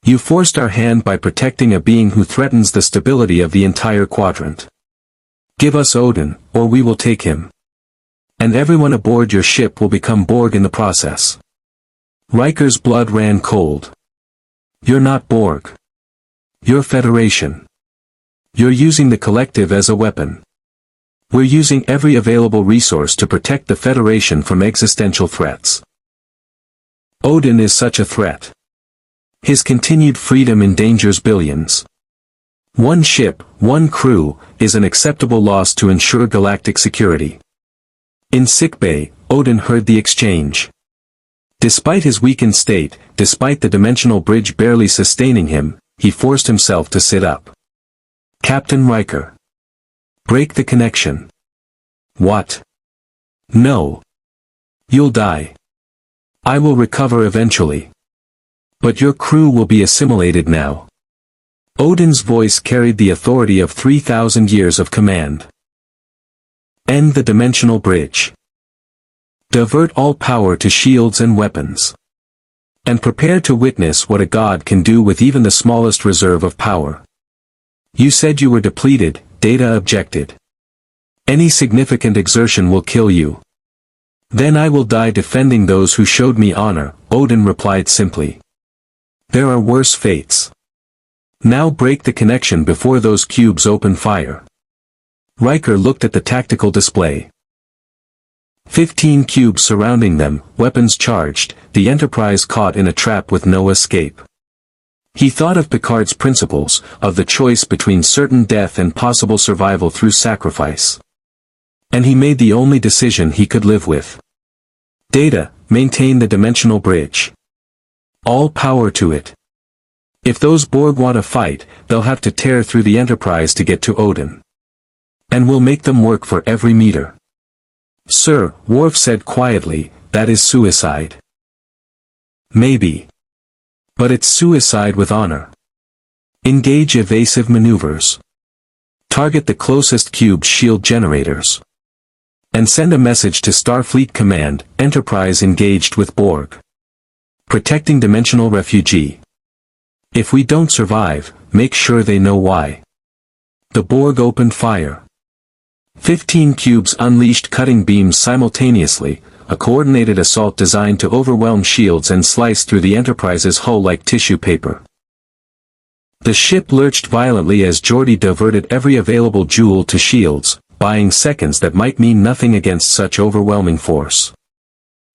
You forced our hand by protecting a being who threatens the stability of the entire quadrant. Give us Odin, or we will take him. And everyone aboard your ship will become Borg in the process. Riker's blood ran cold. You're not Borg. You're Federation. You're using the collective as a weapon. We're using every available resource to protect the Federation from existential threats. Odin is such a threat. His continued freedom endangers billions. One ship, one crew, is an acceptable loss to ensure galactic security. In sickbay, Odin heard the exchange. Despite his weakened state, despite the dimensional bridge barely sustaining him, he forced himself to sit up. Captain Riker. Break the connection. What? No. You'll die. I will recover eventually. But your crew will be assimilated now. Odin's voice carried the authority of 3,000 years of command. End the dimensional bridge. Divert all power to shields and weapons. And prepare to witness what a god can do with even the smallest reserve of power. You said you were depleted, Data objected. Any significant exertion will kill you. Then I will die defending those who showed me honor, Odin replied simply. There are worse fates. Now break the connection before those cubes open fire. Riker looked at the tactical display. 15 cubes surrounding them, weapons charged, the Enterprise caught in a trap with no escape. He thought of Picard's principles, of the choice between certain death and possible survival through sacrifice. And he made the only decision he could live with. Data, maintain the dimensional bridge. All power to it. If those Borg want to fight, they'll have to tear through the Enterprise to get to Odin. And we'll make them work for every meter. Sir, Worf said quietly, that is suicide. Maybe. But it's suicide with honor. Engage evasive maneuvers. Target the closest cube shield generators. And send a message to Starfleet Command, Enterprise engaged with Borg. Protecting dimensional refugee. If we don't survive, make sure they know why. The Borg opened fire. 15 cubes unleashed cutting beams simultaneously, a coordinated assault designed to overwhelm shields and slice through the Enterprise's hull like tissue paper. The ship lurched violently as Geordi diverted every available joule to shields, buying seconds that might mean nothing against such overwhelming force.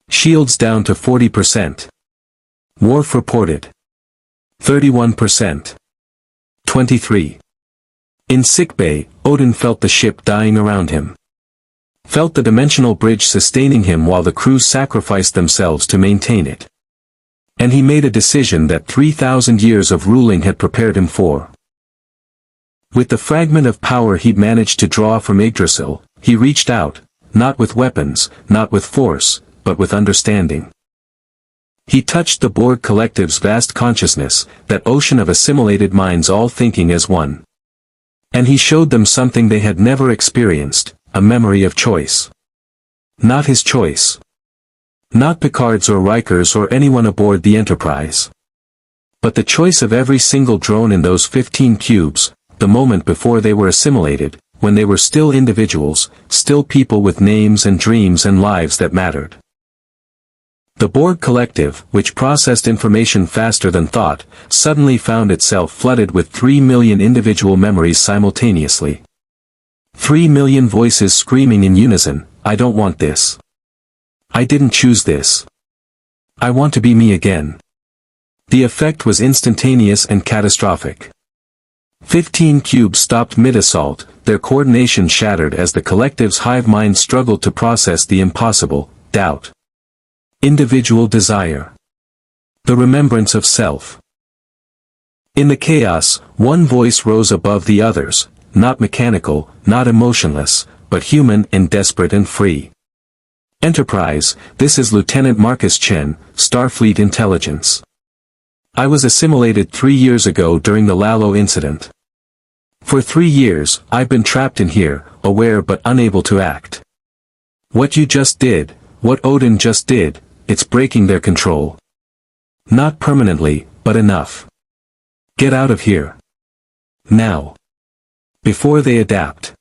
Shields down to 40%. Worf reported. 31%. 23. In sickbay, Odin felt the ship dying around him. Felt the dimensional bridge sustaining him while the crew sacrificed themselves to maintain it. And he made a decision that 3,000 years of ruling had prepared him for. With the fragment of power he'd managed to draw from Yggdrasil, he reached out, not with weapons, not with force, but with understanding. He touched the Borg collective's vast consciousness, that ocean of assimilated minds all thinking as one. And he showed them something they had never experienced, a memory of choice. Not his choice. Not Picard's or Riker's or anyone aboard the Enterprise. But the choice of every single drone in those 15 cubes, the moment before they were assimilated, when they were still individuals, still people with names and dreams and lives that mattered. The Borg collective, which processed information faster than thought, suddenly found itself flooded with 3 million individual memories simultaneously. 3 million voices screaming in unison, I don't want this. I didn't choose this. I want to be me again. The effect was instantaneous and catastrophic. 15 cubes stopped mid-assault, their coordination shattered as the collective's hive mind struggled to process the impossible, doubt. Individual desire. The remembrance of self. In the chaos, one voice rose above the others, not mechanical, not emotionless, but human and desperate and free. Enterprise, this is Lieutenant Marcus Chen, Starfleet Intelligence. I was assimilated 3 years ago during the Lalo incident. For 3 years, I've been trapped in here, aware but unable to act. What you just did, what Odin just did, it's breaking their control. Not permanently, but enough. Get out of here. Now. Before they adapt.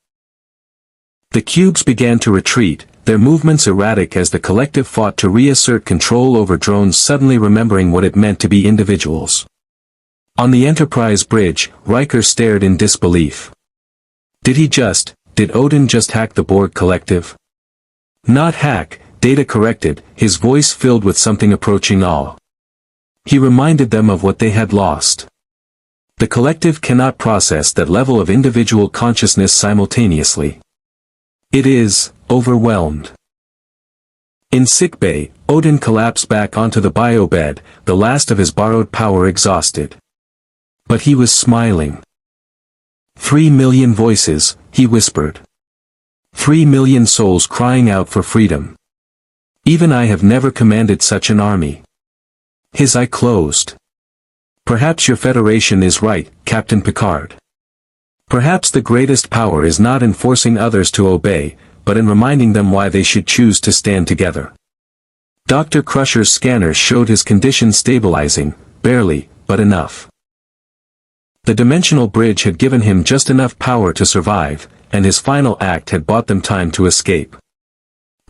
The cubes began to retreat, their movements erratic as the collective fought to reassert control over drones suddenly remembering what it meant to be individuals. On the Enterprise bridge, Riker stared in disbelief. Did Odin just hack the Borg collective? Not hack, data corrected, his voice filled with something approaching awe. He reminded them of what they had lost. The collective cannot process that level of individual consciousness simultaneously. It is overwhelmed. In sickbay, Odin collapsed back onto the biobed, the last of his borrowed power exhausted. But he was smiling. 3 million voices, he whispered. 3 million souls crying out for freedom. Even I have never commanded such an army. His eye closed. Perhaps your Federation is right, Captain Picard. Perhaps the greatest power is not in forcing others to obey, but in reminding them why they should choose to stand together. Dr. Crusher's scanners showed his condition stabilizing, barely, but enough. The dimensional bridge had given him just enough power to survive, and his final act had bought them time to escape.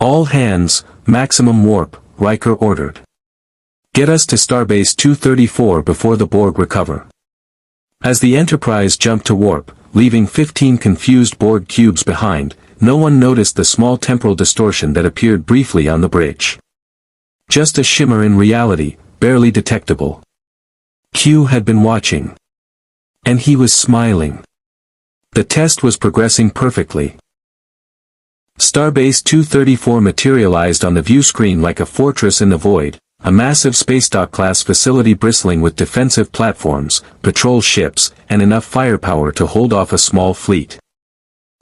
All hands, maximum warp, Riker ordered. Get us to Starbase 234 before the Borg recover. As the Enterprise jumped to warp, leaving 15 confused Borg cubes behind, no one noticed the small temporal distortion that appeared briefly on the bridge. Just a shimmer in reality, barely detectable. Q had been watching. And he was smiling. The test was progressing perfectly. Starbase 234 materialized on the view screen like a fortress in the void, a massive spacedock-class facility bristling with defensive platforms, patrol ships, and enough firepower to hold off a small fleet.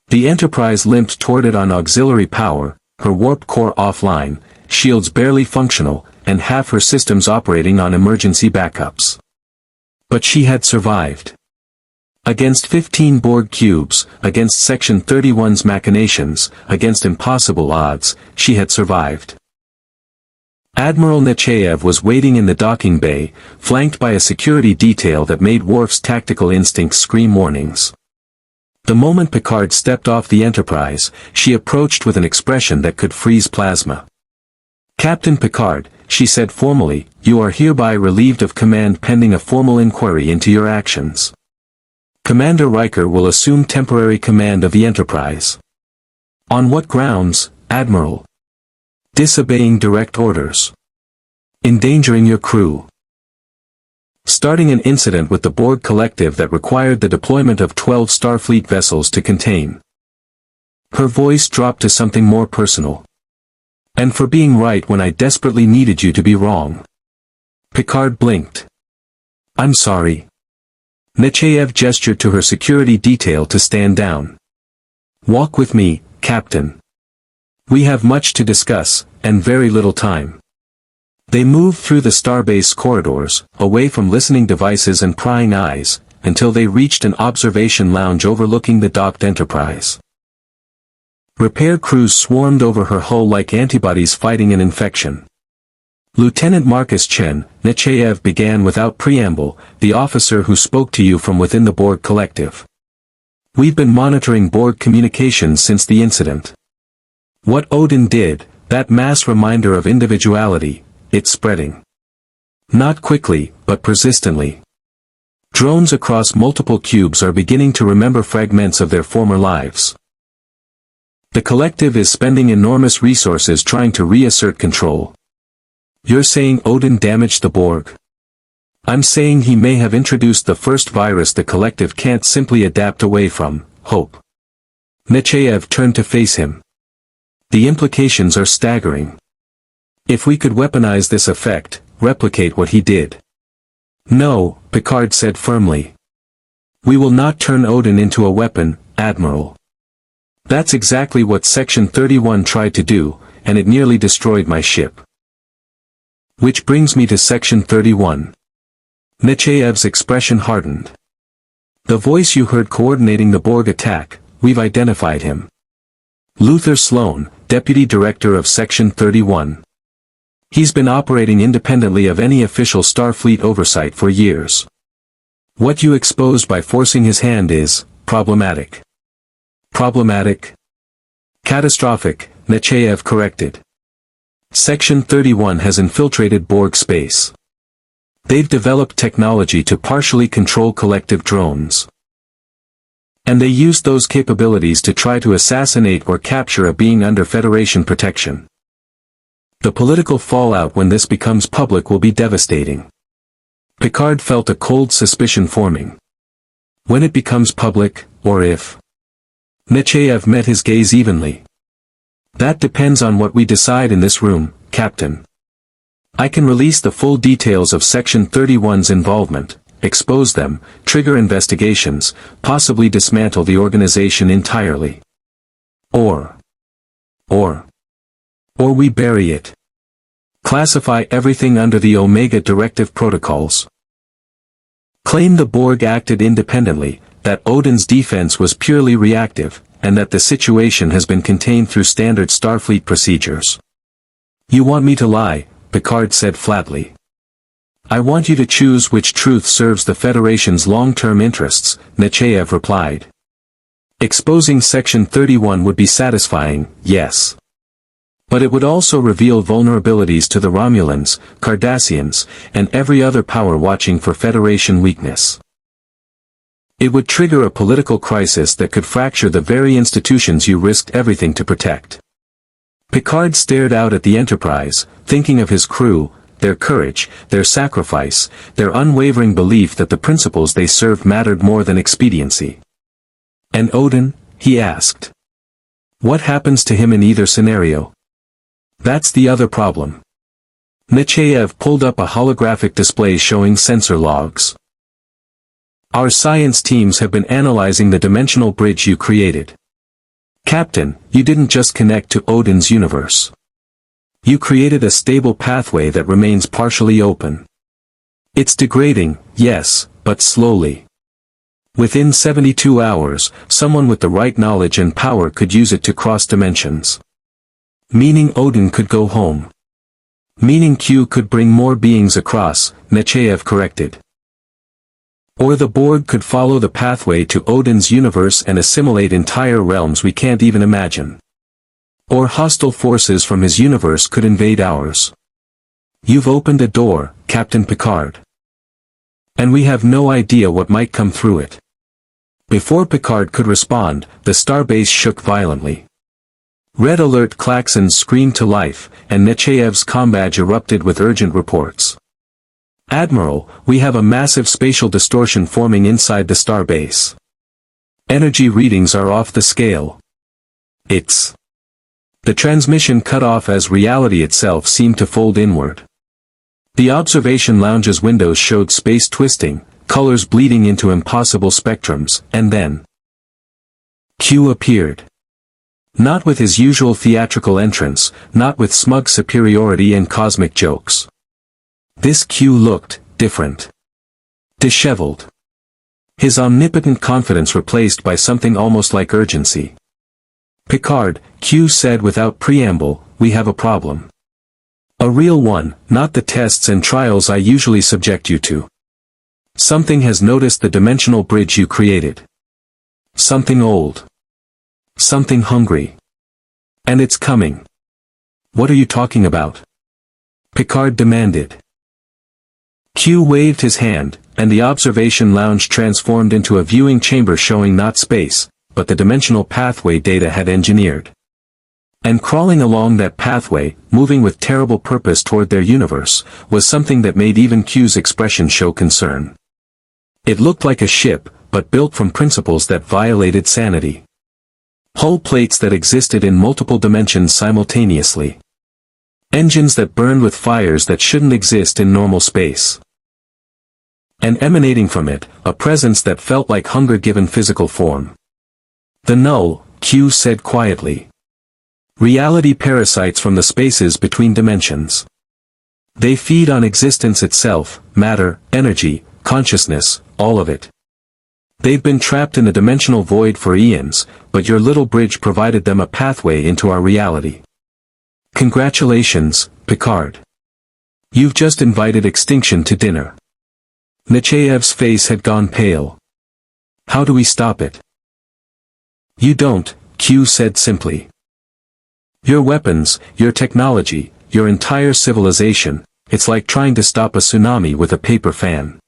The Enterprise limped toward it on auxiliary power, her warp core offline, shields barely functional, and half her systems operating on emergency backups. But she had survived. Against 15 Borg cubes, against Section 31's machinations, against impossible odds, she had survived. Admiral Nechayev was waiting in the docking bay, flanked by a security detail that made Worf's tactical instincts scream warnings. The moment Picard stepped off the Enterprise, she approached with an expression that could freeze plasma. "Captain Picard," she said formally, "you are hereby relieved of command pending a formal inquiry into your actions. Commander Riker will assume temporary command of the Enterprise." "On what grounds, Admiral?" "Disobeying direct orders. Endangering your crew. Starting an incident with the Borg collective that required the deployment of 12 Starfleet vessels to contain." Her voice dropped to something more personal. "And for being right when I desperately needed you to be wrong." Picard blinked. "I'm sorry." Nechayev gestured to her security detail to stand down. "Walk with me, Captain. We have much to discuss, and very little time." They moved through the starbase corridors, away from listening devices and prying eyes, until they reached an observation lounge overlooking the docked Enterprise. Repair crews swarmed over her hull like antibodies fighting an infection. "Lieutenant Marcus Chen," Nechayev began without preamble, "the officer who spoke to you from within the Borg collective. We've been monitoring Borg communications since the incident. What Odin did, that mass reminder of individuality, it's spreading. Not quickly, but persistently. Drones across multiple cubes are beginning to remember fragments of their former lives. The collective is spending enormous resources trying to reassert control. You're saying Odin damaged the Borg? I'm saying he may have introduced the first virus the collective can't simply adapt away from, hope." Nechayev turned to face him. "The implications are staggering. If we could weaponize this effect, replicate what he did." "No," Picard said firmly. "We will not turn Odin into a weapon, Admiral. That's exactly what Section 31 tried to do, and it nearly destroyed my ship. Which brings me to Section 31. Nechayev's expression hardened. "The voice you heard coordinating the Borg attack, we've identified him. Luther Sloan, Deputy Director of Section 31. He's been operating independently of any official Starfleet oversight for years. What you exposed by forcing his hand is problematic." "Problematic?" "Catastrophic," Nechayev corrected. "Section 31 has infiltrated Borg space. They've developed technology to partially control collective drones. And they used those capabilities to try to assassinate or capture a being under Federation protection. The political fallout when this becomes public will be devastating." Picard felt a cold suspicion forming. "When it becomes public, or if?" Nechayev met his gaze evenly. "That depends on what we decide in this room, Captain. I can release the full details of Section 31's involvement, expose them, trigger investigations, possibly dismantle the organization entirely. Or we bury it. Classify everything under the Omega Directive protocols. Claim the Borg acted independently, that Odin's defense was purely reactive, and that the situation has been contained through standard Starfleet procedures." "You want me to lie," Picard said flatly. "I want you to choose which truth serves the Federation's long-term interests," Nechayev replied. "Exposing Section 31 would be satisfying, yes. But it would also reveal vulnerabilities to the Romulans, Cardassians, and every other power watching for Federation weakness. It would trigger a political crisis that could fracture the very institutions you risked everything to protect." Picard stared out at the Enterprise, thinking of his crew, their courage, their sacrifice, their unwavering belief that the principles they served mattered more than expediency. And Odin? He asked. What happens to him in either scenario? That's the other problem. Nechayev pulled up a holographic display showing sensor logs. Our science teams have been analyzing the dimensional bridge you created. Captain, you didn't just connect to Odin's universe. You created a stable pathway that remains partially open. It's degrading, yes, but slowly. Within 72 hours, someone with the right knowledge and power could use it to cross dimensions. Meaning Odin could go home. Meaning Q could bring more beings across, Nechayev corrected. Or the Borg could follow the pathway to Odin's universe and assimilate entire realms we can't even imagine. Or hostile forces from his universe could invade ours. You've opened a door, Captain Picard. And we have no idea what might come through it. Before Picard could respond, the starbase shook violently. Red alert klaxons screamed to life, and Nechayev's combadge erupted with urgent reports. Admiral, we have a massive spatial distortion forming inside the starbase. Energy readings are off the scale. It's... The transmission cut off as reality itself seemed to fold inward. The observation lounge's windows showed space twisting, colors bleeding into impossible spectrums, and then... Q appeared. Not with his usual theatrical entrance, not with smug superiority and cosmic jokes. This Q looked different. Disheveled. His omnipotent confidence replaced by something almost like urgency. Picard, Q said without preamble, we have a problem. A real one, not the tests and trials I usually subject you to. Something has noticed the dimensional bridge you created. Something old. Something hungry. And it's coming. What are you talking about? Picard demanded. Q waved his hand, and the observation lounge transformed into a viewing chamber showing not space, but the dimensional pathway Data had engineered. And crawling along that pathway, moving with terrible purpose toward their universe, was something that made even Q's expression show concern. It looked like a ship, but built from principles that violated sanity. Hull plates that existed in multiple dimensions simultaneously. Engines that burned with fires that shouldn't exist in normal space. And emanating from it, a presence that felt like hunger given physical form. The null, Q said quietly. Reality parasites from the spaces between dimensions. They feed on existence itself, matter, energy, consciousness, all of it. They've been trapped in the dimensional void for eons, but your little bridge provided them a pathway into our reality. Congratulations, Picard. You've just invited extinction to dinner. Nechayev's face had gone pale. How do we stop it? You don't, Q said simply. Your weapons, your technology, your entire civilization, it's like trying to stop a tsunami with a paper fan.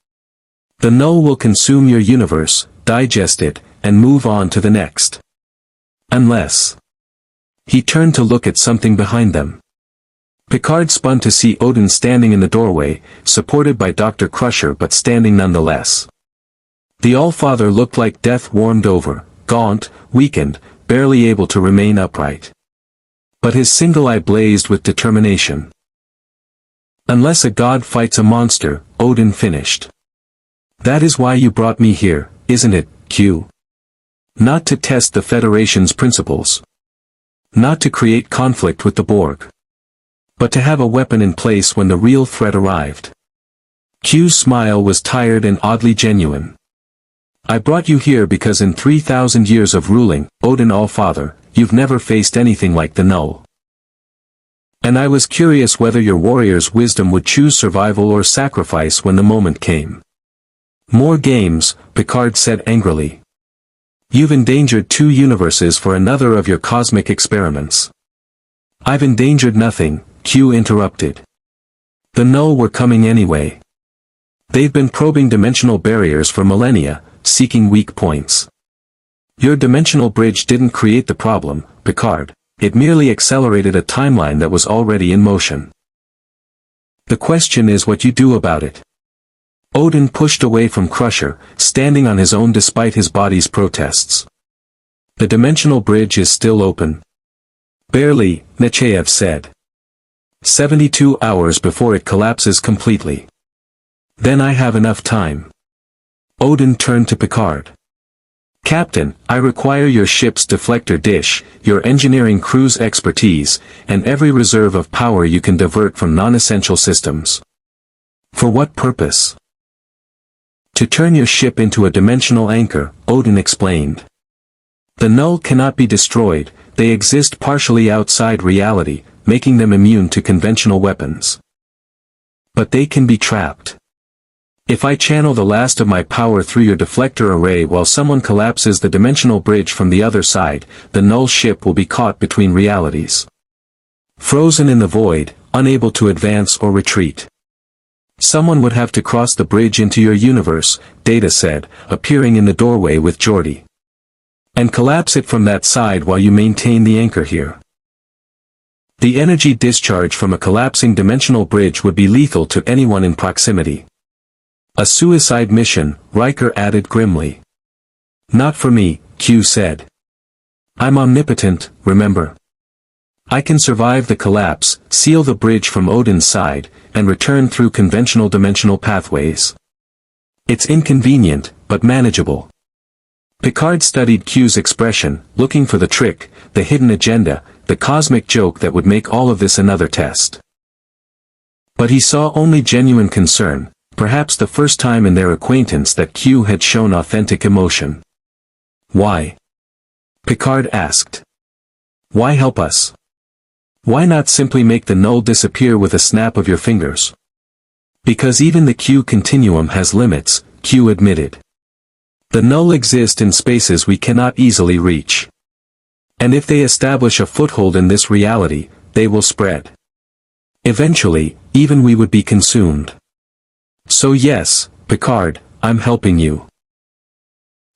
The null will consume your universe, digest it, and move on to the next. Unless... He turned to look at something behind them. Picard spun to see Odin standing in the doorway, supported by Dr. Crusher but standing nonetheless. The All-Father looked like death warmed over, gaunt, weakened, barely able to remain upright. But his single eye blazed with determination. Unless a god fights a monster, Odin finished. That is why you brought me here, isn't it, Q? Not to test the Federation's principles. Not to create conflict with the Borg. But to have a weapon in place when the real threat arrived. Q's smile was tired and oddly genuine. I brought you here because in 3,000 years of ruling, Odin All-Father, you've never faced anything like the null. And I was curious whether your warrior's wisdom would choose survival or sacrifice when the moment came. More games, Picard said angrily. You've endangered 2 universes for another of your cosmic experiments. I've endangered nothing, Q interrupted. The null were coming anyway. They've been probing dimensional barriers for millennia, seeking weak points. Your dimensional bridge didn't create the problem, Picard, it merely accelerated a timeline that was already in motion. The question is what you do about it. Odin pushed away from Crusher, standing on his own despite his body's protests. The dimensional bridge is still open. Barely, Nechayev said. 72 hours before it collapses completely. Then I have enough time. Odin turned to Picard. Captain, I require your ship's deflector dish, your engineering crew's expertise, and every reserve of power you can divert from non-essential systems. For what purpose? To turn your ship into a dimensional anchor, Odin explained. The null cannot be destroyed, they exist partially outside reality, making them immune to conventional weapons. But they can be trapped. If I channel the last of my power through your deflector array while someone collapses the dimensional bridge from the other side, the null ship will be caught between realities. Frozen in the void, unable to advance or retreat. Someone would have to cross the bridge into your universe, Data said, appearing in the doorway with Geordi. And collapse it from that side while you maintain the anchor here. The energy discharge from a collapsing dimensional bridge would be lethal to anyone in proximity. A suicide mission, Riker added grimly. Not for me, Q said. I'm omnipotent, remember? I can survive the collapse, seal the bridge from Odin's side, and return through conventional dimensional pathways. It's inconvenient, but manageable. Picard studied Q's expression, looking for the trick, the hidden agenda, the cosmic joke that would make all of this another test. But he saw only genuine concern. Perhaps the first time in their acquaintance that Q had shown authentic emotion. Why? Picard asked. Why help us? Why not simply make the null disappear with a snap of your fingers? Because even the Q continuum has limits, Q admitted. The null exist in spaces we cannot easily reach. And if they establish a foothold in this reality, they will spread. Eventually, even we would be consumed. So yes, Picard, I'm helping you.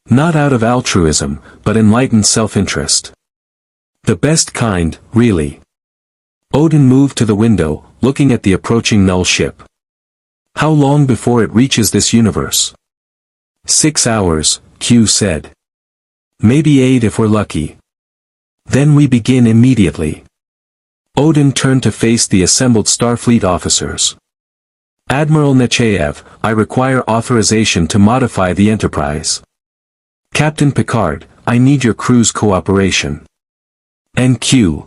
Not out of altruism, but enlightened self-interest. The best kind, really. Odin moved to the window, looking at the approaching null ship. How long before it reaches this universe? 6 hours, Q said. Maybe 8 if we're lucky. Then we begin immediately. Odin turned to face the assembled Starfleet officers. Admiral Nechayev, I require authorization to modify the Enterprise. Captain Picard, I need your crew's cooperation. And Q.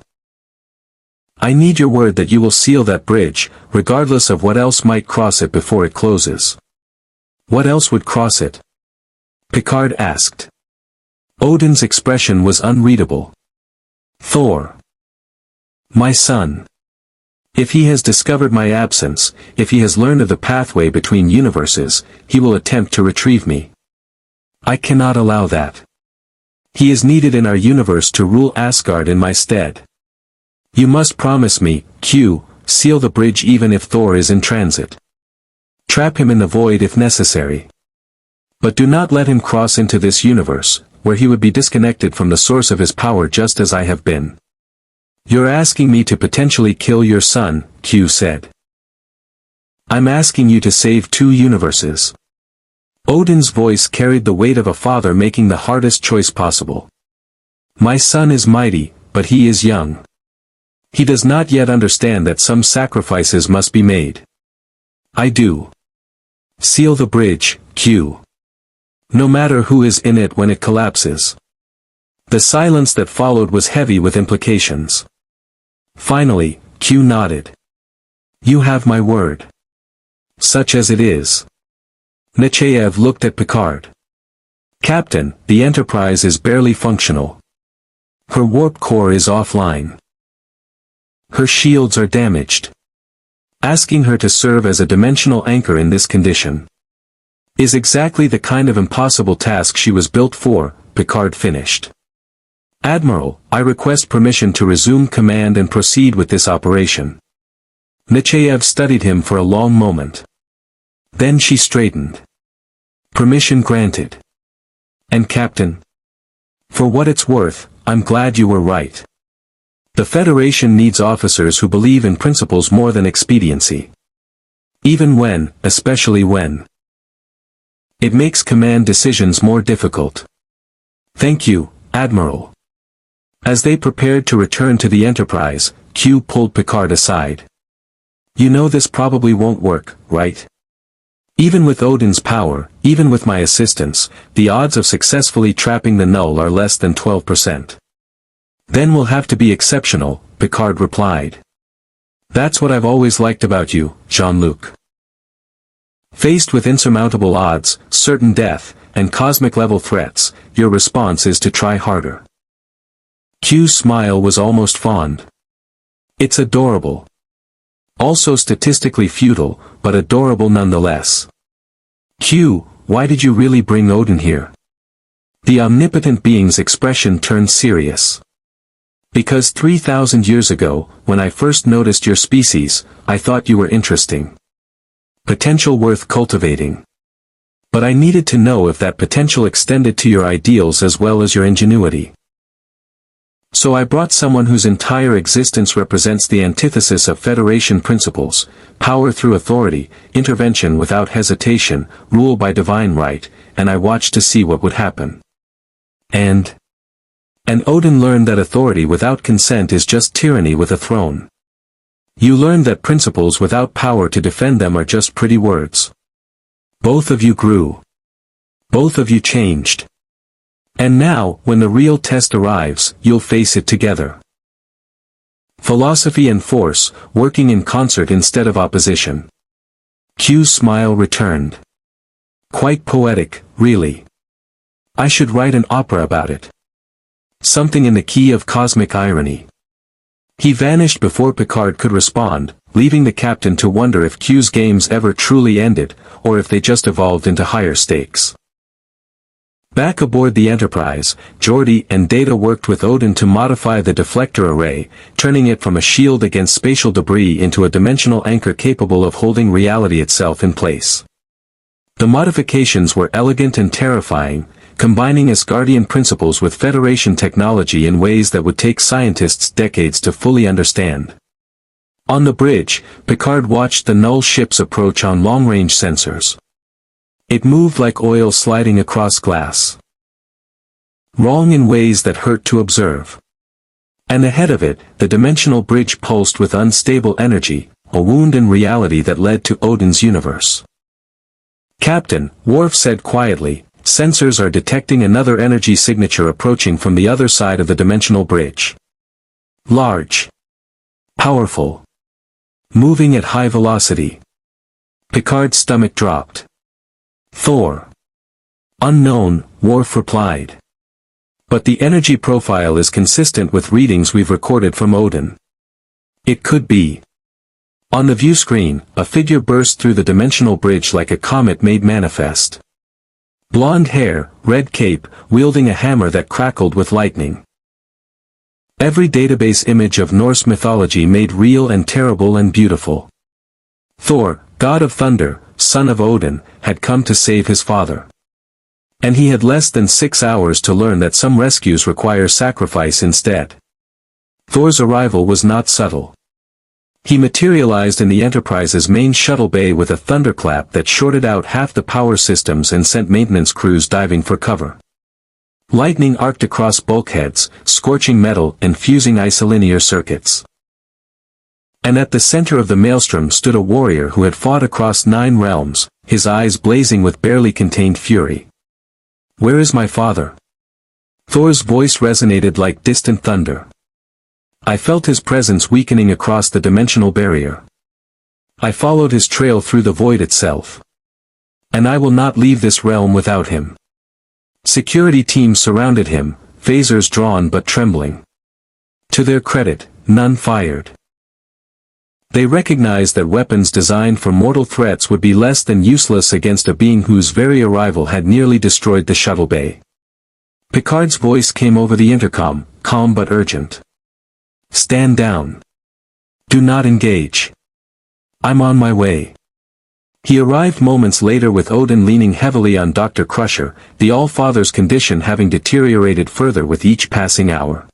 I need your word that you will seal that bridge, regardless of what else might cross it before it closes. What else would cross it? Picard asked. Odin's expression was unreadable. Thor. My son. If he has discovered my absence, if he has learned of the pathway between universes, he will attempt to retrieve me. I cannot allow that. He is needed in our universe to rule Asgard in my stead. You must promise me, Q, seal the bridge even if Thor is in transit. Trap him in the void if necessary. But do not let him cross into this universe, where he would be disconnected from the source of his power just as I have been. You're asking me to potentially kill your son, Q said. I'm asking you to save 2 universes. Odin's voice carried the weight of a father making the hardest choice possible. My son is mighty, but he is young. He does not yet understand that some sacrifices must be made. I do. Seal the bridge, Q. No matter who is in it when it collapses. The silence that followed was heavy with implications. Finally, Q nodded. You have my word. Such as it is. Nechayev looked at Picard. Captain, the Enterprise is barely functional. Her warp core is offline. Her shields are damaged. Asking her to serve as a dimensional anchor in this condition is exactly the kind of impossible task she was built for, Picard finished. Admiral, I request permission to resume command and proceed with this operation. Nechayev studied him for a long moment. Then she straightened. Permission granted. And Captain? For what it's worth, I'm glad you were right. The Federation needs officers who believe in principles more than expediency. Even when, especially when. It makes command decisions more difficult. Thank you, Admiral. As they prepared to return to the Enterprise, Q pulled Picard aside. You know this probably won't work, right? Even with Odin's power, even with my assistance, the odds of successfully trapping the null are less than 12%. Then we'll have to be exceptional, Picard replied. That's what I've always liked about you, Jean-Luc. Faced with insurmountable odds, certain death, and cosmic-level threats, your response is to try harder. Q's smile was almost fond. It's adorable. Also statistically futile, but adorable nonetheless. Q, why did you really bring Odin here? The omnipotent being's expression turned serious. Because 3,000 years ago, when I first noticed your species, I thought you were interesting. Potential worth cultivating. But I needed to know if that potential extended to your ideals as well as your ingenuity. So I brought someone whose entire existence represents the antithesis of Federation principles: power through authority, intervention without hesitation, rule by divine right, and I watched to see what would happen. And Odin learned that authority without consent is just tyranny with a throne. You learned that principles without power to defend them are just pretty words. Both of you grew. Both of you changed. And now, when the real test arrives, you'll face it together. Philosophy and force, working in concert instead of opposition. Q's smile returned. Quite poetic, really. I should write an opera about it. Something in the key of cosmic irony. He vanished before Picard could respond, leaving the captain to wonder if Q's games ever truly ended, or if they just evolved into higher stakes. Back aboard the Enterprise, Geordi and Data worked with Odin to modify the deflector array, turning it from a shield against spatial debris into a dimensional anchor capable of holding reality itself in place. The modifications were elegant and terrifying, combining Asgardian principles with Federation technology in ways that would take scientists decades to fully understand. On the bridge, Picard watched the null ships approach on long-range sensors. It moved like oil sliding across glass. Wrong in ways that hurt to observe. And ahead of it, the dimensional bridge pulsed with unstable energy, a wound in reality that led to Odin's universe. Captain, Worf said quietly, sensors are detecting another energy signature approaching from the other side of the dimensional bridge. Large. Powerful. Moving at high velocity. Picard's stomach dropped. Thor. Unknown, Worf replied. But the energy profile is consistent with readings we've recorded from Odin. It could be. On the view screen, a figure burst through the dimensional bridge like a comet made manifest. Blonde hair, red cape, wielding a hammer that crackled with lightning. Every database image of Norse mythology made real and terrible and beautiful. Thor, god of thunder, son of Odin, had come to save his father. And he had less than 6 hours to learn that some rescues require sacrifice instead. Thor's arrival was not subtle. He materialized in the Enterprise's main shuttle bay with a thunderclap that shorted out half the power systems and sent maintenance crews diving for cover. Lightning arced across bulkheads, scorching metal and fusing isolinear circuits. And at the center of the maelstrom stood a warrior who had fought across 9 realms, his eyes blazing with barely contained fury. Where is my father? Thor's voice resonated like distant thunder. I felt his presence weakening across the dimensional barrier. I followed his trail through the void itself. And I will not leave this realm without him. Security teams surrounded him, phasers drawn but trembling. To their credit, none fired. They recognized that weapons designed for mortal threats would be less than useless against a being whose very arrival had nearly destroyed the shuttle bay. Picard's voice came over the intercom, calm but urgent. Stand down. Do not engage. I'm on my way. He arrived moments later with Odin leaning heavily on Dr. Crusher, the All-Father's condition having deteriorated further with each passing hour.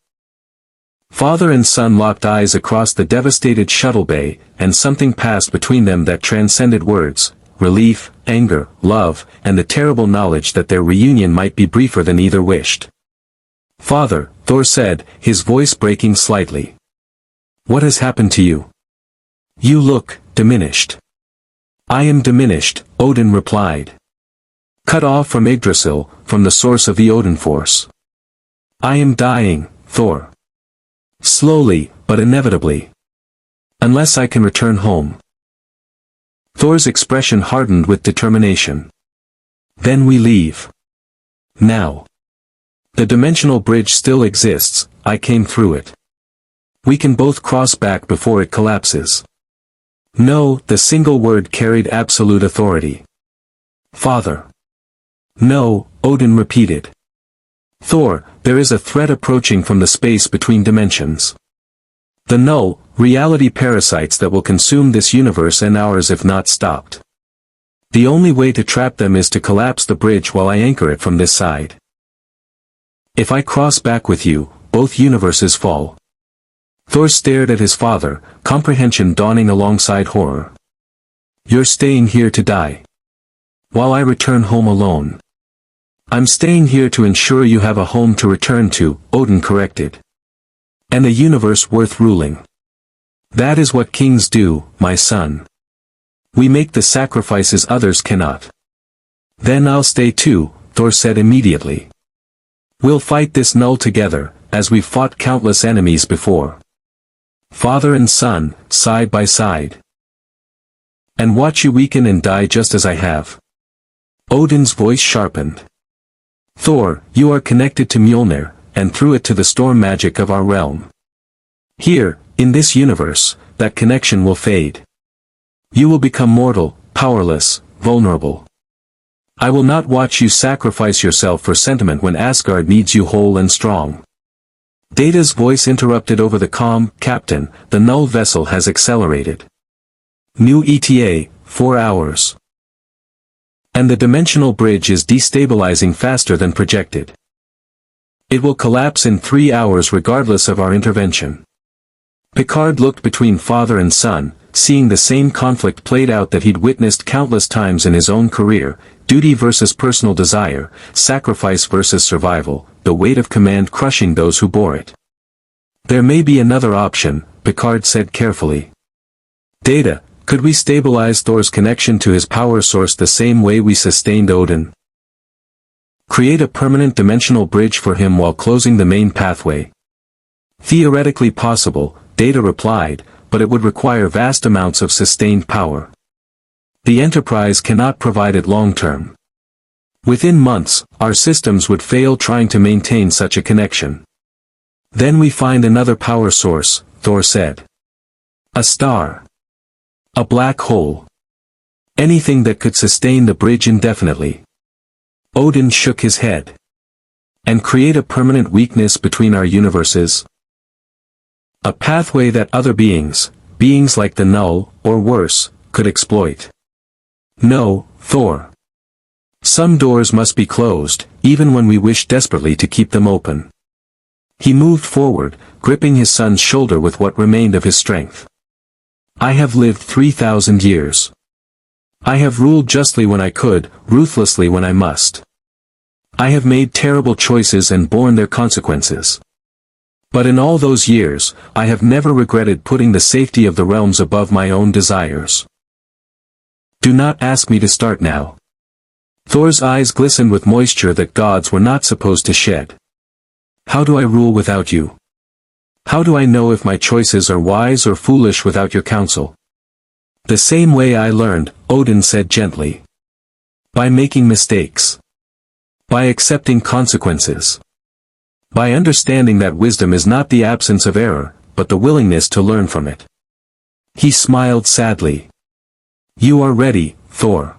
Father and son locked eyes across the devastated shuttle bay, and something passed between them that transcended words: relief, anger, love, and the terrible knowledge that their reunion might be briefer than either wished. "Father," Thor said, his voice breaking slightly. "What has happened to you? You look diminished." "I am diminished," Odin replied. "Cut off from Yggdrasil, from the source of the Odinforce. I am dying, Thor. Slowly, but inevitably. Unless I can return home." Thor's expression hardened with determination. "Then we leave. Now. The dimensional bridge still exists, I came through it. We can both cross back before it collapses." "No," the single word carried absolute authority. "Father." "No," Odin repeated. "Thor, there is a threat approaching from the space between dimensions. The null, reality parasites that will consume this universe and ours if not stopped. The only way to trap them is to collapse the bridge while I anchor it from this side. If I cross back with you, both universes fall." Thor stared at his father, comprehension dawning alongside horror. "You're staying here to die. While I return home alone." "I'm staying here to ensure you have a home to return to," Odin corrected. "And a universe worth ruling. That is what kings do, my son. We make the sacrifices others cannot." "Then I'll stay too," Thor said immediately. "We'll fight this null together, as we've fought countless enemies before. Father and son, side by side. And watch you weaken and die just as I have." Odin's voice sharpened. "Thor, you are connected to Mjolnir, and through it to the storm magic of our realm. Here, in this universe, that connection will fade. You will become mortal, powerless, vulnerable. I will not watch you sacrifice yourself for sentiment when Asgard needs you whole and strong." Data's voice interrupted over the calm. "Captain, the null vessel has accelerated. New ETA, 4 hours. And the dimensional bridge is destabilizing faster than projected. It will collapse in 3 hours regardless of our intervention." Picard looked between father and son, seeing the same conflict played out that he'd witnessed countless times in his own career: duty versus personal desire, sacrifice versus survival, the weight of command crushing those who bore it. "There may be another option," Picard said carefully. "Data, could we stabilize Thor's connection to his power source the same way we sustained Odin? Create a permanent dimensional bridge for him while closing the main pathway?" "Theoretically possible," Data replied, "but it would require vast amounts of sustained power. The Enterprise cannot provide it long-term. Within months, our systems would fail trying to maintain such a connection." "Then we find another power source," Thor said. "A star. A black hole. Anything that could sustain the bridge indefinitely." Odin shook his head. "And create a permanent weakness between our universes? A pathway that other beings like the null, or worse, could exploit? No, Thor. Some doors must be closed, even when we wish desperately to keep them open." He moved forward, gripping his son's shoulder with what remained of his strength. "I have lived 3,000 years. I have ruled justly when I could, ruthlessly when I must. I have made terrible choices and borne their consequences. But in all those years, I have never regretted putting the safety of the realms above my own desires. Do not ask me to start now." Thor's eyes glistened with moisture that gods were not supposed to shed. "How do I rule without you? How do I know if my choices are wise or foolish without your counsel?" "The same way I learned," Odin said gently. "By making mistakes. By accepting consequences. By understanding that wisdom is not the absence of error, but the willingness to learn from it." He smiled sadly. "You are ready, Thor.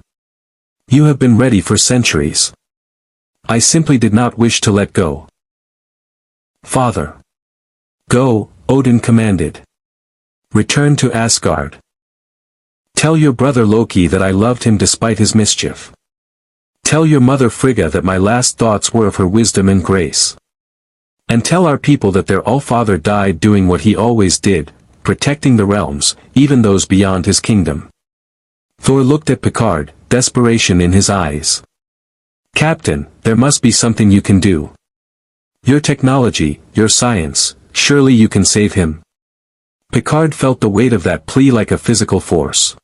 You have been ready for centuries. I simply did not wish to let go." "Father." "Go," Odin commanded. "Return to Asgard. Tell your brother Loki that I loved him despite his mischief. Tell your mother Frigga that my last thoughts were of her wisdom and grace. And tell our people that their All-Father died doing what he always did, protecting the realms, even those beyond his kingdom. Thor looked at Picard, desperation in his eyes. Captain, there must be something you can do. Your technology, your science, surely you can save him. Picard felt the weight of that plea like a physical force.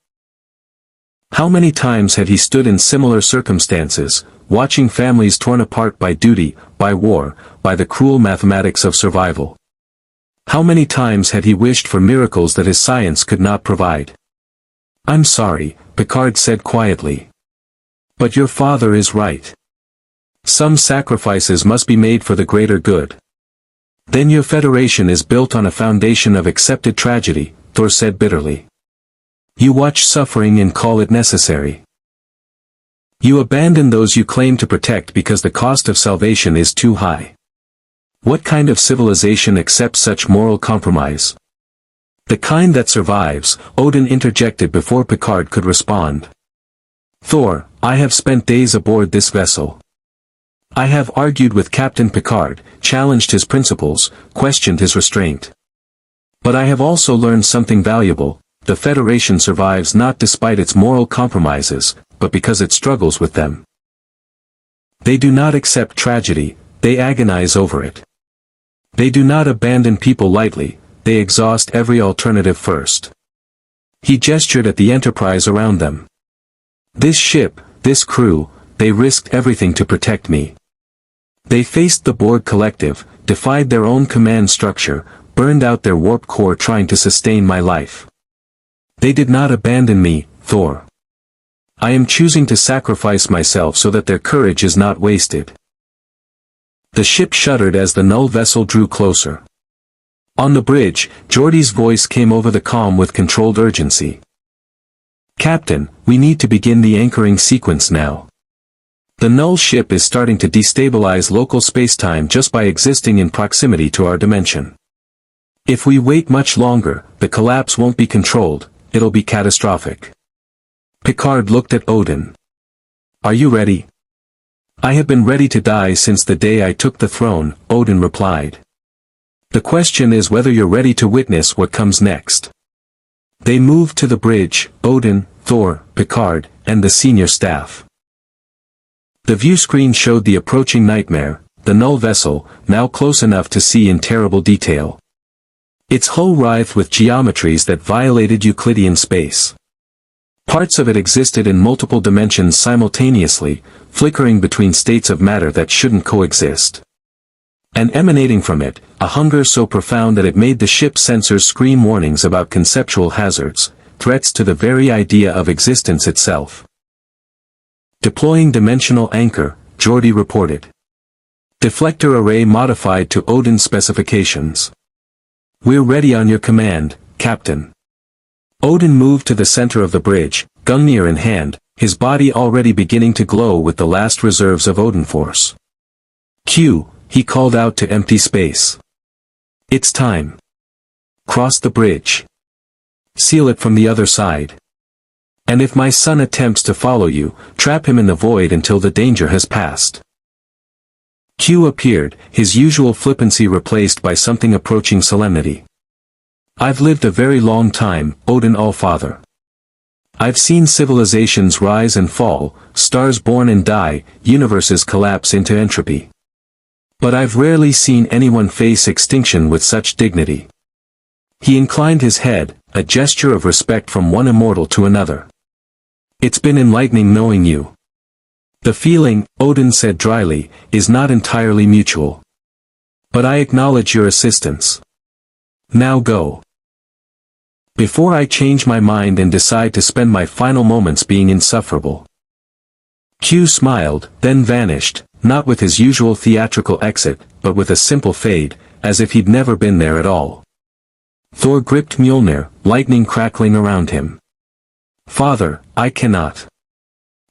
How many times had he stood in similar circumstances, watching families torn apart by duty, by war, by the cruel mathematics of survival? How many times had he wished for miracles that his science could not provide? I'm sorry, Picard said quietly. But your father is right. Some sacrifices must be made for the greater good. Then your Federation is built on a foundation of accepted tragedy, Thor said bitterly. You watch suffering and call it necessary. You abandon those you claim to protect because the cost of salvation is too high. What kind of civilization accepts such moral compromise? The kind that survives, Odin interjected before Picard could respond. Thor, I have spent days aboard this vessel. I have argued with Captain Picard, challenged his principles, questioned his restraint. But I have also learned something valuable. The Federation survives not despite its moral compromises, but because it struggles with them. They do not accept tragedy, they agonize over it. They do not abandon people lightly, they exhaust every alternative first. He gestured at the Enterprise around them. This ship, this crew, they risked everything to protect me. They faced the Borg collective, defied their own command structure, burned out their warp core trying to sustain my life. They did not abandon me, Thor. I am choosing to sacrifice myself so that their courage is not wasted. The ship shuddered as the null vessel drew closer. On the bridge, Geordi's voice came over the comm with controlled urgency. Captain, we need to begin the anchoring sequence now. The null ship is starting to destabilize local spacetime just by existing in proximity to our dimension. If we wait much longer, the collapse won't be controlled, it'll be catastrophic. Picard looked at Odin. Are you ready? I have been ready to die since the day I took the throne, Odin replied. The question is whether you're ready to witness what comes next. They moved to the bridge, Odin, Thor, Picard, and the senior staff. The view screen showed the approaching nightmare, the null vessel, now close enough to see in terrible detail. Its hull writhed with geometries that violated Euclidean space. Parts of it existed in multiple dimensions simultaneously, flickering between states of matter that shouldn't coexist. And emanating from it, a hunger so profound that it made the ship's sensors scream warnings about conceptual hazards, threats to the very idea of existence itself. Deploying dimensional anchor, Geordi reported. Deflector array modified to Odin specifications. We're ready on your command, Captain. Odin moved to the center of the bridge, Gungnir in hand, his body already beginning to glow with the last reserves of Odinforce. Q, he called out to empty space. It's time. Cross the bridge. Seal it from the other side. And if my son attempts to follow you, trap him in the void until the danger has passed. Q appeared, his usual flippancy replaced by something approaching solemnity. I've lived a very long time, Odin All-Father. I've seen civilizations rise and fall, stars born and die, universes collapse into entropy. But I've rarely seen anyone face extinction with such dignity. He inclined his head, a gesture of respect from one immortal to another. It's been enlightening knowing you. The feeling, Odin said dryly, is not entirely mutual. But I acknowledge your assistance. Now go. Before I change my mind and decide to spend my final moments being insufferable. Q smiled, then vanished, not with his usual theatrical exit, but with a simple fade, as if he'd never been there at all. Thor gripped Mjolnir, lightning crackling around him. Father, I cannot.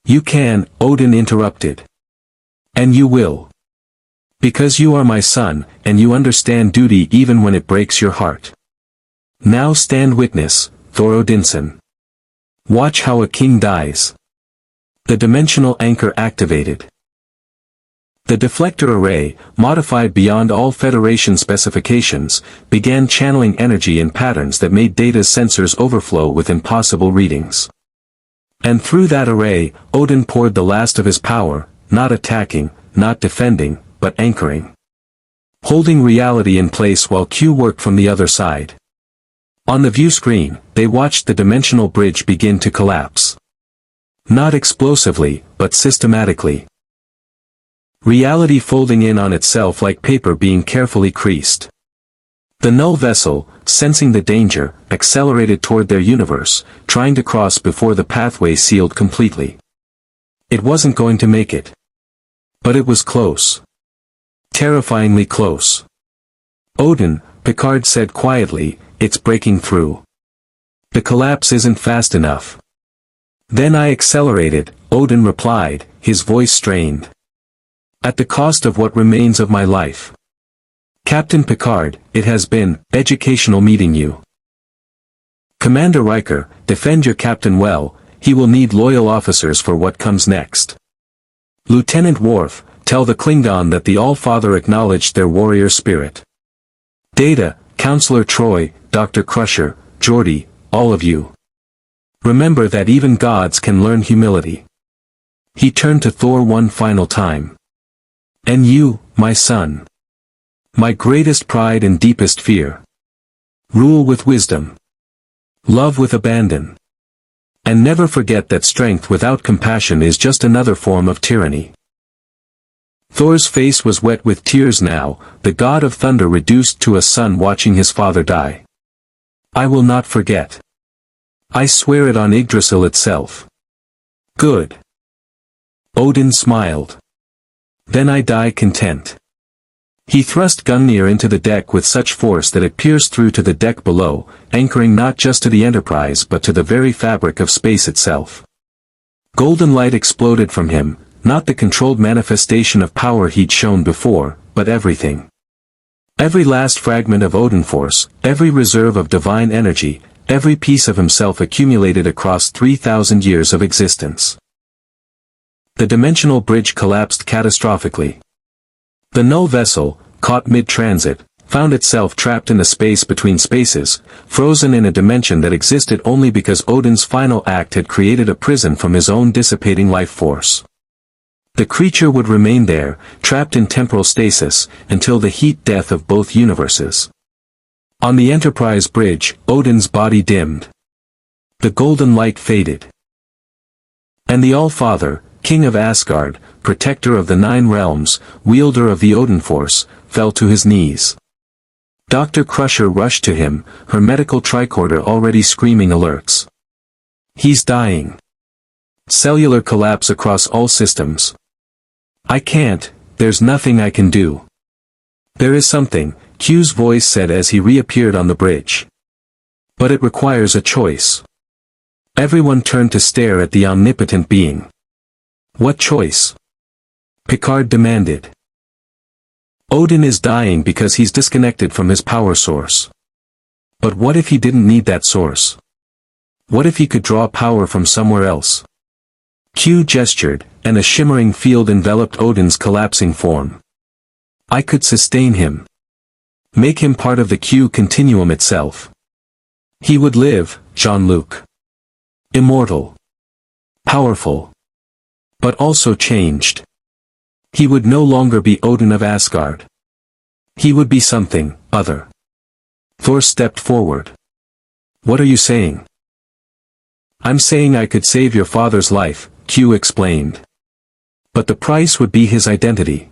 You can, Odin interrupted. And you will. Because you are my son, and you understand duty even when it breaks your heart. Now stand witness, Thor Odinson. Watch how a king dies. The dimensional anchor activated. The deflector array, modified beyond all Federation specifications, began channeling energy in patterns that made Data's sensors overflow with impossible readings. And through that array, Odin poured the last of his power, not attacking, not defending, but anchoring. Holding reality in place while Q worked from the other side. On the view screen, they watched the dimensional bridge begin to collapse. Not explosively, but systematically. Reality folding in on itself like paper being carefully creased. The null vessel, sensing the danger, accelerated toward their universe, trying to cross before the pathway sealed completely. It wasn't going to make it. But it was close. Terrifyingly close. Odin, Picard said quietly, it's breaking through. The collapse isn't fast enough. Then I accelerated, Odin replied, his voice strained. At the cost of what remains of my life. Captain Picard, it has been educational meeting you. Commander Riker, defend your captain well, he will need loyal officers for what comes next. Lieutenant Worf, tell the Klingon that the All-Father acknowledged their warrior spirit. Data, Counselor Troy, Dr. Crusher, Geordi, all of you. Remember that even gods can learn humility. He turned to Thor one final time. And you, my son. My greatest pride and deepest fear. Rule with wisdom. Love with abandon. And never forget that strength without compassion is just another form of tyranny. Thor's face was wet with tears now, the god of thunder reduced to a son watching his father die. I will not forget. I swear it on Yggdrasil itself. Good. Odin smiled. Then I die content. He thrust Gungnir into the deck with such force that it pierced through to the deck below, anchoring not just to the Enterprise but to the very fabric of space itself. Golden light exploded from him, not the controlled manifestation of power he'd shown before, but everything. Every last fragment of Odinforce, every reserve of divine energy, every piece of himself accumulated across 3,000 years of existence. The dimensional bridge collapsed catastrophically. The null vessel, caught mid-transit, found itself trapped in a space between spaces, frozen in a dimension that existed only because Odin's final act had created a prison from his own dissipating life force. The creature would remain there, trapped in temporal stasis, until the heat death of both universes. On the Enterprise bridge, Odin's body dimmed. The golden light faded. And the All-Father, King of Asgard, protector of the Nine Realms, wielder of the Odinforce, fell to his knees. Dr. Crusher rushed to him, her medical tricorder already screaming alerts. He's dying. Cellular collapse across all systems. I can't, there's nothing I can do. There is something, Q's voice said as he reappeared on the bridge. But it requires a choice. Everyone turned to stare at the omnipotent being. What choice? Picard demanded. Odin is dying because he's disconnected from his power source. But what if he didn't need that source? What if he could draw power from somewhere else? Q gestured, and a shimmering field enveloped Odin's collapsing form. I could sustain him. Make him part of the Q continuum itself. He would live, Jean-Luc. Immortal. Powerful. But also changed. He would no longer be Odin of Asgard. He would be something other. Thor stepped forward. What are you saying? I'm saying I could save your father's life, Q explained. But the price would be his identity.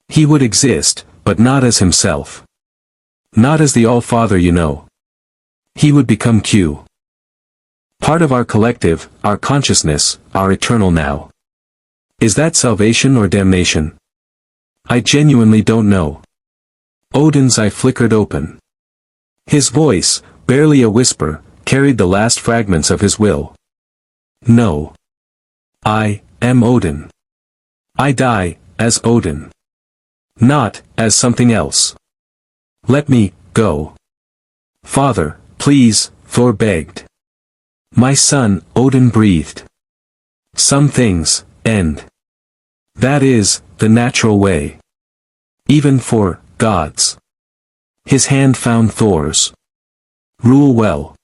He would exist, but not as himself. Not as the All-Father you know. He would become Q. Part of our collective, our consciousness, our eternal now. Is that salvation or damnation? I genuinely don't know. Odin's eye flickered open. His voice, barely a whisper, carried the last fragments of his will. No. I am Odin. I die, as Odin. Not, as something else. Let me, go. Father, please, Thor begged. My son, Odin breathed. Some things, end. That is, the natural way. Even for gods. His hand found Thor's. Rule well.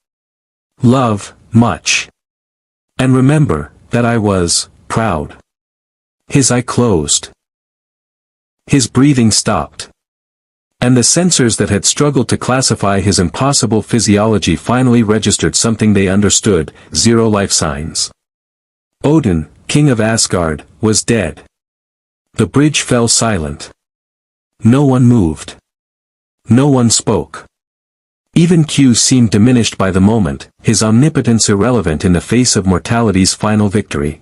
Love, much. And remember, that I was, proud. His eye closed. His breathing stopped. And the sensors that had struggled to classify his impossible physiology finally registered something they understood: 0 life signs. Odin, king of Asgard, was dead. The bridge fell silent. No one moved. No one spoke. Even Q seemed diminished by the moment, his omnipotence irrelevant in the face of mortality's final victory.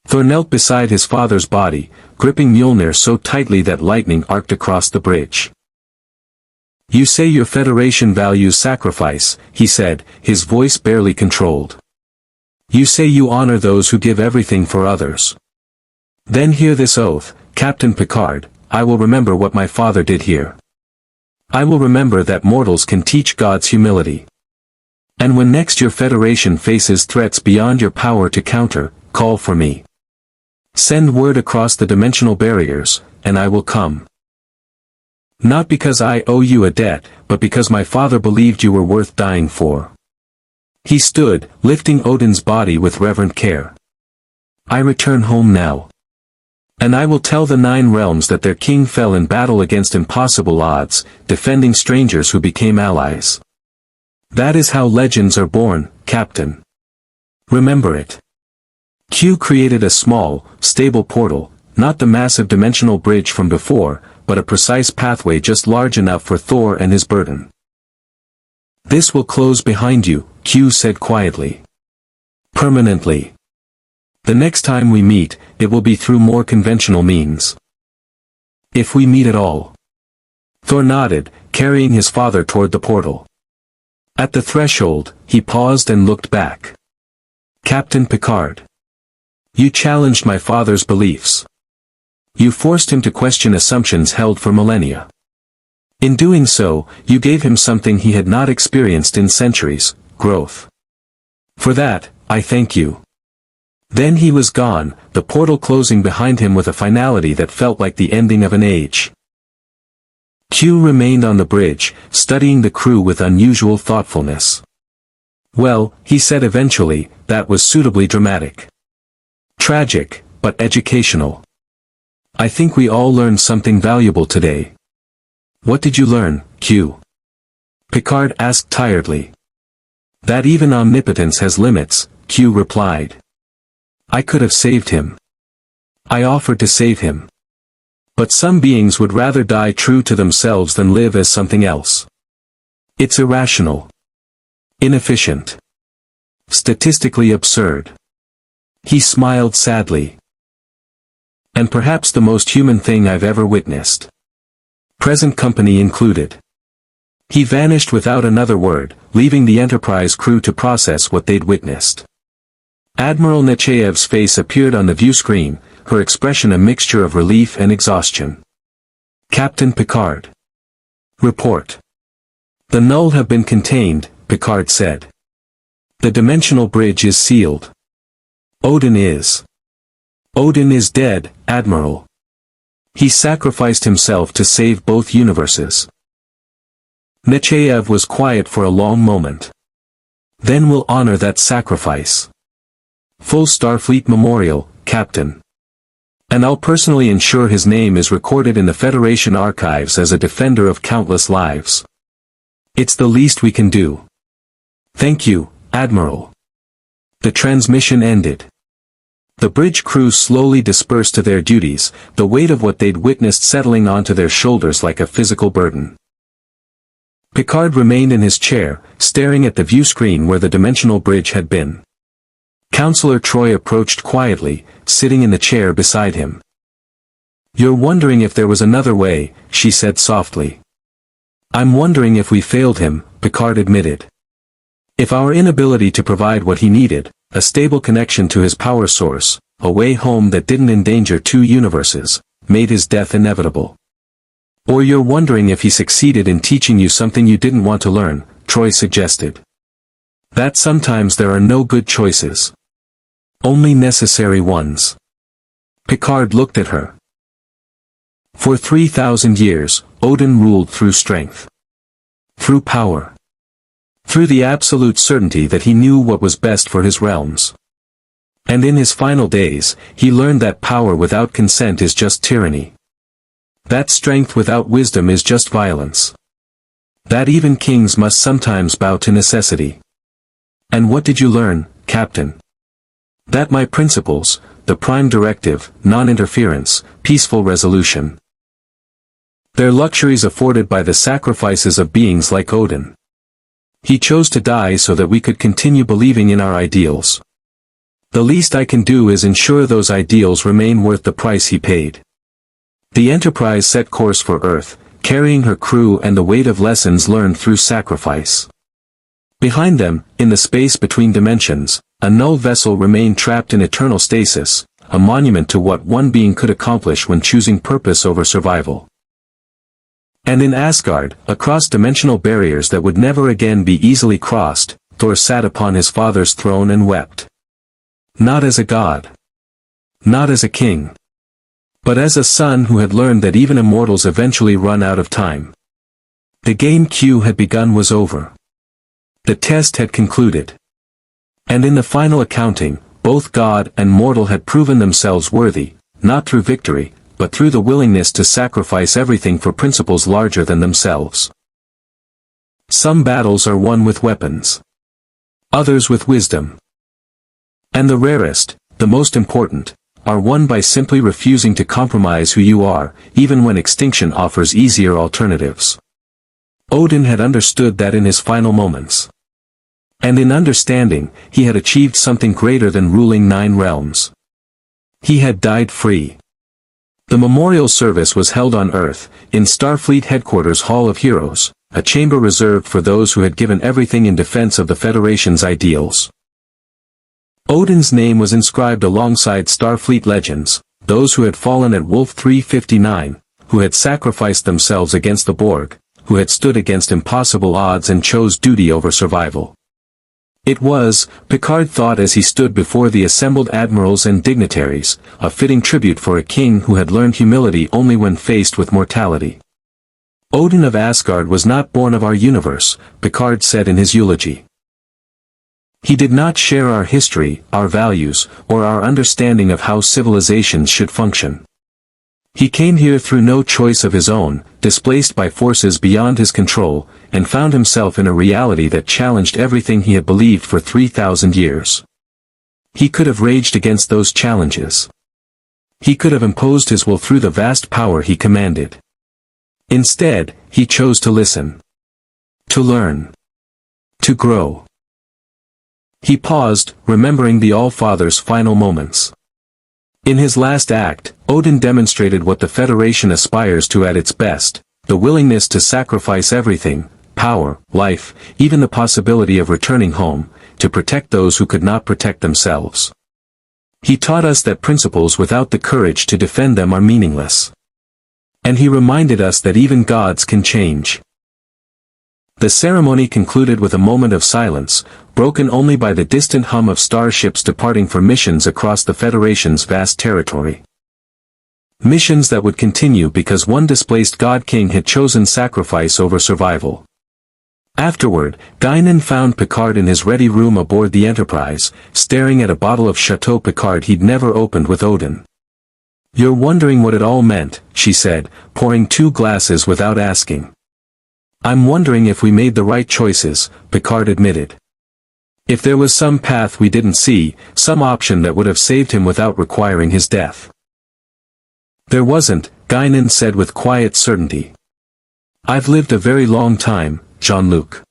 Thor knelt beside his father's body, gripping Mjolnir so tightly that lightning arced across the bridge. "You say your Federation values sacrifice," he said, his voice barely controlled. "You say you honor those who give everything for others. Then hear this oath, Captain Picard: I will remember what my father did here. I will remember that mortals can teach gods humility. And when next your Federation faces threats beyond your power to counter, call for me. Send word across the dimensional barriers, and I will come. Not because I owe you a debt, but because my father believed you were worth dying for." He stood, lifting Odin's body with reverent care. "I return home now. And I will tell the 9 realms that their king fell in battle against impossible odds, defending strangers who became allies. That is how legends are born, Captain. Remember it." Q created a small, stable portal, not the massive dimensional bridge from before, but a precise pathway just large enough for Thor and his burden. "This will close behind you," Q said quietly. "Permanently. The next time we meet, it will be through more conventional means. If we meet at all." Thor nodded, carrying his father toward the portal. At the threshold, he paused and looked back. "Captain Picard. You challenged my father's beliefs. You forced him to question assumptions held for millennia. In doing so, you gave him something he had not experienced in centuries: growth. For that, I thank you." Then he was gone, the portal closing behind him with a finality that felt like the ending of an age. Q remained on the bridge, studying the crew with unusual thoughtfulness. "Well," he said eventually, "that was suitably dramatic. Tragic, but educational. I think we all learned something valuable today." "What did you learn, Q?" Picard asked tiredly. "That even omnipotence has limits," Q replied. "I could have saved him. I offered to save him. But some beings would rather die true to themselves than live as something else. It's irrational. Inefficient. Statistically absurd." He smiled sadly. "And perhaps the most human thing I've ever witnessed. Present company included." He vanished without another word, leaving the Enterprise crew to process what they'd witnessed. Admiral Nechayev's face appeared on the view screen, her expression a mixture of relief and exhaustion. "Captain Picard. Report. The null have been contained," Picard said. "The dimensional bridge is sealed. Odin is dead, Admiral. He sacrificed himself to save both universes." Nechayev was quiet for a long moment. "Then we'll honor that sacrifice. Full Starfleet memorial, Captain. And I'll personally ensure his name is recorded in the Federation archives as a defender of countless lives. It's the least we can do. Thank you, Admiral." The transmission ended. The bridge crew slowly dispersed to their duties, the weight of what they'd witnessed settling onto their shoulders like a physical burden. Picard remained in his chair, staring at the view screen where the dimensional bridge had been. Counselor Troy approached quietly, sitting in the chair beside him. "You're wondering if there was another way," she said softly. "I'm wondering if we failed him," Picard admitted. "If our inability to provide what he needed, a stable connection to his power source, a way home that didn't endanger 2 universes, made his death inevitable. Or you're wondering if he succeeded in teaching you something you didn't want to learn," Troy suggested. "That sometimes there are no good choices. Only necessary ones." Picard looked at her. For 3,000 years, Odin ruled through strength. Through power. Through the absolute certainty that he knew what was best for his realms. And in his final days, he learned that power without consent is just tyranny. That strength without wisdom is just violence. That even kings must sometimes bow to necessity. And what did you learn, Captain? That my principles, the Prime Directive, non-interference, peaceful resolution. They're luxuries afforded by the sacrifices of beings like Odin. He chose to die so that we could continue believing in our ideals. The least I can do is ensure those ideals remain worth the price he paid. The Enterprise set course for Earth, carrying her crew and the weight of lessons learned through sacrifice. Behind them, in the space between dimensions, a null vessel remained trapped in eternal stasis, a monument to what one being could accomplish when choosing purpose over survival. And in Asgard, across dimensional barriers that would never again be easily crossed, Thor sat upon his father's throne and wept. Not as a god. Not as a king. But as a son who had learned that even immortals eventually run out of time. The game Q had begun was over. The test had concluded. And in the final accounting, both god and mortal had proven themselves worthy, not through victory, but through the willingness to sacrifice everything for principles larger than themselves. Some battles are won with weapons. Others with wisdom. And the rarest, the most important, are won by simply refusing to compromise who you are, even when extinction offers easier alternatives. Odin had understood that in his final moments. And in understanding, he had achieved something greater than ruling 9 realms. He had died free. The memorial service was held on Earth, in Starfleet Headquarters Hall of Heroes, a chamber reserved for those who had given everything in defense of the Federation's ideals. Odin's name was inscribed alongside Starfleet legends, those who had fallen at Wolf 359, who had sacrificed themselves against the Borg, who had stood against impossible odds and chose duty over survival. It was, Picard thought as he stood before the assembled admirals and dignitaries, a fitting tribute for a king who had learned humility only when faced with mortality. Odin of Asgard was not born of our universe, Picard said in his eulogy. He did not share our history, our values, or our understanding of how civilizations should function. He came here through no choice of his own, displaced by forces beyond his control, and found himself in a reality that challenged everything he had believed for 3,000 years. He could have raged against those challenges. He could have imposed his will through the vast power he commanded. Instead, he chose to listen. To learn. To grow. He paused, remembering the All-Father's final moments. In his last act, Odin demonstrated what the Federation aspires to at its best, the willingness to sacrifice everything, power, life, even the possibility of returning home, to protect those who could not protect themselves. He taught us that principles without the courage to defend them are meaningless. And he reminded us that even gods can change. The ceremony concluded with a moment of silence, broken only by the distant hum of starships departing for missions across the Federation's vast territory. Missions that would continue because one displaced god-king had chosen sacrifice over survival. Afterward, Guinan found Picard in his ready room aboard the Enterprise, staring at a bottle of Chateau Picard he'd never opened with Odin. "You're wondering what it all meant," she said, pouring 2 glasses without asking. "I'm wondering if we made the right choices," Picard admitted. "If there was some path we didn't see, some option that would have saved him without requiring his death." "There wasn't," Guinan said with quiet certainty. "I've lived a very long time, Jean-Luc.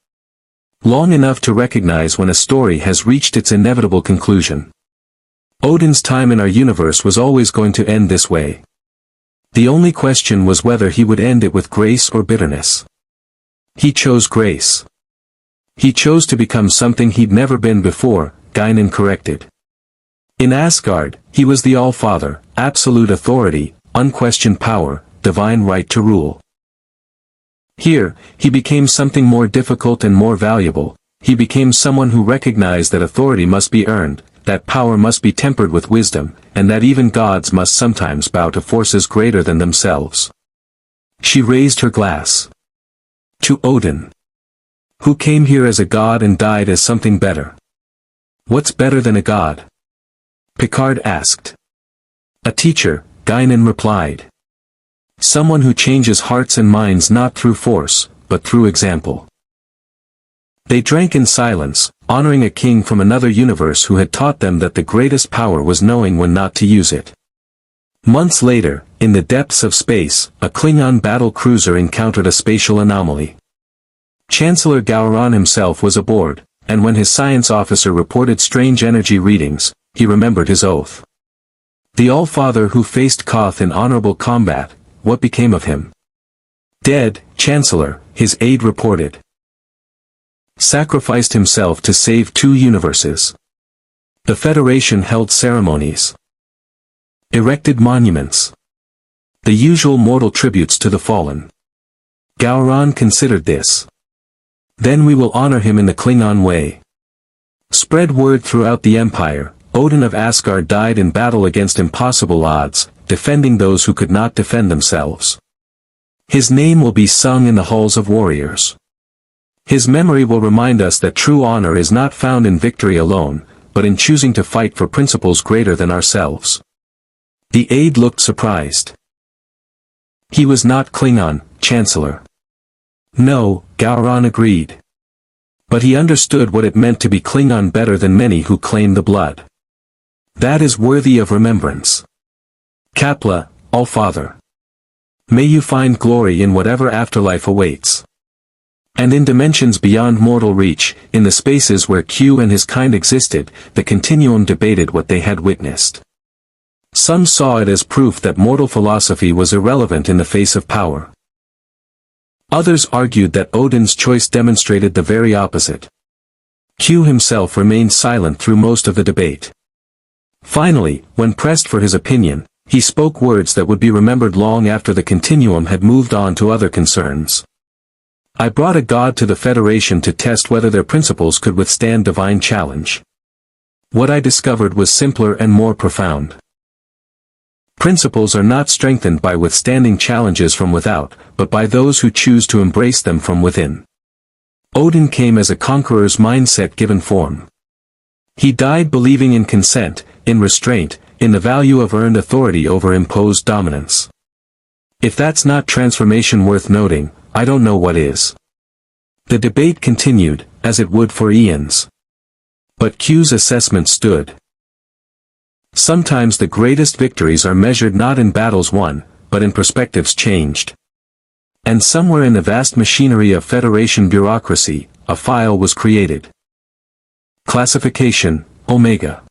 Long enough to recognize when a story has reached its inevitable conclusion. Odin's time in our universe was always going to end this way. The only question was whether he would end it with grace or bitterness. He chose grace. He chose to become something he'd never been before," Guinan corrected. "In Asgard, he was the All-Father, absolute authority, unquestioned power, divine right to rule. Here, he became something more difficult and more valuable. He became someone who recognized that authority must be earned, that power must be tempered with wisdom, and that even gods must sometimes bow to forces greater than themselves. She raised her glass. To Odin. Who came here as a god and died as something better. What's better than a god? Picard asked. A teacher, Guinan replied. Someone who changes hearts and minds not through force, but through example. They drank in silence, honoring a king from another universe who had taught them that the greatest power was knowing when not to use it. Months later, in the depths of space, a Klingon battle cruiser encountered a spatial anomaly. Chancellor Gowron himself was aboard, and when his science officer reported strange energy readings, he remembered his oath. The All-Father who faced Koth in honorable combat, what became of him? Dead, Chancellor, his aide reported. Sacrificed himself to save 2 universes. The Federation held ceremonies. Erected monuments. The usual mortal tributes to the fallen. Gowron considered this. Then we will honor him in the Klingon way. Spread word throughout the Empire, Odin of Asgard died in battle against impossible odds, defending those who could not defend themselves. His name will be sung in the halls of warriors. His memory will remind us that true honor is not found in victory alone, but in choosing to fight for principles greater than ourselves. The aide looked surprised. He was not Klingon, Chancellor. No, Gowron agreed. But he understood what it meant to be Klingon better than many who claim the blood. That is worthy of remembrance. Kapla, All-Father. May you find glory in whatever afterlife awaits. And in dimensions beyond mortal reach, in the spaces where Q and his kind existed, the Continuum debated what they had witnessed. Some saw it as proof that mortal philosophy was irrelevant in the face of power. Others argued that Odin's choice demonstrated the very opposite. Q himself remained silent through most of the debate. Finally, when pressed for his opinion, he spoke words that would be remembered long after the Continuum had moved on to other concerns. I brought a god to the Federation to test whether their principles could withstand divine challenge. What I discovered was simpler and more profound. Principles are not strengthened by withstanding challenges from without, but by those who choose to embrace them from within. Odin came as a conqueror's mindset given form. He died believing in consent, in restraint, in the value of earned authority over imposed dominance. If that's not transformation worth noting, I don't know what is. The debate continued, as it would for eons. But Q's assessment stood. Sometimes the greatest victories are measured not in battles won, but in perspectives changed. And somewhere in the vast machinery of Federation bureaucracy, a file was created. Classification, Omega.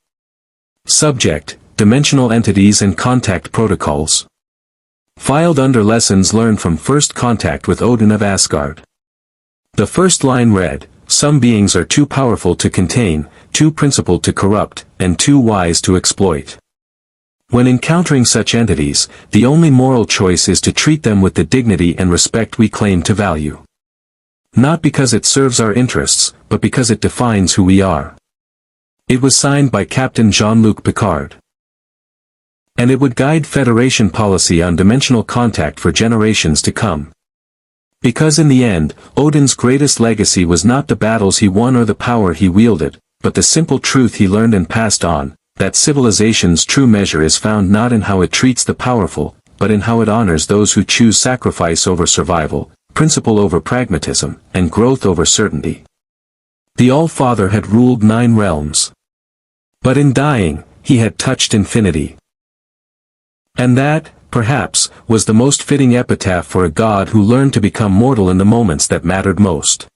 Subject, Dimensional Entities and Contact Protocols. Filed under Lessons Learned from First Contact with Odin of Asgard. The first line read, Some beings are too powerful to contain, too principled to corrupt, and too wise to exploit. When encountering such entities, the only moral choice is to treat them with the dignity and respect we claim to value. Not because it serves our interests, but because it defines who we are. It was signed by Captain Jean-Luc Picard. And it would guide Federation policy on dimensional contact for generations to come. Because in the end, Odin's greatest legacy was not the battles he won or the power he wielded, but the simple truth he learned and passed on, that civilization's true measure is found not in how it treats the powerful, but in how it honors those who choose sacrifice over survival, principle over pragmatism, and growth over certainty. The All-Father had ruled 9 realms. But in dying, he had touched infinity. And that, perhaps, was the most fitting epitaph for a god who learned to become mortal in the moments that mattered most.